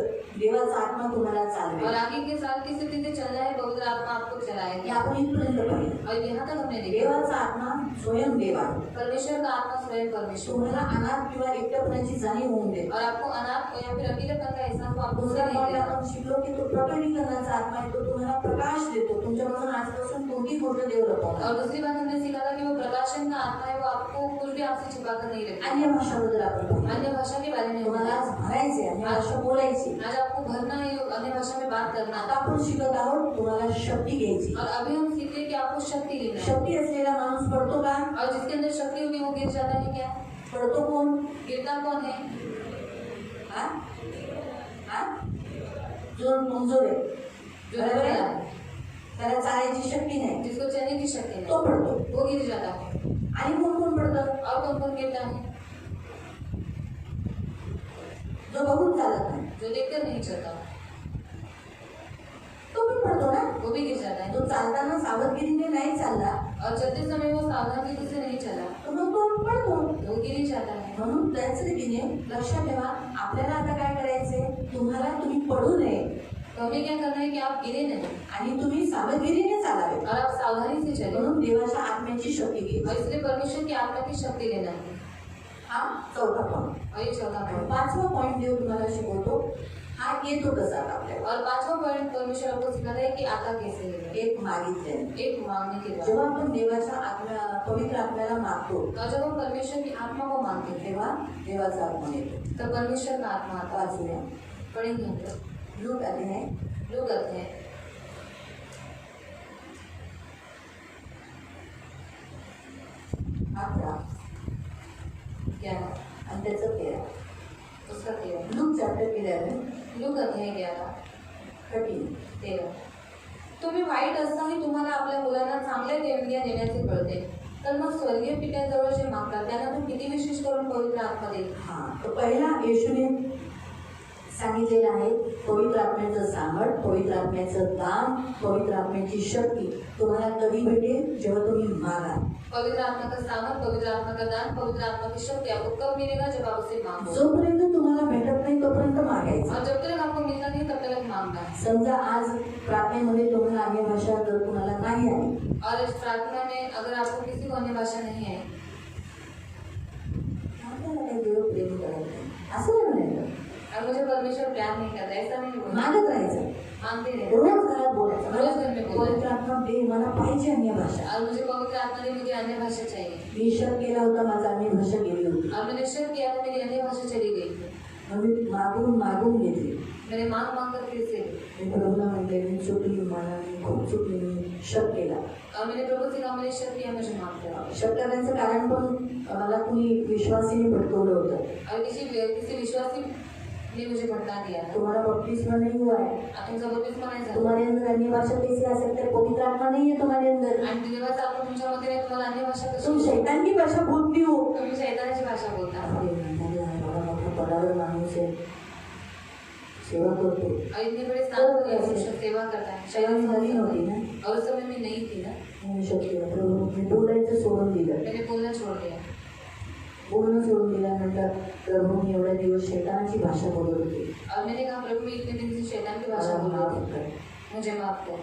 देवाचा आत्मा तुम्हाला और चालवेल. आगे के साल किस रीति से चलना है पवित्र आत्मा आपको हे चलाएगा. आपण इथपर्यंत पाहिलं. और यहाँ तक हमने देखा देवाचा आत्मा स्वयं देव आहे. परमेश्वर का आत्मा स्वयं परमेश्वर. तुम्हाला अनाथ किंवा एकटेपणाची जाणीव होऊन दे. और आपको अनाथ या फिर अकेलेपन का एहसास तो आपको दुसरा नहीं पॉईंट देगा. आपण शिकलो की तो प्रकटीकरणाचा आत्मा आहे. तो तुम्हाला प्रकाश देतो. तुमच्यापासून आजपासून कोणती गोष्ट देव लपवणार. और दूसरी बात हमने सीखा था कि वो प्रकाशन का आत्मा है. वो आपको कुछ भी आपसे छिपा कर नहीं रखेगा. अन्य भाषाबद्दल आपण पाहिलं. अन्य भाषा के बारे में तुम्हाला आज भरायचे अन्य भाषा बोलायची. आज आपको भरना है अन्य भाषा में बात करना. आता आपण शिकत आहोत तुम्हाला शक्ती घ्यायची. और अभी हम सीखते हैं कि आपको शक्ति लेना है. शक्ती असलेला माणूस पडतो का? और जिसके अंदर शक्ति होगी वो गिर जाता है क्या? पडतो कोण? गिरता कौन है? हा? हा? जो कमजोर आहे, जो बरोबर बड़ा आहे? है, त्याला चालायची शक्ती नाही, जिसको चलने की शक्ति तो नहीं, पडतो. वो गिर जाता है. आणि कोण कोण पडतं? और कौन कौन गिरता है? जो बघून चालत नाही जो देखकर नहीं चलता तो पण पडतो ना. वो भी गिर जाता है. तो चालताना सावधगिरीने नाही चालला और चलते समय वो सावधानी से नहीं चला तर मग तो पडतो. वो गिर ही जाता है. म्हणून त्याच रीतीने लक्षात ठेवा. आपल्याला आता काय करायचंय? तुम्ही पडू नये तो हमें क्या करना है कि आप गिरे नहीं आणि तुम्ही सावधगिरीने चालावे. और आप सावधानी से चले. म्हणून देवाच्या आत्म्याची शक्ती घे. और इसलिए परमेश्वर की आत्मा की शक्ति लेना है. हा चौथा पॉईंट. और ये चौथा आणि पॉइंट. पाचवा पॉईंट देव तुम्हाला शिकवतो. हा येतो कसा आता आपल्याला? और पांचवा पॉइंट परमेश्वर आपको सिखाता है कि आता कैसे लेना है. एक मागितल्याने. एक मांगने के बाद. जेव्हा आपण देवाच्या आत्म्या पवित्र आत्म्याला मागतो और जब हम परमेश्वर की आत्मा को मांगते हैं तेव्हा देवाचा आत्मा येतो. तब परमेश्वर का आत्मा आता है. वाचूया. पढ़ेंगे हम लोग. लूक अध्याय लोग करते हैं 11 क्या आणि त्याचं 13. उसका 13. लूक चॅप्टर 11 लोग अध्याय 11 13. 13. तुम्ही वाईट असताना तुम्हाला आपल्या मुलांना चांगल्या देणग्या देण्याचे कळते तर मग स्वर्गीय पित्याजवळ जे मागतात त्यांना तू किती विशेष करून पवित्र आत्मा देईल. हा तर पहिला येशूने सांगितलेलं आहे पवित्र आत्म्याचं सामर्थ, पवित्र आत्म्याचं दान, पवित्र आत्म्याची शक्ती तुम्हाला कधी भेटेल? जेव्हा तुम्ही मागा. पवित्र आत्मा का सामर्थ, पवित्र आत्मा का दान, पवित्र आत्मा की शक्ति आपको कब मिलेगा? जब आप उसे मांगो. जोपर्यंत तुम्हाला भेटत नाही तोपर्यंत मागायचं. और जब तक आपको मिलता नहीं तब तक मांगना है. समजा आज प्रार्थनेमध्ये तुम्हाला अन्य भाषा जर तुम्हाला नाही आली और इस प्रार्थना में अगर आपको किसी को अन्य भाषा नहीं है आपल्याला काही देव प्रेम करत नाही असं नाही म्हणायचं. और मुझे परमेश्वर प्यार नहीं करता ऐसा नहीं बोलना. मागत राहायचं. मांगते रहे. रोज घरात बोलायचं. रोज घर में बोलायचं. पवित्र आत्मा दे मला पाहिजे अन्य भाषा. और मुझे पवित्र आत्मा ने मुझे अन्य भाषा चाहिए. मी शक केला होता माझा अन्य भाषा गेली होती. और मैंने शक किया था मेरी अन्य भाषा चली गई थी. मग मी मागून घेतली. मैंने मांग मांग कर फिर से मी प्रभूला म्हटले मी चुकली, मला मी खूप चुकली, मी शक केला. और मैंने प्रभु से कहा मैंने शक किया मुझे माफ करो. शक करण्याचं कारण पण मला कुणी विश्वासीने भटकवलं होतं. और किसी विश्वासी ने मुझे भटका दिया था. तुम्हाला बपतिस्मा नहीं हुआ है, तुमचा बपतिस्मा नाही झाला. तुम्हारे अंदर अन्य भाषा कैसे आ सकते? पवित्र आत्मा नहीं है तुम्हारे अंदर. आणि देवाचा आत्मा तुमच्यामध्ये नाही तुम्हाला अन्य भाषा कशी तुम शैतान की भाषा बोलती हो. तुम्ही शैतानाची भाषा बोलता. अरे बड़ा मोठा पदावर माणूस आहे, सेवा करतो. और इतने बड़े स्थान पर मनुष्य सेवा करता है. शैतान झाली नव्हती ना. और उस समय मैं नहीं थी ना. मी शक केलं. प्रभू मी बोलायचं सोडून दिलं. मैंने बोलना छोड़ दिया. बोलणं सोडून दिल्यानंतर प्रभू मी एवढ्या दिवस शैतानाची भाषा बोलत होती. और मैंने कहा प्रभु मैं इतने दिन से शैतान की भाषा बोल रही थी, मुझे माफ कर.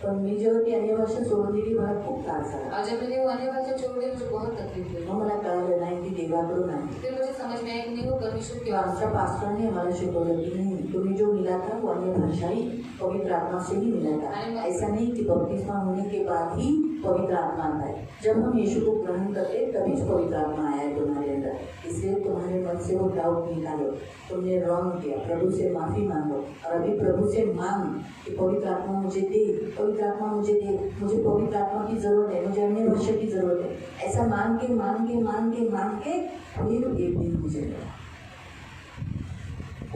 पण मी जेव्हा ती अन्य भाषा सोडून दिली मला खूप त्रास झाला. और जब मैंने वो अन्य भाषा छोड़ दी मुझे बहुत तकलीफ हुई. मग मला कळलं नाही ती देवाकडून आहे. फिर मुझे समझ में आया कि नहीं वो परमेश्वर की कि आवाज आस्था पास्टर ने हमारा शिकवलं की नहीं, तुम्हें जो मिला था वो अन्य भाषा ही पवित्र आत्मा से ही मिला था। ऐसा नहीं कि बपतिस्मा होने के बाद ही पवित्र आत्मा आता है। जब हम यीशु को ग्रहण करते तभी पवित्र आत्मा आया है तुम्हारे अंदर। इसलिए तुम्हारे मन से वो डाउट निकालो, तुमने रॉन्ग किया, प्रभु से माफी मांगो और अभी प्रभु से मांग कि पवित्र आत्मा मुझे दे, पवित्र आत्मा मुझे दे, मुझे पवित्र आत्मा की जरूरत है, मुझे अन्य भाषा की जरूरत है। ऐसा मांग के मांग के मांग के मांग के फिर एक दिन मुझे मिला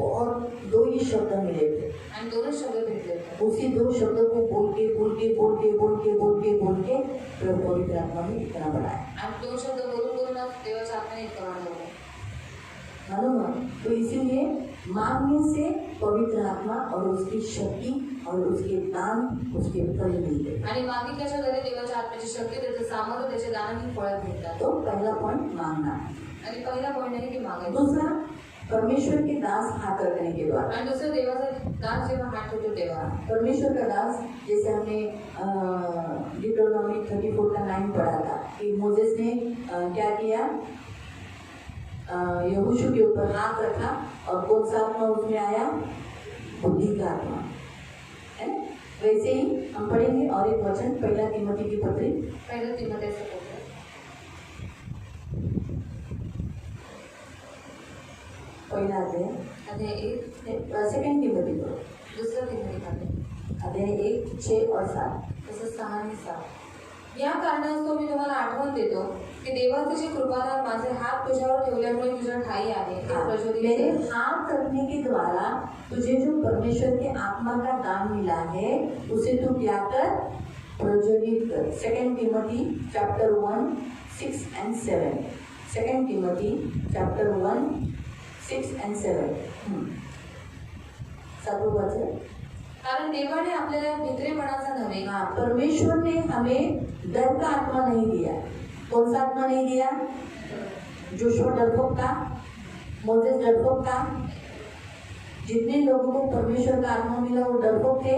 और 2 ही शब्द मिले थे। आणि दोनच शब्द भेटले होते. उसी 2 शब्दों को बोल के बोल के बोल के बोल के बोल के बोल के प्रभु पवित्र आत्मा में इतना बढ़ाया। आणि 2 शब्द बोलून बोलून देवाच्या आत्म्याने इतकं वाढवलं. मालूम? तो इसीलिए मांगने से पवित्र आत्मा और उसकी शक्ति और उसके दान, उसके फल मिलते। आणि मागितल्याच्या घरी देवाच्या आत्म्याची शक्ती, त्याचं सामर्थ्य, त्याचे दान ही फळं भेटतात. तो पहला पॉइंट मांगना। आणि पहिला पॉइंट आहे की मागायचं. दूसरा, परमेश्वर के दास हाथ रखने के द्वारा। आणि दुसरं देवाचा दास जेव्हा हात ठेवतो तेव्हा परमेश्वर का दास, जैसे हमने डिटरोनॉमी 34 का 9 पढ़ा था कि मोसेस ने क्या किया, यहोशू के ऊपर हाथ रखा और कौन सा आत्मा उसमें आया, बुद्धि का आत्मा है। वैसे ही हम पढ़ेंगे और एक वचन, पहला तिमोथी की पत्री, पहिलं तिमोथेचं पत्र, पहला अध्याय, अध्याय 1, सेकंड तिमोथी को, दुसरं तिमोथी अध्याय 1, 6 और 7। तसंच 6 आणि 7. या कारणास्तव मी तुम्हाला आठवण देतो की देवाचे कृपादान माझे हात तुझ्यावर ठेवल्यामुळे तुझ्या ठाई आहे ते प्रज्वलित मेरे कर. हाथ रखने के द्वारा तुझे जो परमेश्वर के आत्मा का दान मिला है उसे तू क्या कर, प्रज्वलित कर। 2 Timothy chapter 1, 6 and 7। 2 Timothy chapter 1, 6 and 7। सातों वचन। कारण देवाने आपल्याला भित्रेपणाचा नव्हे, परमेश्वर ने हमें डर का आत्मा नहीं दिया। कौन सा आत्मा नहीं दिया? जोशुआ डरपोक था, मोसेस डरपोक था। जितने लोगों को परमेश्वर का आत्मा मिला वो डरपोक थे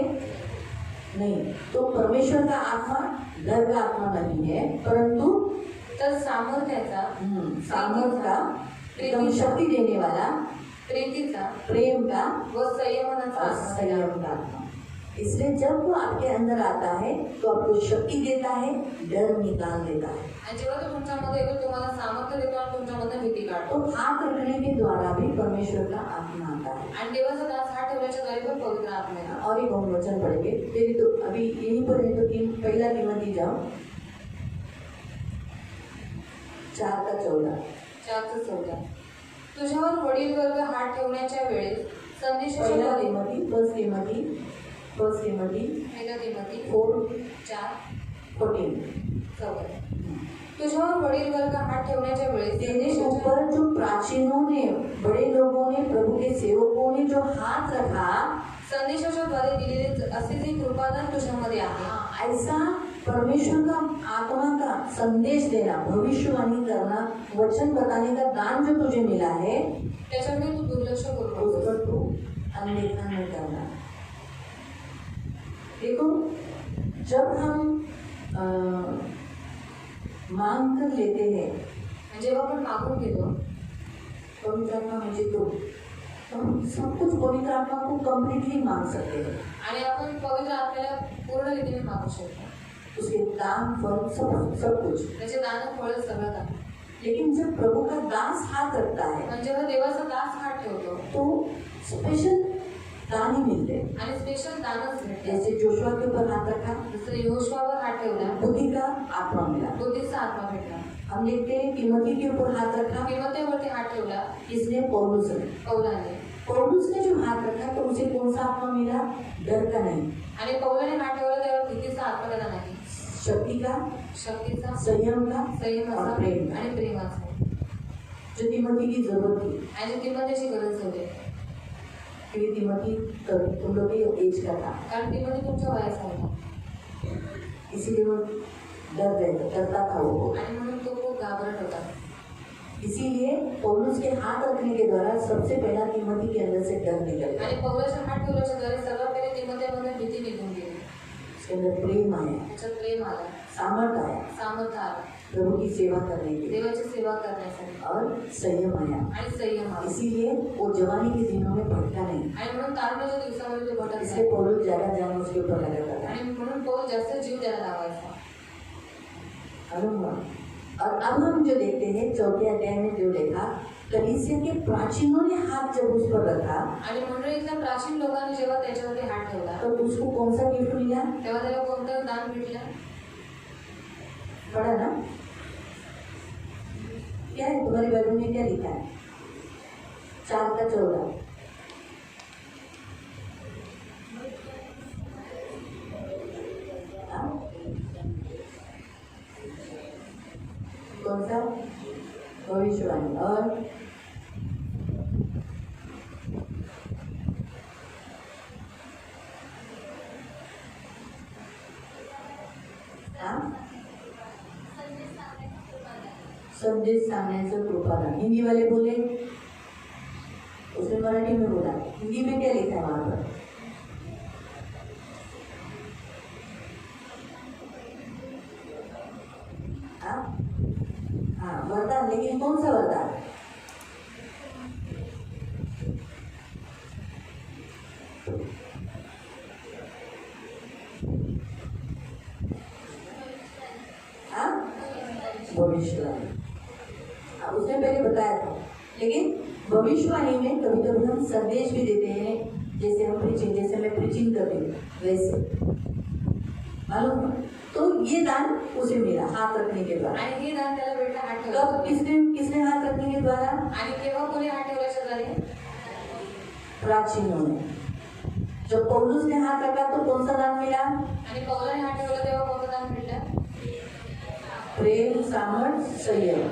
नहीं। तो परमेश्वर का आत्मा डर का आत्मा नहीं है, परंतु तर सामर्थ्याचा, सामर्थ का, एकदम शक्ति देने वाला, प्रीतीचा प्रेम का व संयमनाचा और आत्मा. संयम का आत्मा। इसलिए जब वो आपके अंदर आता है तो आपको शक्ति देता है, डर निकाल देता है। आणि जेव्हा तो तुमच्यामध्ये येतो तुम्हाला सामर्थ्य देतो आणि तुमच्यामध्ये भीती काढतो. तो हाथ रखने के द्वारा भी परमेश्वर का आत्मा आता है। आणि देवाचा दास हात ठेवल्याच्या द्वारे पण पवित्र आत्मा येतो. और एक हम वचन पढ़ेंगे, तेरी तो अभी यहीं पर है, तो पहला तिमोथी जाओ 4 का 14। 4:14. तुझ्यावर वडील वर्ग हात ठेवण्याच्या वेळेस संदेशाच्या पहला द्वारे, तिमोथी, फर्स्ट तिमोथी 4:14. तुझ्यावर वडील वर्ग हात ठेवण्याच्या वेळेस तेरे संदेशाच्या ऊपर जो प्राचीनों ने, बड़े लोगों ने, प्रभु के सेवकों ने जो हाथ रखा, संदेशाच्या द्वारे दिलेले असे जे कृपादान तुझ्यामध्ये आहे, ऐसा परमेश्वर का आत्मा का संदेश देना, भविष्यवाणी करना, वचन बताने का दान जो तुझे मिला है, त्याच्याकडे तू दुर्लक्ष करू उस नकोस. पर तू अनदेखा नहीं करना। देखो, जब हम मांग कर लेते हैं, जेव्हा आपण मागून घेतो, पवित्र आत्मा मुझे दो, तो हम सब कुछ पवित्र आत्मा को कंप्लीटली मांग सकते हैं। आणि आपण पवित्र आत्म्याला पूर्ण रीतीने मागू शकतो. उसके दान, फल, सब कुछ। त्याचे दान फळ सगळं आहे. लेकिन जब प्रभु का दास हाथ रखता है पण जेव्हा देवाचा दास हात ठेवतो तो स्पेशल दान ही मिलते हैं। आणि स्पेशल दानच भेटते. जैसे जोशुआ के ऊपर हाथ रखा, जसं यहोशुआवर हात ठेवला, बुद्धि का आत्मा मिला। बुद्धीचा आत्मा भेटला. हम देखते हैं तिमोथी के ऊपर हाथ रखा, तिमोथेवरती हात ठेवला किसने? पौलुस ने। पौलाने. पौलुस ने जो हाथ रखा तो उसे कौन सा आत्मा मिला? डर का नहीं, आणि पौलाने हात ठेवला त्यावर भीतीचा आत्मा त्याला नाही, शक्ति का, शक्तीचा, संयम का संयमाचा और प्रेम का, आणि प्रेमाचा. जो तिमोथी की जरूरत थी। आणि तिमोथेची गरज होती. क्योंकि तिमोथी तुम लोग के एज का था, कारण तिमोथी तुमच्या वयाचा होता इसीलिए वो डरता था वो। आणि म्हणून तो खूप घाबरट होता. इसीलिए पौलुस के हाथ रखने के द्वारा सबसे पहला तिमोथी के अंदर से डर निकल गया, आणि पौलाच्या हात ठेवल्याच्या द्वारे सर्वात पहिले तिमोथेमध्ये भीती निघून गेली. उसके अंदर प्रेम आया, त्याच्यात प्रेम आला, सामर्थ आया। सामर्थ्य आला. प्रभु की सेवा करने के लिए देवाची सेवा करण्यासाठी और संयम आया। आणि संयम हवा. इसीलिए वो जवानी के दिनों में भटका नहीं, आणि म्हणून तारुण्याच्या दिवसामध्ये तो भटक इसलिए नाही. पौलुस ज्यादा ध्यान उसके ऊपर लगाता था। आणि म्हणून पौल जास्त जीव त्याला लावायचा. अनुमान। और अब हम जो देखते हैं चौथे अध्याय में जो देखा, कलीसिया के प्राचीनों ने हाथ जब उस पर रखा आणि मंडळीतल्या प्राचीन लोकांनी जेव्हा त्याच्यावरती हात ठेवला तो उसको कौन सा गिफ्ट मिला? तेव्हा त्याला कोणतं दान भेटलं? पढ़ा ना? क्या है तुम्हारी बाइबल में क्या लिखा है? 4:14। कौन सा? भविष्यवाणी। और संदेश सांगण्याचं कृपादान। हिंदी वाले बोले, उसने मराठी में बोला, हिंदी में क्या लिखा है वहां पर? हाँ, वरदान, लेकिन कौन सा वरदान? भविष्यवाणी। उसने पहले बताया था, लेकिन भविष्यवाणी में कभी कभी हम संदेश भी देते हैं, जैसे हम प्रीचिंग, जैसे मैं प्रीचिंग कर रही हूँ वैसे, मालूम? तो ये दान उसे मिला हाथ रखने के द्वारा। आणि हे दान त्याला भेटलं हात कब? ठेवला. किसने हाथ रखने के द्वारा? आणि केव्हा कोणी हात ठेवल्याच्या द्वारे? प्राचीनों ने। जब पौलुस ने हाथ रखा तो कौन सा दान मिला? आणि पौलाने हात ठेवला तेव्हा कोणतं दान भेटलं? प्रेम, सामर्थ, संयम।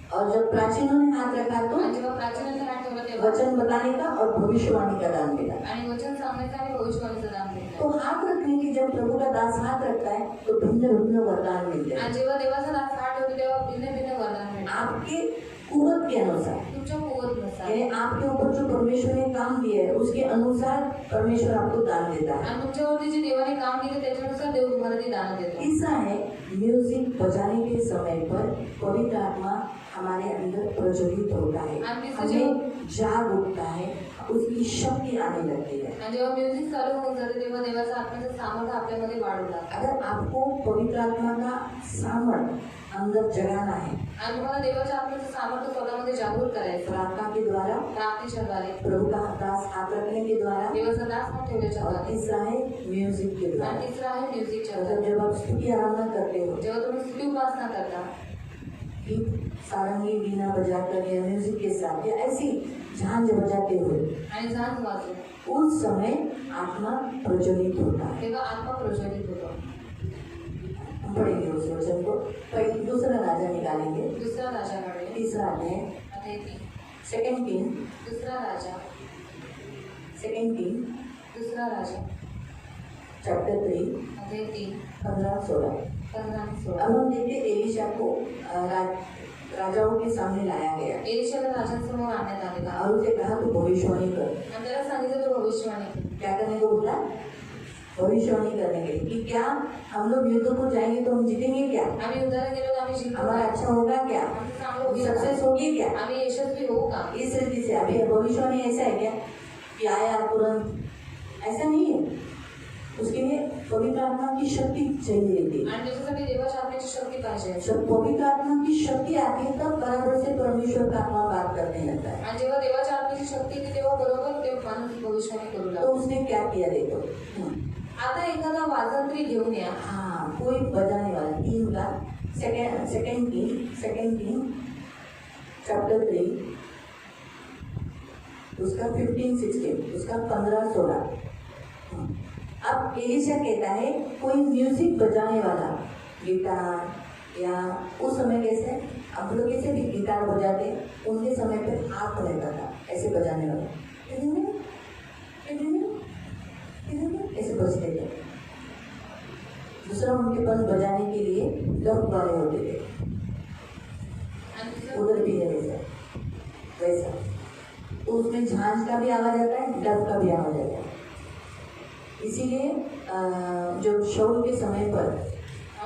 और जब प्राचीनों ने हाथ रखा तो आणि जेव्हा प्राचीनांनी हात ठेवला तेव्हा वचन बताने का और भविष्यवाणी का दान मिला। आणि वचन सांगण्याचं आणि भविष्यवाणीचं दान तो भेटलं. हाथ रखने की, जब प्रभु का दास हाथ रखता है तो भिन्न भिन्न वरदान मिलते हैं आणि जेव्हा देवाचा दास हात ठेवतो तेव्हा भिन्न भिन्न वरदान भेटतात. आपके कुवत के अनुसार, तुमच्या कुवतीनुसार. यानी आपके ऊपर जो परमेश्वर ने काम दिया है उसके अनुसार परमेश्वर आपको दान देता है। आणि तुमच्यावरती जे देवाने काम केलं त्याच्यानुसार देव तुम्हाला ते दान देतो. ऐसा है, म्यूजिक बजाने के समय पर पवित्र आत्मा हमारे अंदर प्रज्वलित होता है, हमें जाग उठता है, उसकी शक्ति आने लगती है। आणि जेव्हा म्युझिक चालू होऊन जाते तेव्हा देवाचा आत्म्याचं सामर्थ्य आपल्यामध्ये वाढू लागतं. अगर आपको पवित्र आत्मा का सामर्थ्य अंदर जगाना है, आणि तुम्हाला देवाच्या आत्म्याचं सामर्थ्य स्वतःमध्ये जागृत करायचं. प्रार्थना के द्वारा, प्रार्थनेच्या द्वारे, प्रभु का दास हाथ रखने के द्वारा, देवाचा दास हात ठेवल्याच्या और द्वारे, तीसरा है म्यूजिक के द्वारा। आणि तिसरा आहे म्युझिकच्या मतलब द्वारे. जब आप स्तुति आराधना करते हो, जेव्हा तुम्ही स्तुती उपासना करता, गीत सारंगी वीणा बजाकर या म्यूजिक के साथ या ऐसी झांझ बजाते हुए, आणि झांज वाजून, उस समय आत्मा प्रज्वलित होता है। तेव्हा आत्मा प्रज्वलित होतो. हम पढ़ेंगे उस वचन को। पहले दूसरा राजा निकालेंगे, दुसरा राजाकडे तीसरा अध्याय, अध्याय 3. सेकंड किंग, दुसरा राजा, सेकंड किंग दुसरा राजा, चैप्टर 3, अध्याय 3, 15-16। 15 आणि 16. अब हम देखते एलिशा को राजाओं के सामने लाया गया एलिशाला राजांसमोर आणण्यात आलेला और उसे कहा तू भविष्यवाणी कर। आणि त्याला सांगितलं तो भविष्यवाणी कर. क्या करने को बोला? भविष्यवाणी करने के लिए, कि क्या हम लोग युद्ध को जाएंगे तो हम जीतेंगे क्या? आम्ही युद्धाला गेलो तर आम्ही जिंकू हमारा का? अच्छा होगा क्या? आमचं चांगलं होईल का? सक्सेस होगी क्या? आम्ही यशस्वी होऊ का? इस रीति से अभी भविष्यवाणी ऐसा है क्या कि आया तुरंत? ऐसा नहीं है। उसके लिए पवित्र आत्मा की शक्ति चाहिए थी। आणि त्याच्यासाठी देवाच्या आत्म्याची शक्ती पाहिजे. जब पवित्र आत्मा की शक्ति आती है तब बराबर से परमेश्वर का आत्मा बात करने लगता है। आणि जेव्हा देवाच्या आत्म्याची शक्ती येते तेव्हा बरोबर ते माणूस भविष्यवाणी करू तो लागतो. उसने क्या किया देखो। आता एखादा वाजंत्री घेऊन या. हाँ, कोई बजाने वाला, 3 का सेकंड किंग चैप्टर 3 उसका 15-16, उसका 15-16। अब एलिशा कहता है कोई म्यूजिक बजाने वाला, गिटार या उस समय कैसे हम लोग कैसे भी गिटार बजाते, उनके समय पे हाथ रहता था ऐसे बजाने वाला, ऐसे बजते थे। दूसरा उनके पास बजाने के लिए डफ वाले होते थे, उधर भी है वैसा। तो उसमें झांझ का भी आवाज आता है, डफ का भी आवाज आता है। इसीलिए जब शाऊल के समय पर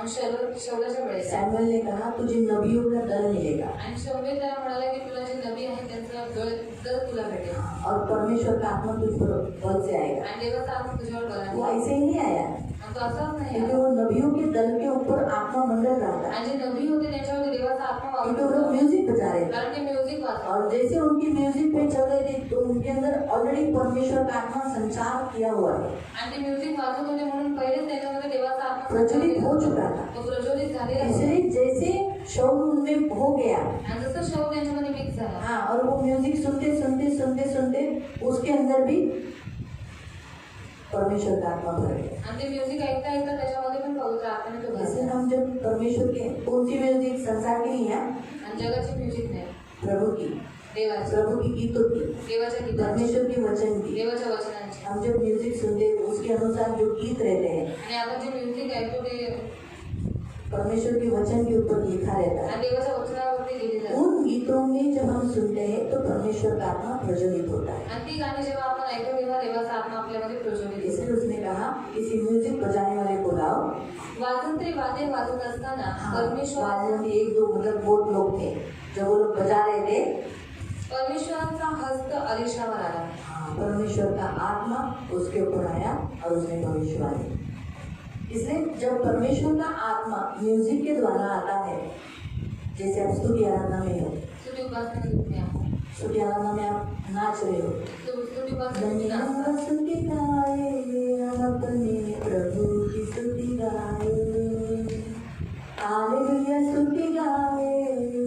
आणि शौलाच्या वेळेला सैमुअल ने कहा तुझे नबियों का दल मिलेगा आणि शौल त्याला म्हणाला की तुला जे नबी आहे त्यांचा दल तुला भेटेल और परमेश्वर का आत्मा तुझ पर बल से आएगा। आणि देवाचा आत्मा तुझ्यावर वो बलाने ऐसे ही नहीं आया आणि तो असाच नाही क्योंकि आला. वो नबियों के दल के ऊपर आत्मा मंडल रहा था, आणि जे नबी होते त्यांच्यावर देवाचा आत्मा क्योंकि वागत वो लोग होता. म्यूजिक बजा रहे थे कारण ते म्युझिक वाजत और जैसे उनकी म्यूजिक पे चल रहे थे तो उनके अंदर ऑलरेडी परमेश्वर का आत्मा संचार किया हुआ है, आणि ते म्युझिक वाजत होते म्हणून पहिलेच त्याच्यामध्ये देवाचा आत्मा प्रज्वलित हो चुका था। तो प्रज्वलित झालेला होता. इसलिए जैसे शौल उनमें हो गया, आणि जसं शौल त्यांच्यामध्ये मिक्स झाला हाँ, और वो म्यूजिक सुनते सुनते सुनते सुनते उसके अंदर भी परमेश्वर का आत्मा भर गया। आणि ते म्युझिक ऐकता ऐकता त्याच्यामध्ये पण पवित्र आत्म्याने तो जैसे भरला. हम जब परमेश्वर के कौन सी म्यूजिक संसार की नहीं है, आणि जगाची म्युझिक नाही प्रभु की, देवाची प्रभु की गीतों की, देवाच्या गीतांची परमेश्वर के वचन की, देवाच्या वचनांची. हम जब म्यूजिक सुनते हैं उसके अनुसार जो गीत रहते हैं आणि आपण जे म्युझिक ऐकतो ते परमेश्वर के वचन के ऊपर लिखा रहता है। आणि देवाच्या वचनावरती लिहिले जातात. उन गीतों में जब हम सुनते हैं तो परमेश्वर का आत्मा प्रज्वलित होता है। आणि ती गाणी जेव्हा आपण ऐकतो तेव्हा देवाचा आत्मा आपल्यामध्ये प्रज्वलित इसलिए होतो. उसने कहा किसी म्यूजिक बजाने वाले को लाओ। वाजंत्री वाद्य वाजत असताना परमेश्वर वाजन के एक दो मतलब बहुत लोग थे जब वो लोग बजा रहे थे, परमेश्वराचा हस्त अलिशावर आला. हाँ, परमेश्वर का आत्मा उसके ऊपर आया और उसने भविष्यवाणी। इसलिए जब परमेश्वर का आत्मा म्यूजिक के द्वारा आता है, जैसे आप स्तुति आराधना में हो, स्तुती उपासना करते आपण. स्तुति आराधना में आप नाच रहे हो, स्तुती उपासना करते ना. धन्यवाद स्तुति गाए हम अपने प्रभु की स्तुति गाए, हालेलुया स्तुति गाए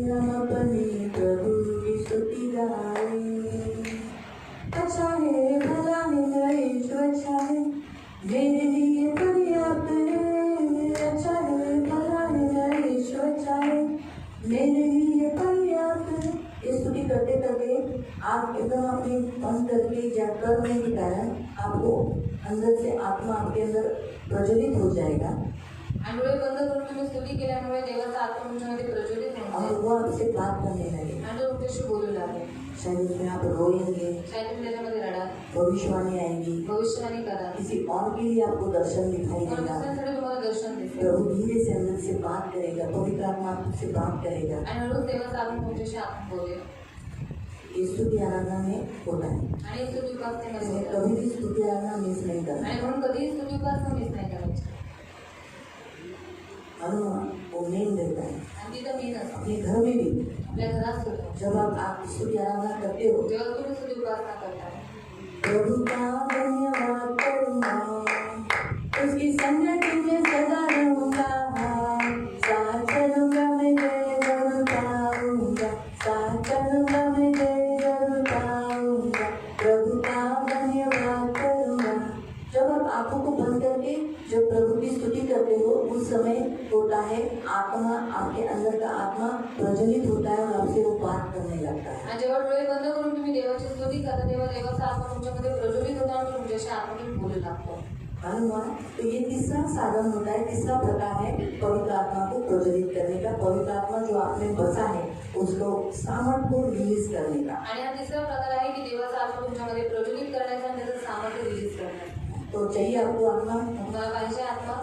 हम अपने प्रभु की स्तुति गाए। अच्छा है भला है नरेश अच्छा है मेरे लिए पर्याप्त है, अच्छा है भला है नरेश अच्छा है मेरे लिए पर्याप्त है। ये स्तुति करते करते आप एकदम अपने मन करके या करने के कारण आपको अंदर से आत्मा आपके अंदर प्रज्वलित हो जाएगा आणि डोळे बंद करून तुम्ही स्तुती केल्यामुळे देवाचा आत्मा तुमच्यामध्ये प्रज्वलित होऊन और जाईल. वो आपसे बात करने लगे। आणि तो तुमच्याशी बोलू लागेल. शायद उसमें आप रोएंगे, शायद तुम्ही त्याच्यामध्ये रडाल, भविष्यवाणी आएंगी, भविष्यवाणी कराल, किसी और के लिए आपको दर्शन दिखाई और देगा, दुसऱ्यांसाठी तुम्हाला दर्शन दिसेल. प्रभु धीरे से अंदर से बात करेगा, पवित्र आत्मा आपसे बात करेगा। आणि हळूच देवाचा आत्मा तुमच्याशी आत्मा बोलेल. ये स्तुति आराधना में होता है, आणि स्तुती उपासनेमध्ये इसलिए होतं. कभी भी स्तुति आराधना मिस नहीं करना। आणि म्हणून कधीही स्तुती उपासना मिस नाही करायची. हनुमान वो मेन रहता है आणि तिथं मी नसतो. अपने घर में भी। आपल्या घरात होतो. जब आप स्तुति आराधना करते हो, जेव्हा तुम्ही स्तुती उपासना करता प्रभु का धन्यवाद करूँगा, उसकी संगति में सदा रहूँगा, साथ चलूँगा मैं जय जरूर पाऊँगा, साथ चलूँगा मैं जय जरूर पाऊँगा, प्रभु का धन्यवाद करूँगा। जब आप आंखों को बंद करके जब प्रभु की स्तुति करते हो उस समय होता है आत्मा, आपके अंदर का आत्मा प्रज्वलित होता है और आपसे वो बात करने लगता है। आणि जेव्हा डोळे बंद करून तुम्ही देवाची स्तुती करता तेव्हा देवाचा आत्मा तुमच्यामध्ये प्रज्वलित होता आणि तुमच्याशी आत्मातून बोलू लागतो. मालूम हुआ? तो ये तीसरा साधन होता है, तीसरा प्रकार है पवित्र आत्मा को प्रज्वलित करने का। पवित्र आत्मा जो आप में बसा है उसको सामर्थ्य को रिलीज करने का। आणि हा तिसरा प्रकार आहे की देवाचा आत्मा तुमच्यामध्ये प्रज्वलित करण्याचा आणि त्याचं सामर्थ्य रिलीज करण्याचा. तो चाहिए आपको आत्मा, तुम्हाला पाहिजे आत्मा,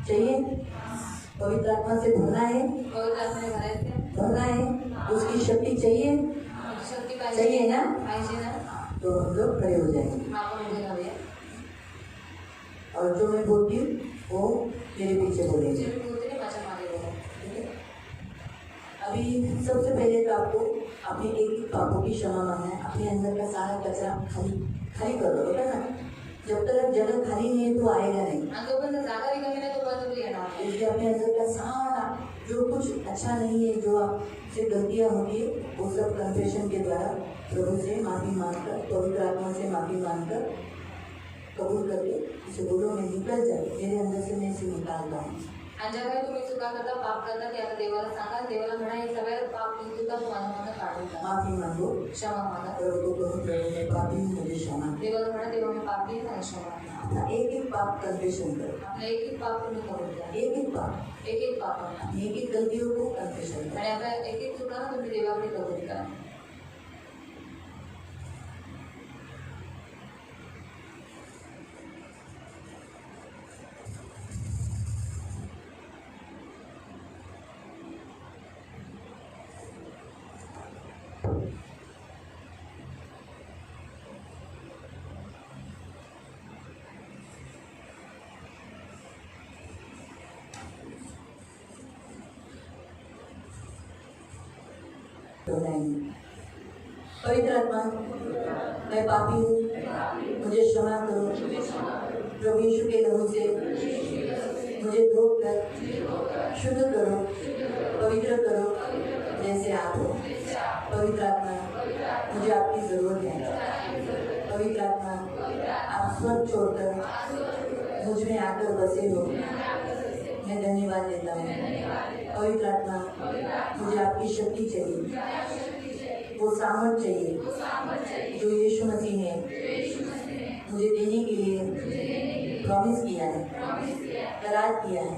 चाहिए पवित्र आत्मा से भरना है, पवित्र आत्म्याने भरायचे, भरना है, उसकी शक्ति चाहिए, शक्ती पाहिजे चाहिए ना? पाहिजे ना. तो हम लोग खड़े हो जाएंगे आपण उभे राहूया. और जो मैं बोलती हूँ वो मेरे पीछे बोलेंगे। जे मी बोलते ते माझ्या मागे बोला. ठीक है? अभी सबसे पहले तो आपको अपने एक एक पापों की क्षमा मांगना है। अपने अंदर का सारा कचरा खाली कर दो, होता है ना? जब तक जगह खाली नहीं है तो आएगा नहीं। आणि जोपर्यंत जागा रिकामी नाही तोपर्यंत तो येणार नाही. इसलिए अपने अंदर का सारा जो कुछ अच्छा नहीं है, जो आपसे गलतियाँ होती है, वो सब कन्फेशन के द्वारा प्रभु से माफी मांगकर, पवित्र आत्मा से माफी मांगकर कबूल करके उसे बोलो मैं निकल जाए, मेरे अंदर से मैं इसे निकालता हूँ। आणि ज्या काही तुम्ही चुका करता, पाप करता, ते आता देवाला सांगा. देवाला म्हणा हे सगळ्या पाप चुका तुम्हाला मला काढून टाका. माफी मांगो, क्षमा मागा. प्रभु को कहो प्रभु मैं पापी हूँ, मुझे क्षमा दे। देवाला म्हणा देवा मी पापी आहे, मला क्षमा करा. अपना एक एक पाप कन्फेशन करो, आपलं एक एक पाप तुम्ही करून द्या. एक एक पाप, एक एक पाप म्हणा. एक एक गलतियों को कन्फेशन करो। आणि आपल्या एक एक चुका ना तुम्ही देवाकडे कबूल करा. दोहराएंगे। पवित्र आत्मा, मैं पापी हूँ, मुझे क्षमा करो। प्रभु यीशु के लहू से मुझे धोकर शुद्ध करो, पवित्र करो जैसे आप हो। पवित्र आत्मा, मुझे आपकी जरूरत है। पवित्र आत्मा, आप स्वर्ग छोड़कर मुझ में आकर बसे हो, मैं धन्यवाद देता हूँ। पवित्र आत्मा, मुझे आपकी शक्ति चाहिए, वो सामर्थ चाहिए जो यीशु मसीह ने मुझे देने के लिए प्रॉमिस किया है, करार किया है।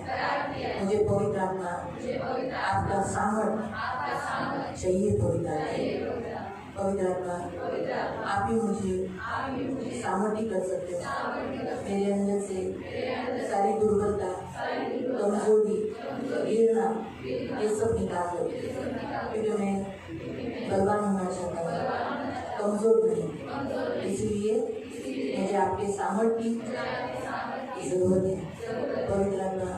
मुझे पवित्र आत्मा, आपका सामर्थ चाहिए। पवित्र आत्मा, आप ही मुझे सामर्थ्य कर सकते हो। मेरे अंदर से सारी दुर्बलता, कमजोरी, घृणा ये सब निकाल दो, क्योंकि मैं बलवान होना चाहता हूँ, कमजोर नहीं। इसलिए मुझे आपके सामर्थ्य की जरूरत है। पवित्र आत्मा,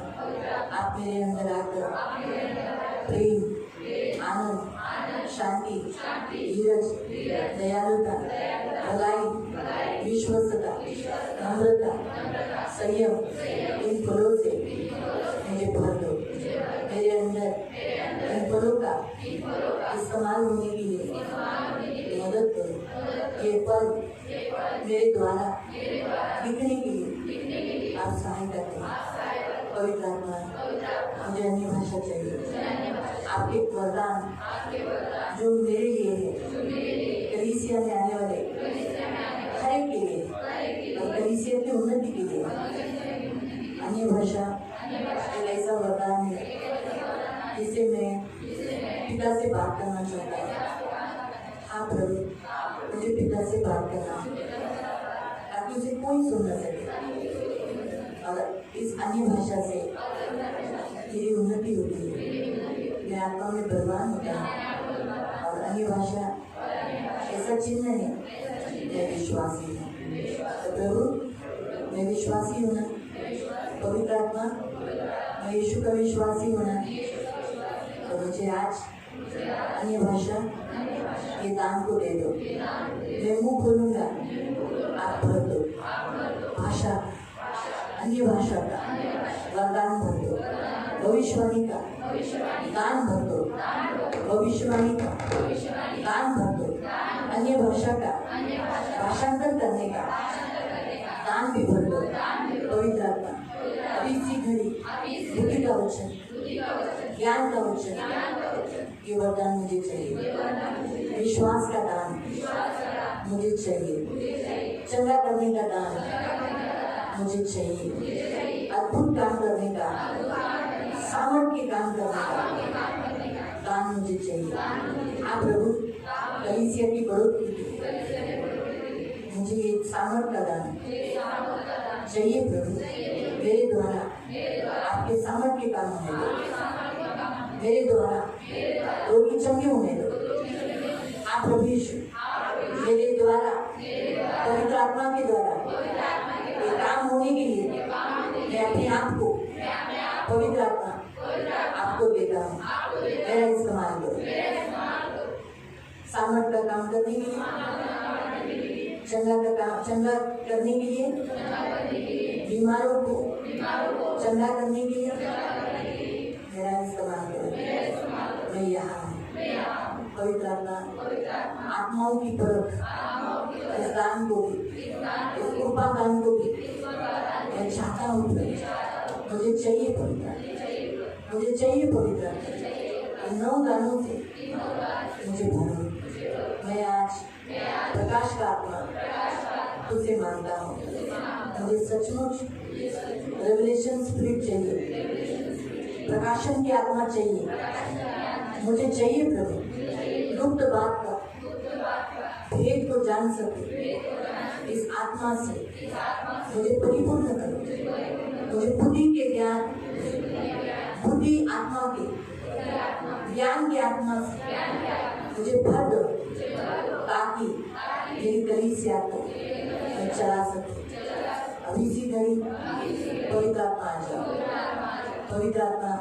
आप मेरे अंदर आकर प्रेम, आनंद, शांति, धीरज, दयालुता, भलाई, विश्वस्तता, नम्रता, संयम, इन फलों से मुझे भर दो। मेरे अंदर इन फलों का इस्तेमाल होने के लिए मदद करो। ये फल मेरे द्वारा दिखने के लिए आप सहायता करें। पवित्र आत्मा, मुझे अन्य भाषा चाहिए। आपके वरदान जो मेरे लिए है, कलीसिया में आने वाले हर एक के लिए और कलीसिया की उन्नति के लिए अन्य भाषा एक ऐसा वरदान है जिसे मैं पिता से बात करना चाहता हूँ। हाँ प्रभु, मुझे पिता से बात करना ताकि उसे कोई सुन न सके और इस अन्य भाषा से मेरी उन्नति होती है। मैं आत्मा में बलवान होता हूँ और अन्य भाषा ऐसा चिन्ह है, मैं विश्वासी हूँ। तो प्रभु, मैं विश्वासी हूँ ना। पवित्र आत्मा, मैं यीशु का विश्वासी हूँ ना। तो मुझे आज अन्य भाषा ये दान को दे दो। मैं मुंह खोलूंगा, आप भर दो। भाषा, अन्य भाषा का वरदान भर दो। भविष्यवाणी का दान भर दो। भविष्यवाणी का दान भर दो। अन्य भाषा का भाषांतर करने का दान भी भर दो। पवित्र आत्मा, अभी सी घड़ी बुद्धि का वचन, ज्ञान का वचन, ये वरदान मुझे चाहिए। विश्वास का दान मुझे चाहिए। चंगा करने का दान मुझे चाहिए। अद्भुत काम करने का, सामर्थ्य के काम करने का दान मुझे चाहिए। आप प्रभु, कलीसिया की बढ़ोतरी मुझे एक सामर्थ्य का दान चाहिए। प्रभु, मेरे द्वारा आपके सामर्थ्य के काम होने दो। मेरे द्वारा रोगी चंगे होने दो। आप प्रभु यीशु, मेरे द्वारा पवित्र आत्मा के द्वारा ये काम होने के लिए मैं अपने आप को पवित्र आत्मा आपको देता हूँ। मेरा इस्तेमाल करो सामर्थ्य का काम करने के लिए, चंगा करने के लिए, बीमारों को चंगा करने के लिए मेरा इस्तेमाल करो। मैं यहाँ हूँ। पवित्र आत्मा, आत्माओं की परख, इस दान को भी, इस कृपा दान को भी मैं चाहता हूँ। मुझे चाहिए पवित्र, मुझे चाहिए पवित्र। इन 9 दानों से मुझे भरो। मैं आज प्रकाश का आत्मा तुझसे मांगता हूँ। मुझे सचमुच रेवलेशन स्पिरिट चाहिए, प्रकाशन की आत्मा चाहिए। मुझे चाहिए प्रभु, गुप्त बात का भेद को जान सके इस आत्मा से। मुझे परिपूर्ण करो। मुझे बुद्धि के ज्ञान, बुद्धि आत्मा के ज्ञान की आत्मा से मुझे भर दो, ताकि मेरी कलीसिया को मैं चला सकूं। अभी सी घड़ी पवित्र आत्मा आ जाओ। पवित्र आत्मा,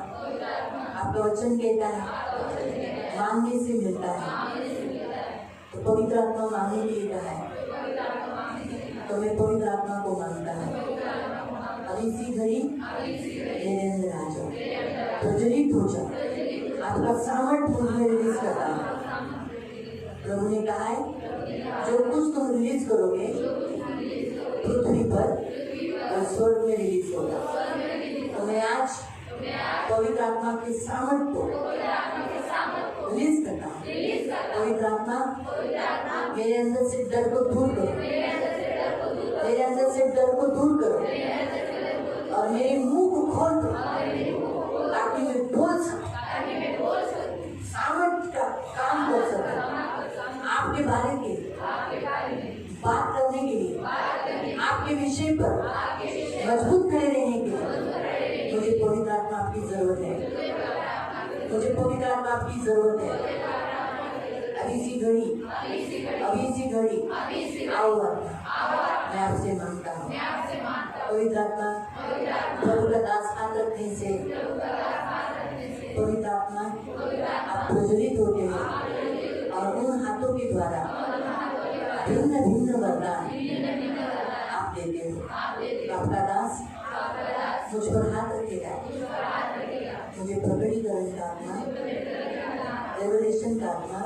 आपका वचन कहता है मांगने से मिलता है। तो पवित्र आत्मा मांगने के लिए कहा है, तो मैं पवित्र आत्मा को मांगता हूँ। अब इसी घड़ी मेरे अंदर आ जाओ, प्रज्वलित हो जाओ, आपका सामर्थ्य मुझे रिलीज करता है। प्रभु ने कहा है, जो कुछ तुम रिलीज करोगे पृथ्वी पर और स्वर्ग में रिलीज होगा। तो मैं आज पवित्र आत्मा के सामर्थ्य को रिलीज करता हूँ। पवित्र आत्मा मेरे अंदर से डर को दूर करो, मेरे अंदर से डर को दूर करो और मेरे मुंह को खोल दो ताकि मैं बोल सकूं, सामर्थ्य का काम कर सकूं। आपके बारे में बात करने के लिए, आपके विषय पर मजबूत खड़े रहने के लिए मुझे पवित्र आत्मा आपकी जरूरत है। मुझे पवित्र आत्मा आपकी जरूरत है। अभी सी घड़ी आओ आत्मा, मैं आपसे मांगता हूँ। पवित्र आत्मा, प्रभु का दास हाथ रखने से पवित्र आत्मा आप प्रज्वलित होते हैं और उन हाथों के द्वारा भिन्न भिन्न वरदान आप देते हो। आपका दास मुझ पर हाथ रखेगा, मुझे प्रकटीकरण का आत्मा, रेवलेशन का आत्मा,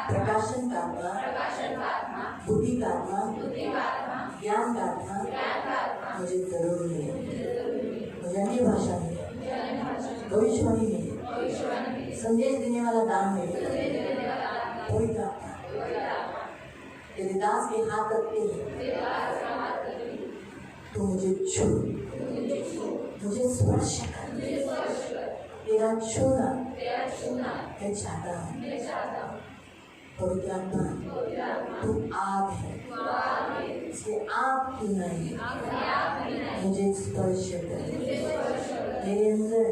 प्रकाशन का आत्मा, बुद्धि का आत्मा, ज्ञान का आत्मा मुझे जरूर मिले। मुझे अन्य भाषा मिले, भविष्यवाणी मिले, संदेश देने वाला दान मिले। पवित्र आत्मा तेरे दास के हाथ रखते हैं तो मुझे छू, मुझे स्पर्श कर, तेरा छूना मैं चाहता हूँ। पवित्र आत्मा तू आग है, इसलिए आग क्यों नहीं, मुझे स्पर्श कर, मेरे अंदर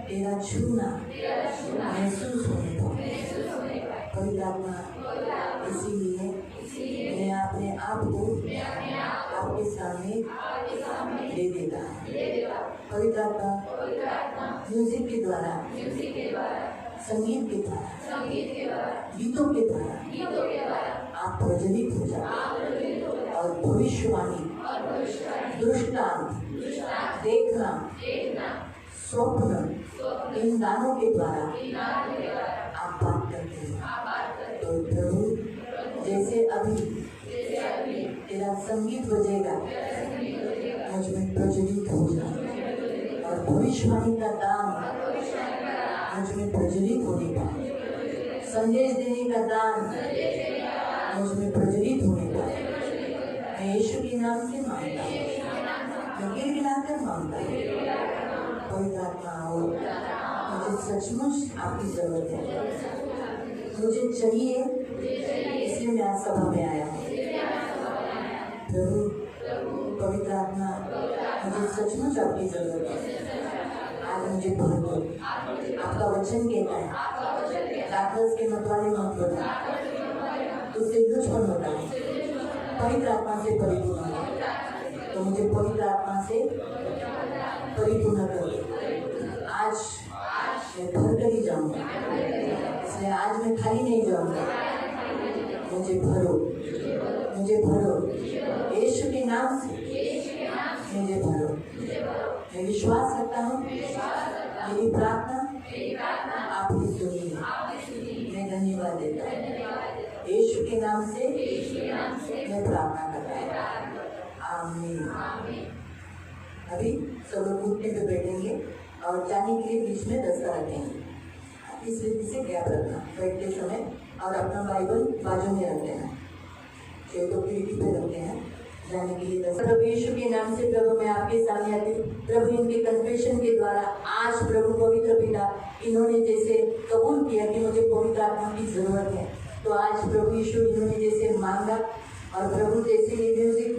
तेरा छूना महसूस होने दो। पवित्र आत्मा इसीलिए मैं अपने आप को आपके सामने दे देता है। पवित्र आत्मा म्यूजिक के द्वारा, संगीत के द्वारा, गीतों के द्वारा आप प्रज्वलित हो जाते और भविष्यवाणी, दृष्टांत, देखना, स्वप्न, इन दानों के द्वारा आप बात करते हैं। तो प्रभु जैसे अभी तेरा संगीत बजेगा मुझ में प्रज्वलित हो जाए और भविष्यवाणी का दान मुझ में प्रज्वलित होने का, संदेश देने का दान मुझ में प्रज्वलित होने का मैं यीशु के नाम से मांगता हूँ, मैं गिड़गिड़ाकर मांगता हूँ। पवित्र आत्मा आओ, मुझे सचमुच आपकी जरूरत है, मुझे चाहिए, इसलिए मैं आज सभा में आया हूँ। प्रभु पवित्र आत्मा मुझे सचमुच आपकी जरूरत है, आज मुझे भर दो। आपका वचन कहता है राक्षस के मतवाले मत होना, उससे दुश्मन होता है, पवित्र आत्मा से परिपूर्ण हो। तो मुझे पवित्र आत्मा से परिपूर्ण करो। आज मैं भर कर ही जाऊंगा, इसलिए आज मैं खाली नहीं जाऊंगा। मुझे भरो, मुझे भरो, यीशु के नाम से मुझे भरो। मैं विश्वास करता हूँ मेरी प्रार्थना आपकी सुनी है। मैं धन्यवाद देता हूँ, यीशु के नाम से मैं प्रार्थना करता हूँ, आमीन। अभी सब लोग घुटने पे बैठेंगे और जाने के लिए बीच में दस्ता रखेंगे। इस रीति से गैप रखना बैठते समय और अपना बाइबल बाजू में रख लेना, तो पीठी पे रखते हैं जाने के लिए। प्रभु यीशु के नाम से प्रभु मैं आपके सामने आती हूँ। प्रभु इनके कन्फेशन के द्वारा आज प्रभु पवित्र पिता इन्होंने जैसे कबूल किया कि मुझे पवित्र आत्मा की जरूरत है, तो आज प्रभु यीशु इन्होंने जैसे मांगा और प्रभु जैसे ये म्यूजिक